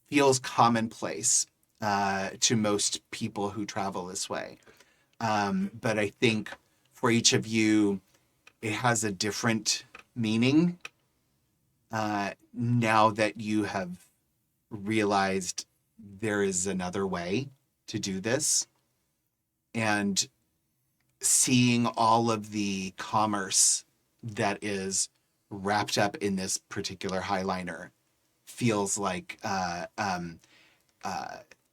feels commonplace to most people who travel this way. But I think for each of you, it has a different meaning now that you have realized there is another way to do this. And seeing all of the commerce that is wrapped up in this particular Highliner feels like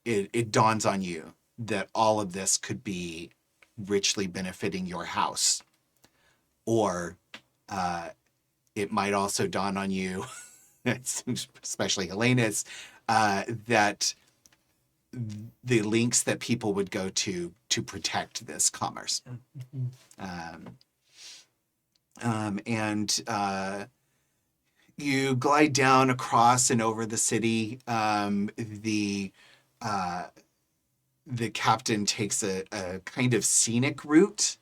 it dawns on you that all of this could be richly benefiting your house. Or it might also dawn on you, especially Helenus, that the links that people would go to protect this commerce. You glide down across and over the city. The captain takes a kind of scenic route,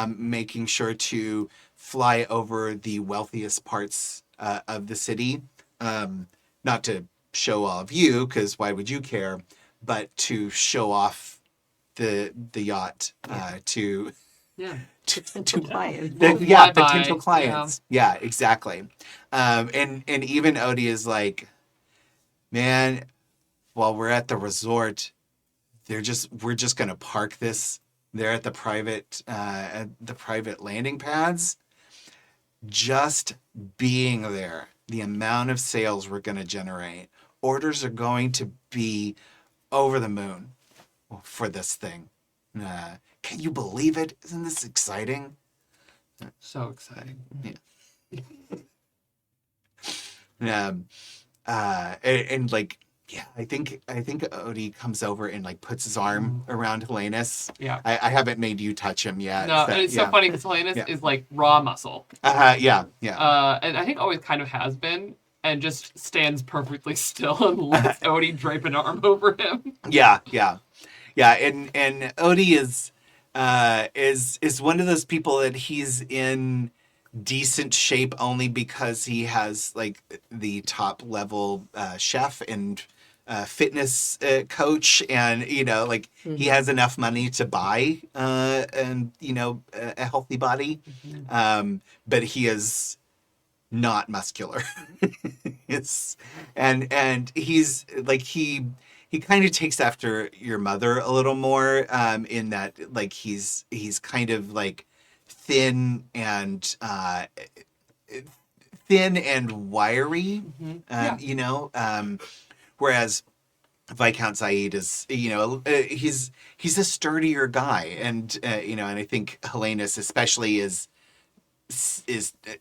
making sure to fly over the wealthiest parts of the city. Not to show all of you, because why would you care? But to show off the yacht to Potential clients. Potential clients. Yeah, exactly. And even Odie is like, man, while we're at the resort, we're just gonna park this there at the private landing pads. Just being there, the amount of sales we're gonna generate, orders are going to be over the moon for this thing. Can you believe it? Isn't this exciting? So exciting. Yeah. I think Odie comes over and like puts his arm around Helenus. Yeah. I haven't made you touch him yet. No, and it's so funny because Helenus is like raw muscle. Yeah. And I think always kind of has been, and just stands perfectly still and lets Odie drape an arm over him. Yeah. And Odie is one of those people that he's in decent shape only because he has like the top level chef and fitness coach, and he has enough money to buy a healthy body, but he is not muscular. and he's like he kind of takes after your mother a little more, in that like he's kind of like thin and thin and wiry, Yeah. you know, whereas Viscount Saeed is, you know, he's a sturdier guy, and you know, and I think Helenus especially is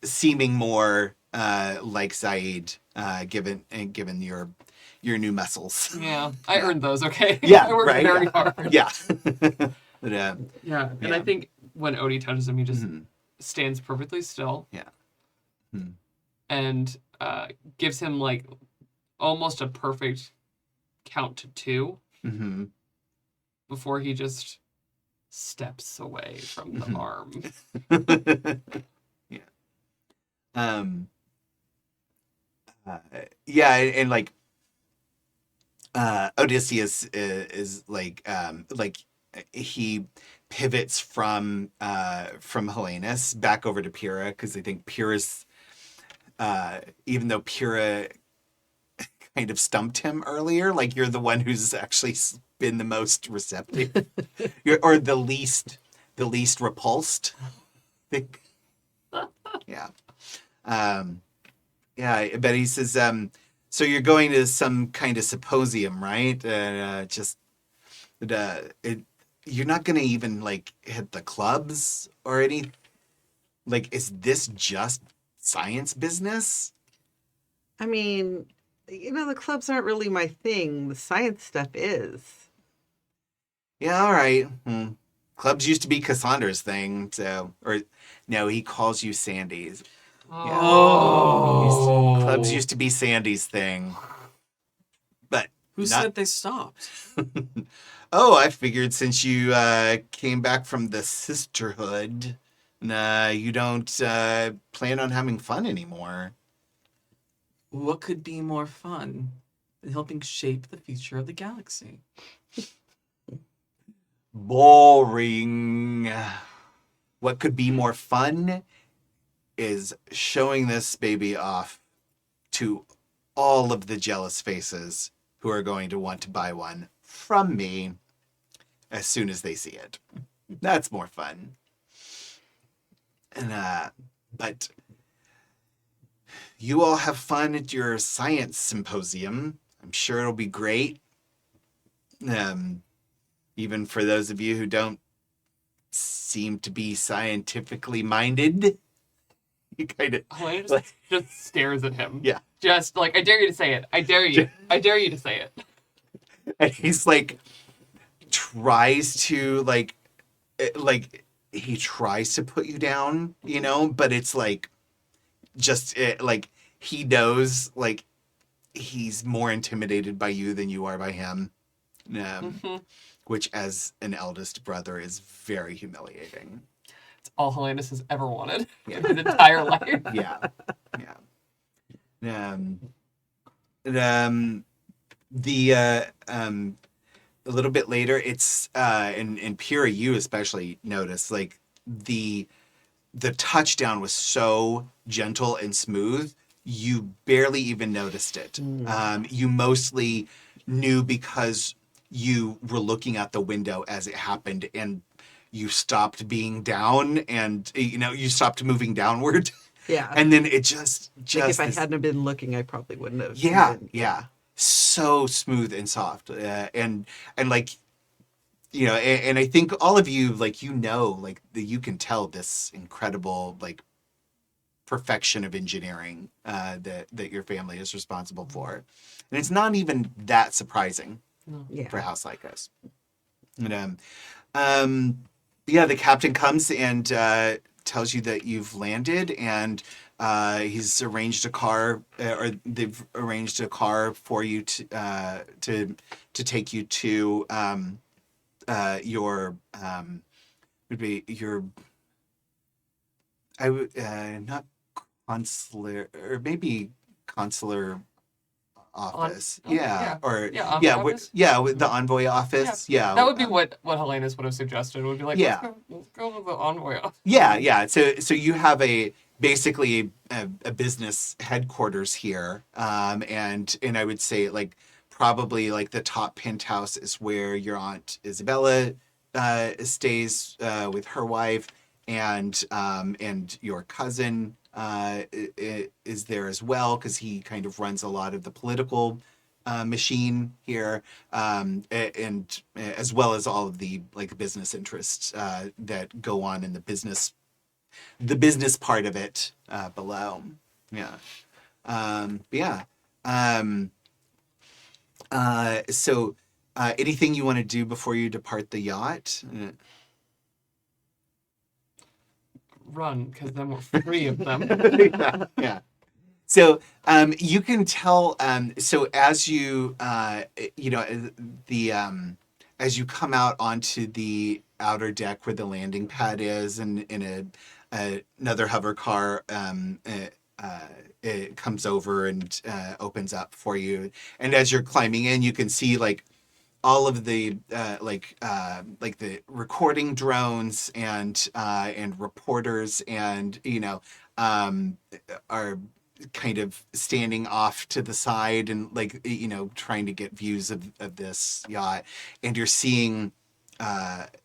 seeming more like Saeed, given your new muscles. Yeah, I earned those. Okay. Yeah, I worked right. very Yeah. hard. Yeah. But, Yeah, and Yeah. I think when Odie touches him, he just mhm. stands perfectly still Yeah. Mhm. and gives him like almost a perfect count to 2 Mhm. before he just steps away from the Mhm. arm. Yeah. Um. Yeah, and like Odysseus is like he pivots from Helenus back over to Pyrrha, because I think Pyrrha's even though Pyrrha kind of stumped him earlier, like you're the one who's actually been the most receptive, or the least repulsed. I think. Yeah. Yeah, but he says, so you're going to some kind of symposium, right? You're not going to even like hit the clubs or any. Like, is this just science business? I mean, you know, the clubs aren't really my thing. The science stuff is. Yeah, all right. Clubs used to be Cassandra's thing, so or no, he calls you Sandy's. Oh. Clubs used to be Sandy's thing, but Who not. said they stopped? Oh, I figured since you came back from the sisterhood, you don't plan on having fun anymore. What could be more fun than helping shape the future of the galaxy? Boring. What could be more fun is showing this baby off to all of the jealous faces who are going to want to buy one from me as soon as they see it. That's more fun. And but you all have fun at your science symposium. I'm sure it'll be great. Even for those of you who don't seem to be scientifically minded, you kind of Helena like, just stares at him. yeah. Just like, I dare you to say it. I dare you. I dare you to say it. And he's like tries to like he tries to put you down, you know, but it's like just like he knows like he's more intimidated by you than you are by him, which as an eldest brother is very humiliating. It's all Helenus has ever wanted Yeah. in his entire life. Yeah. A little bit later, it's and Pyrrha, you especially notice like the touchdown was so gentle and smooth, you barely even noticed it. You mostly knew because you were looking out the window as it happened, and you stopped being down, and you know you stopped moving downward. Yeah. And then it just Like if I this- hadn't have been looking, I probably wouldn't have. yeah, even- yeah, so smooth and soft, and like you know, and I think all of you like you know like you can tell this incredible like perfection of engineering that your family is responsible for, and it's not even that surprising Yeah. for House Lykos. And yeah, the captain comes and tells you that you've landed, and he's arranged a car, or they've arranged a car for you to take you to your would be your I would not consular or maybe consular office. yeah. Or Yeah, envoy office? with the envoy office. Yeah. That would be what Helenus would have suggested. Would be like, Yeah. let's go to the envoy office. Yeah. So you have basically a business headquarters here, and I would say like probably like the top penthouse is where your aunt Isabella stays with her wife, and your cousin is there as well, because he kind of runs a lot of the political machine here, and as well as all of the like business interests that go on in the business part of it below. Yeah. Yeah. So anything you want to do before you depart the yacht? Run, because then we're free of them. Yeah. So you can tell. So as you as you come out onto the outer deck where the landing pad is, and in another hover car it comes over and opens up for you. And as you're climbing in, you can see like all of the like the recording drones and reporters, and are kind of standing off to the side and like trying to get views of this yacht. And you're seeing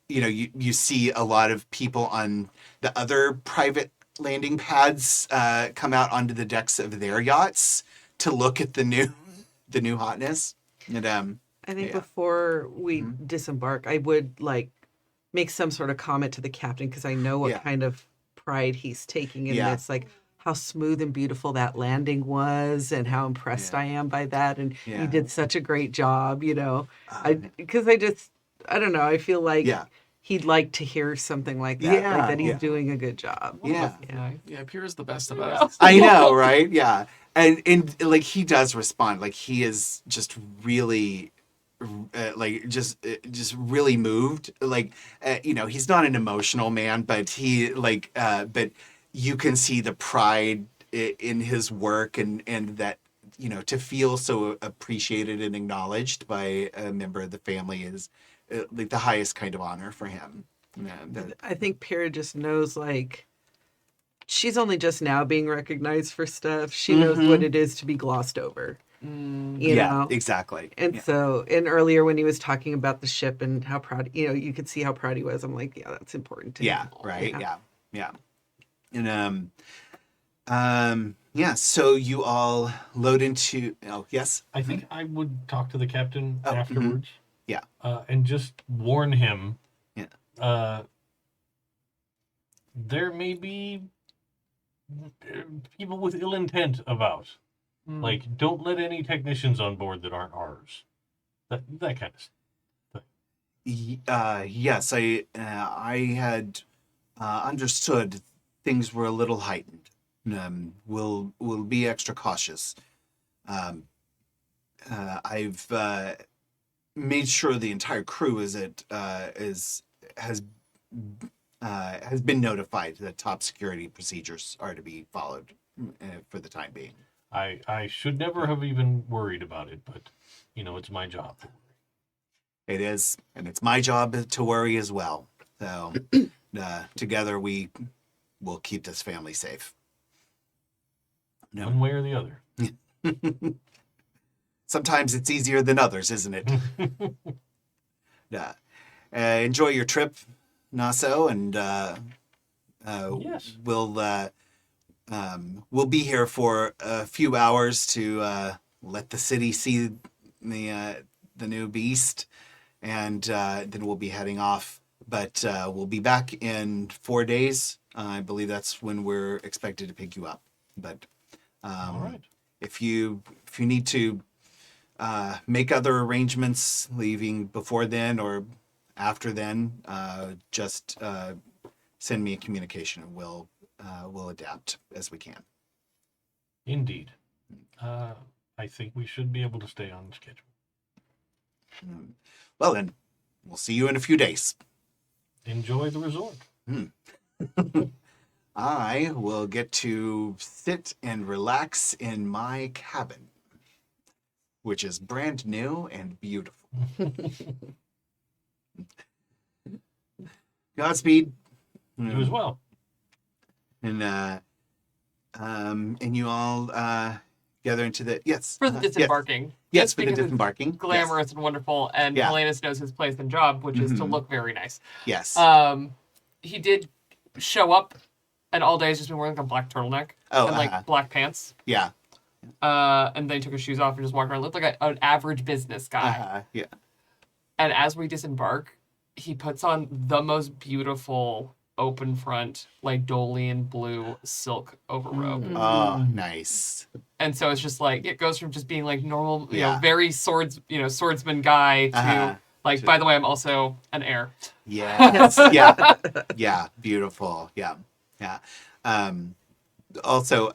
you see a lot of people on the other private landing pads come out onto the decks of their yachts to look at the new hotness. And I think yeah. before we disembark, I would like make some sort of comment to the captain, because I know what kind of pride he's taking in this, like how smooth and beautiful that landing was, and how impressed I am by that. And you did such a great job, because I don't know, I feel like he'd like to hear something like that, like that he's doing a good job. Yeah. Yeah, Pierre's the best about it. I know, right? Yeah. And like he does respond, like he is just really just really moved, like he's not an emotional man, but he but you can see the pride in his work, and that to feel so appreciated and acknowledged by a member of the family is like the highest kind of honor for him. I think Pyrrha just knows, like, she's only just now being recognized for stuff. She knows what it is to be glossed over. You know? Exactly. And so, and earlier when he was talking about the ship and how proud, you could see how proud he was. I'm like, yeah, that's important to him. Right. Yeah. And so you all load into. Oh, yes. I think I would talk to the captain afterwards. Yeah. And just warn him. Yeah. There may be people with ill intent about. Like, don't let any technicians on board that aren't ours. That kind of stuff. Yes, I had understood things were a little heightened. We'll be extra cautious. I've made sure the entire crew has been notified that top security procedures are to be followed for the time being. I should never have even worried about it, but it's my job. It is, and it's my job to worry as well. So together we will keep this family safe. No. One way or the other. Sometimes it's easier than others, isn't it? Enjoy your trip, Nasoh, and yes. We'll be here for a few hours to let the city see the new beast, and then we'll be heading off. But we'll be back in 4 days. I believe that's when we're expected to pick you up. But all right. If you need to make other arrangements, leaving before then or after then, just send me a communication, and we'll adapt as we can. Indeed. I think we should be able to stay on schedule. Well, then, we'll see you in a few days. Enjoy the resort. I will get to sit and relax in my cabin, which is brand new and beautiful. Godspeed. You as well. And you all gather into the For the disembarking. Yes, for the because it's disembarking. glamorous and wonderful, and Helenus knows his place and job, which is to look very nice. Yes. He did show up and all day he's just been wearing like a black turtleneck Oh, and like black pants. Yeah. And then he took his shoes off and just walked around. Looked like an average business guy. Yeah. And as we disembark, he puts on the most beautiful open front, like Dolian blue silk overrobe. Oh, nice. And so it's just like, it goes from just being like normal, you Yeah. know, very swordsman guy to like, by the way, I'm also an heir. Yes. Yeah. Yeah. Beautiful. Yeah. Yeah. Also,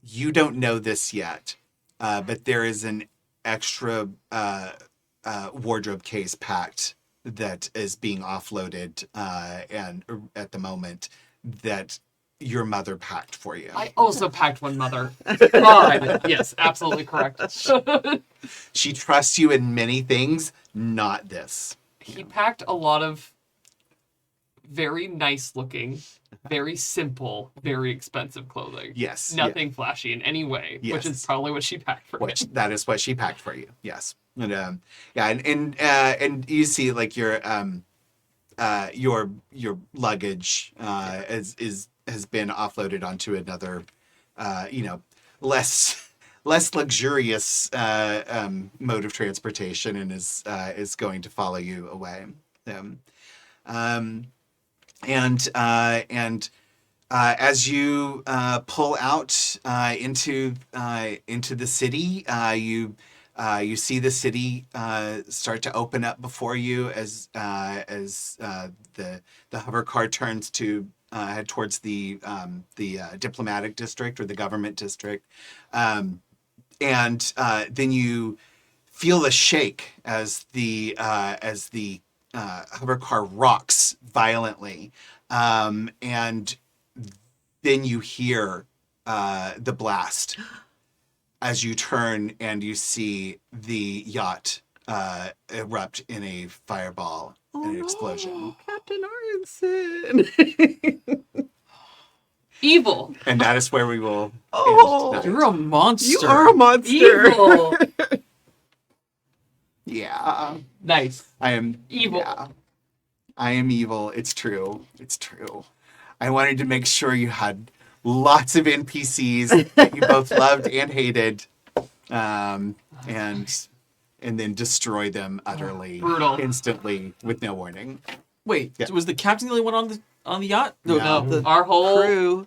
you don't know this yet, but there is an extra wardrobe case packed that is being offloaded and at the moment that your mother packed for you. I also packed one, mother. God, yes, absolutely correct. She trusts you in many things, not this. He packed a lot of very nice looking, very simple, very expensive clothing. Yes. Nothing flashy in any way, which Yes. is probably what she packed for me. That is what she packed for you. Yes. And and you see like your luggage has been offloaded onto another less luxurious mode of transportation and is going to follow you away. As you pull out into the city, you see the city start to open up before you as the hover car turns to head towards the diplomatic district or the government district, and then you feel a shake as the hover car rocks violently, and then you hear the blast as you turn and you see the yacht erupt in a fireball and an explosion. Captain Aronson. Evil. And that is where we will Oh. end You're tonight. a monster. You are a monster. Evil. Yeah. Nice. I am Evil. Yeah. I am evil. It's true. It's true. I wanted to make sure you had lots of NPCs that you both loved and hated, and then destroy them utterly, Brutal. instantly, with no warning. Wait, Yeah. was the captain the only one on the yacht? No. Our whole Crew.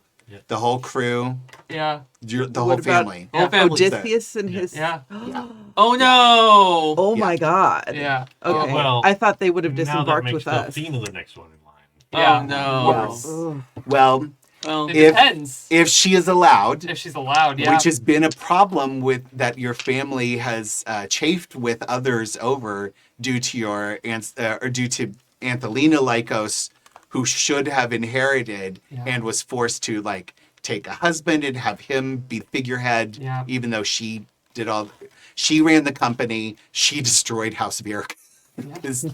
The whole crew, Yeah. the What whole about- family. Whole family. Odysseus and his. Yeah. Oh no! Oh Yeah. my God. Yeah. Okay. Well, I thought they would have now that disembarked makes with us. Delphina the next one in line. Yeah. Oh no! Yes. Ugh. Well, Well, It If- depends. if she is allowed, If she's allowed, yeah. which has been a problem with that your family has chafed with others over due to your due to Anthelina Lykos, who should have inherited and was forced to like take a husband and have him be figurehead, Yeah. even though she she ran the company, she destroyed House Virk. Because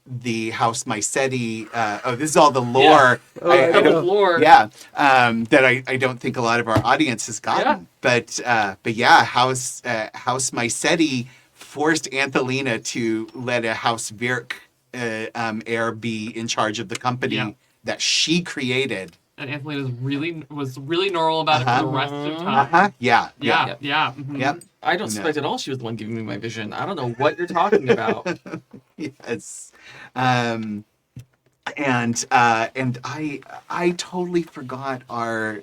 the House Mycetti, this is all the lore. Oh, I Out know. of lore. Yeah, that I don't think a lot of our audience has gotten. Yeah. But yeah, House Mycetti forced Anthelina to let a House Virk heir be in charge of the company Yeah. that she created. And Anthony was really normal about it for the rest of time. Yeah. Yeah. Yeah. Mhm. Yep. I don't suspect at all she was the one giving me my vision. I don't know what you're talking about. Yes. And I totally forgot our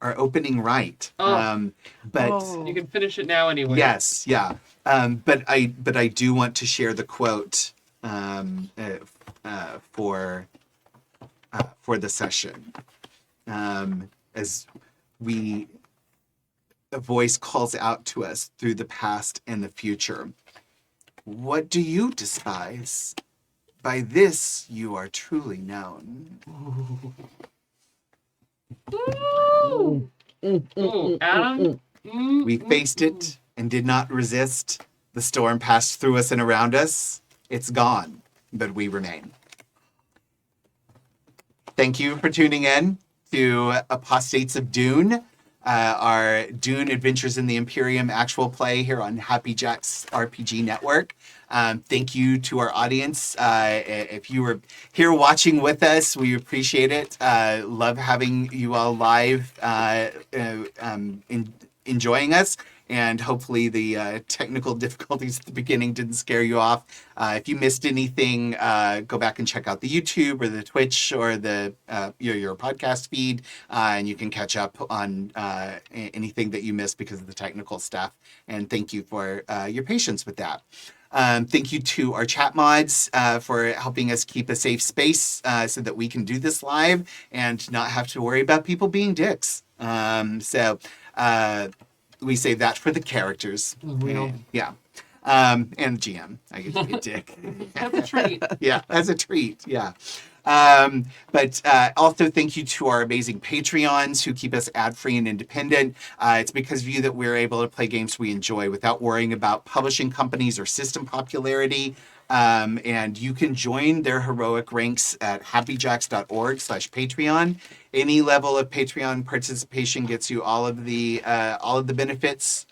opening right. Oh. But Oh. You can finish it now anyway. yes, yeah. But I do want to share the quote for the session. As a voice calls out to us through the past and the future. What do you despise? By this you are truly known. Ooh. Ooh, Adam. We faced it and did not resist. The storm passed through us and around us. It's gone, but we remain. Thank you for tuning in to Apostates of Dune. our Dune Adventures in the Imperium actual play here on Happy Jack's RPG Network. Thank you to our audience. If you were here watching with us, we appreciate it. Love having you all live enjoying us. And hopefully the technical difficulties at the beginning didn't scare you off. If you missed anything, go back and check out the YouTube or the Twitch or the your podcast feed, and you can catch up on anything that you missed because of the technical stuff. And thank you for your patience with that. Thank you to our chat mods for helping us keep a safe space so that we can do this live and not have to worry about people being dicks. We save that for the characters. Real. Yeah. And GM. I get to be a dick. That's a treat. Yeah, as a treat. Yeah. But also thank you to our amazing Patreons who keep us ad-free and independent. It's because of you that we're able to play games we enjoy without worrying about publishing companies or system popularity. And you can join their heroic ranks at happyjacks.org/Patreon. Any level of Patreon participation gets you all of the benefits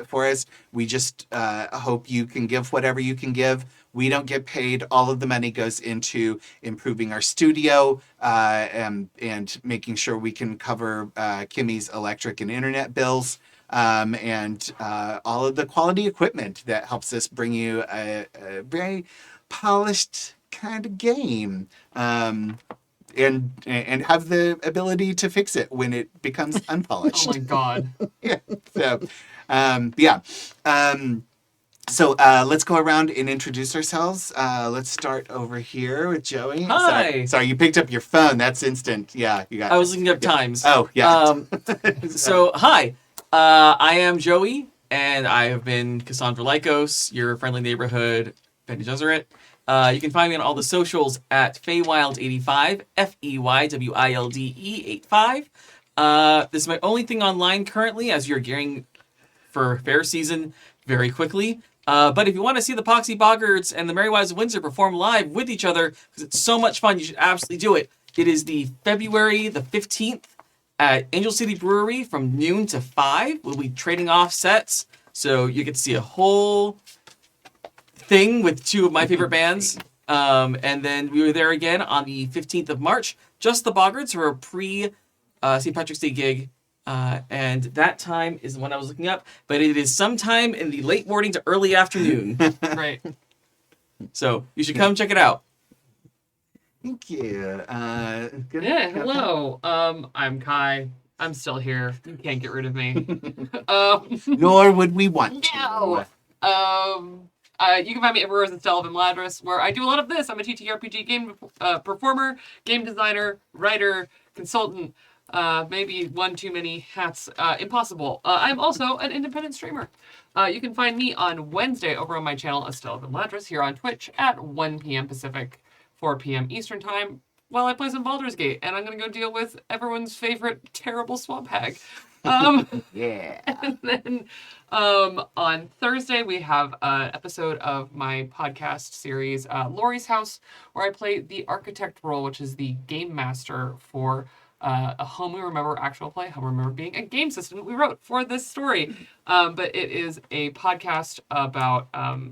for us. We just hope you can give whatever you can give. We don't get paid. All of the money goes into improving our studio and making sure we can cover Kimmy's electric and internet bills. And all of the quality equipment that helps us bring you a very polished kind of game, and have the ability to fix it when it becomes unpolished. Oh my god. Yeah. So let's go around and introduce ourselves. Let's start over here with Joey. Hi. Sorry, you picked up your phone. That's instant. Yeah, you got. I was looking up times. Oh yeah. So hi, I am Joey, and I have been Cassandra Lykos, your friendly neighborhood Bene Gesserit. You can find me on all the socials at Feywild85, FEYWILDE85. This is my only thing online currently, as you're gearing for fair season very quickly. But if you want to see the Poxy Boggards and the Merry Wives of Windsor perform live with each other, because it's so much fun, you should absolutely do it. It is the February the 15th at Angel City Brewery from noon to 5. We'll be trading off sets, so you get to see a whole thing with two of my favorite bands. And then we were there again on the 15th of March, just the Boggards for a pre-St. Patrick's Day gig. And that time is when I was looking up, but it is sometime in the late morning to early afternoon. Right. So you should come check it out. Thank you. Good. Yeah, hello. I'm Kai. I'm still here. You can't get rid of me. Nor would we want to. No. You can find me everywhere as Estelle Ladris, where I do a lot of this. I'm a TTRPG game performer, game designer, writer, consultant. Maybe one too many hats. Impossible. I'm also an independent streamer. You can find me on Wednesday over on my channel, Estelle Ladris, here on Twitch at 1 p.m. Pacific, 4 p.m. Eastern Time, while I play some Baldur's Gate, and I'm going to go deal with everyone's favorite terrible swamp hag. Yeah. And then on Thursday, we have an episode of my podcast series, Lori's House, where I play the architect role, which is the game master for a Home We Remember actual play. Home We Remember being a game system that we wrote for this story. But it is a podcast about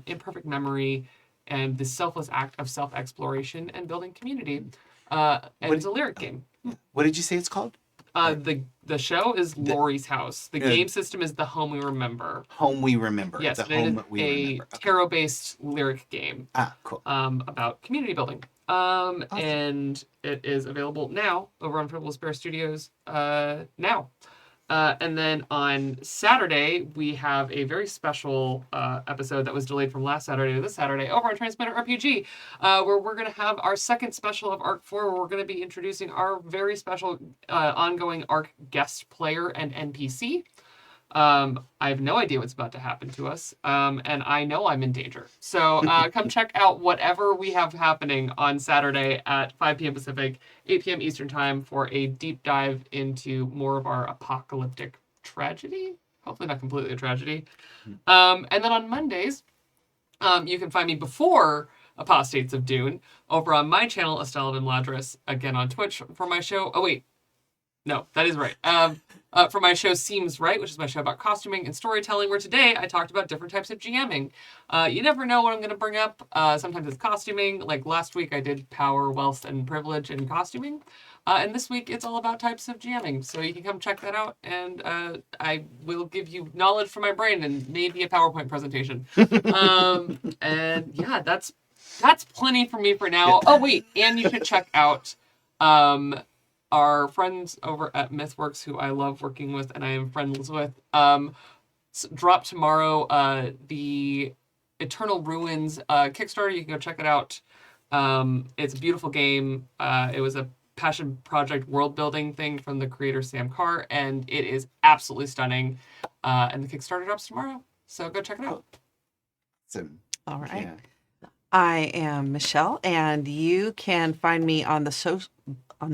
imperfect memory and the selfless act of self-exploration and building community. And it's a lyric game. What did you say it's called? The show is Lori's House. The game system is the Home We Remember. Home We Remember. Yes, the it is Home We a Remember. Okay. tarot-based lyric game. Cool. About community building. Awesome. And it is available now over on Football Spare Studios now. And then on Saturday, we have a very special episode that was delayed from last Saturday to this Saturday over on Transmitter RPG, where we're going to have our second special of Arc 4, where we're going to be introducing our very special ongoing Arc guest player and NPC. I have no idea what's about to happen to us, and I know I'm in danger. So come check out whatever we have happening on Saturday at 5 p.m. Pacific, 8 p.m. Eastern Time for a deep dive into more of our apocalyptic tragedy. Hopefully not completely a tragedy. And then on Mondays, you can find me before Apostates of Dune over on my channel, Estelle Ladris, again on Twitch for my show. Oh, wait. No, that is right. For my show Seems Right, which is my show about costuming and storytelling, where today I talked about different types of GMing. You never know what I'm going to bring up. Sometimes it's costuming. Like last week I did power, wealth, and privilege in costuming. And this week it's all about types of GMing. So you can come check that out, and I will give you knowledge from my brain and maybe a PowerPoint presentation. And yeah, that's plenty for me for now. Oh wait, and you should check out our friends over at MythWorks, who I love working with and I am friends with. Drop tomorrow the Eternal Ruins Kickstarter. You can go check it out. It's a beautiful game. It was a passion project world building thing from the creator Sam Carr, and it is absolutely stunning. And the Kickstarter drops tomorrow, so go check it out. All right. Yeah. I am Michelle, and you can find me on the socials at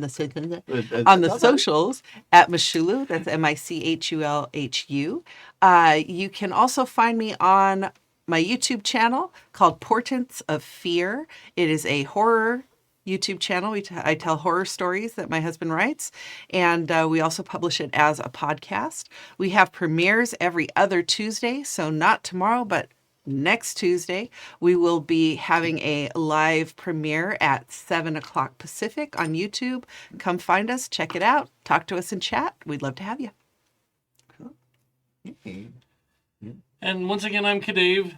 Michulu. That's MICHULHU. You can also find me on my YouTube channel called Portents of Fear. It is a horror YouTube channel. I tell horror stories that my husband writes, and we also publish it as a podcast. We have premieres every other Tuesday, so not tomorrow, but next Tuesday. We will be having a live premiere at 7:00 Pacific on YouTube. Come find us, check it out, talk to us in chat. We'd love to have you. And once again, I'm CADave.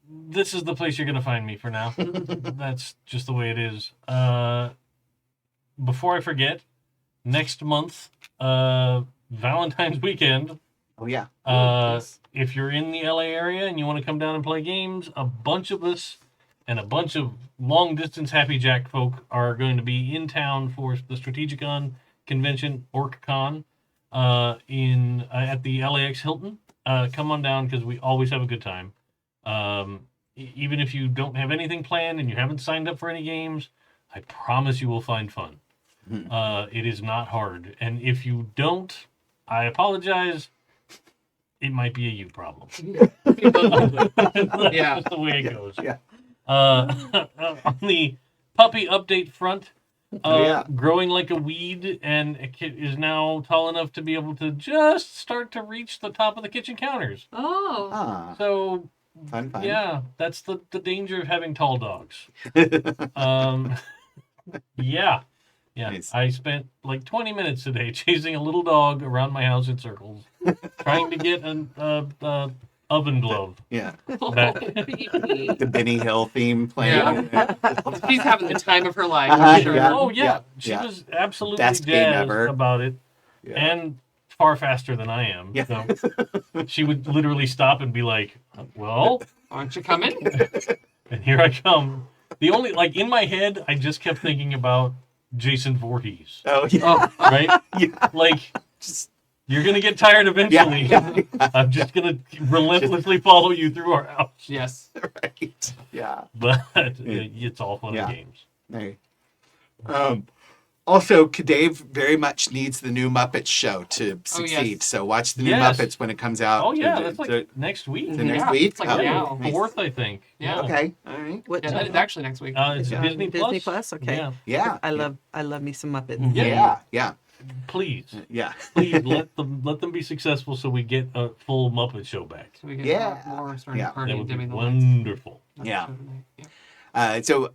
This is the place you're going to find me for now. That's just the way it is. Before I forget, next month, Valentine's weekend. Oh, yeah. If you're in the LA area and you want to come down and play games, a bunch of us and a bunch of long-distance Happy Jack folk are going to be in town for the Strategicon convention, OrcCon, at the LAX Hilton. Come on down because we always have a good time. Even if you don't have anything planned and you haven't signed up for any games, I promise you will find fun. It is not hard. And if you don't, I apologize. It might be a you problem. Yeah. That's the way it goes. Yeah. On the puppy update front, Yeah. growing like a weed, and a kid is now tall enough to be able to just start to reach the top of the kitchen counters. Oh. Ah, So, fun. yeah, that's the danger of having tall dogs. Yeah. Nice. I spent like 20 minutes today chasing a little dog around my house in circles, trying to get an oven glove. Yeah. PP. The Benny Hill theme playing. Yeah. She's having the time of her life. Uh-huh, I'm sure. yeah. Oh yeah, she yeah. was absolutely Best game jazzed ever. about it, Yeah. and far faster than I am. Yeah. So she would literally stop and be like, "Well," Aren't you coming? and here I come. The only in my head, I just kept thinking about Jason Voorhees, Oh, yeah. right? Yeah. Just you're gonna get tired eventually. Yeah. I'm just gonna relentlessly follow you through our house. Yes. Right. Yeah. But it's all fun Yeah. and games. Hey. Also, CADave very much needs the new Muppets show to succeed. yes. So watch the new Yes. Muppets when it comes out. Oh yeah, The- that's like the- next week. the next Yeah, week. it's like Oh, now. nice. 4th, I think. Yeah. Okay. All right. What Yeah, that is actually next week. It's Yeah. Disney Plus. Disney Plus? Okay. Yeah. Yeah. I love me some Muppets. Mhm. Yeah. Yeah. Please, Yeah. please let them be successful so we get a full Muppet show back. So we get Yeah. more starting Yeah. party That and would be dimming the lights. wonderful. Yeah. Yeah. So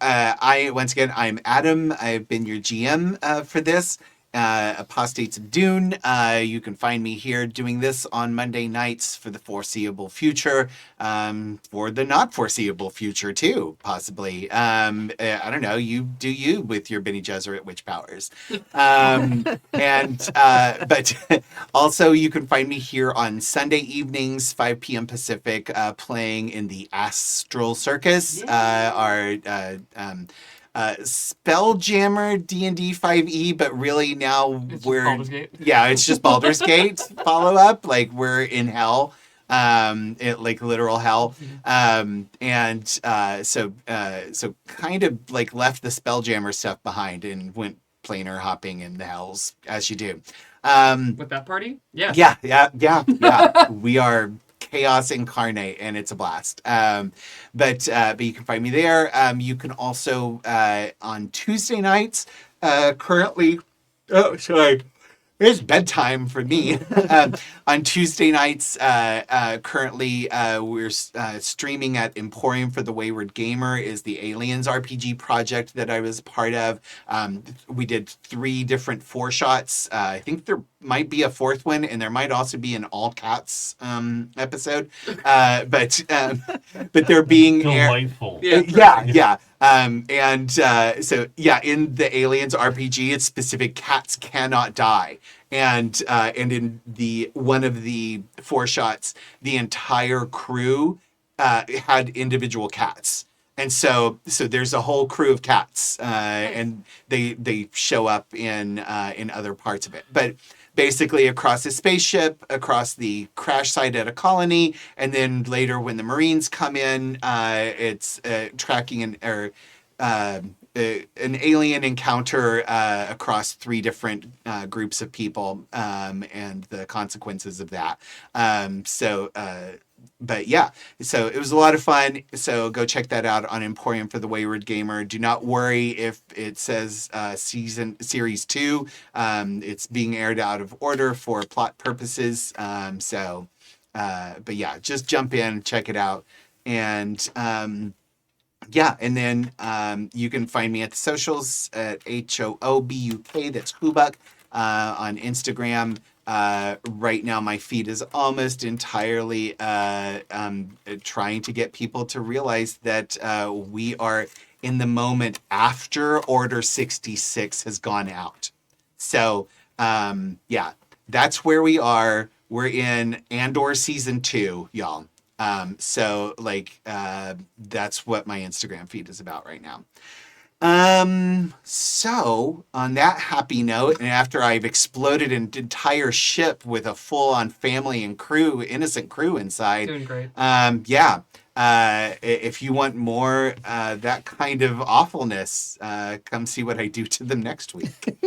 once again, I'm Adam. I've been your GM for this. Apostates of Dune. You can find me here doing this on Monday nights for the foreseeable future, for the not foreseeable future too, possibly. I don't know. You do you with your Bene Gesserit witch powers. But also you can find me here on Sunday evenings, 5 p.m. Pacific, playing in the Astral Circus, our Spelljammer D&D 5e, but really now It's just we're Baldur's Gate. yeah, it's just Baldur's Gate follow up. Like we're in hell, like literal hell, so kind of like left the Spelljammer stuff behind and went planar hopping in the hells as you do. With that party? Yes. Yeah. We are chaos incarnate, and it's a blast. But you can find me there. You can also on Tuesday nights currently. Oh, sorry. It's bedtime for me. On Tuesday nights, currently we're streaming at Emporium for the Wayward Gamer is the Aliens RPG project that I was part of. We did 3 different 4-shots. I think there might be a 4th one, and there might also be an all cats episode. But they're being Delightful. yeah. So in the Aliens RPG, it's specific cats cannot die. And in the one of the 4-shots, the entire crew had individual cats. And so there's a whole crew of cats, and they show up in other parts of it. But basically across a spaceship, across the crash site at a colony, and then later when the Marines come in, it's tracking an alien encounter across 3 different groups of people, and the consequences of that. But yeah, so it was a lot of fun. So go check that out on Emporium for the Wayward Gamer. Do not worry if it says series 2. It's being aired out of order for plot purposes. But yeah, just jump in, check it out. And yeah, and then you can find me at the socials at HOOBUK, that's Hubuk, on Instagram. Right now, my feed is almost entirely trying to get people to realize that we are in the moment after Order 66 has gone out. So, yeah, that's where we are. We're in Andor Season 2, y'all. So, that's what my Instagram feed is about right now. So on that happy note, and after I've exploded an entire ship with a full-on family and crew, innocent crew inside. Doing great. If you want more that kind of awfulness, come see what I do to them next week.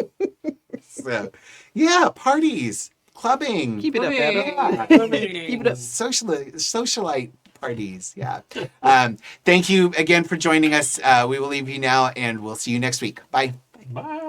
So, yeah, parties, clubbing. Keep it up, Adam. Yeah. Keep it up. Socialite parties. Yeah. Thank you again for joining us. We will leave you now, and we'll see you next week. Bye. Bye.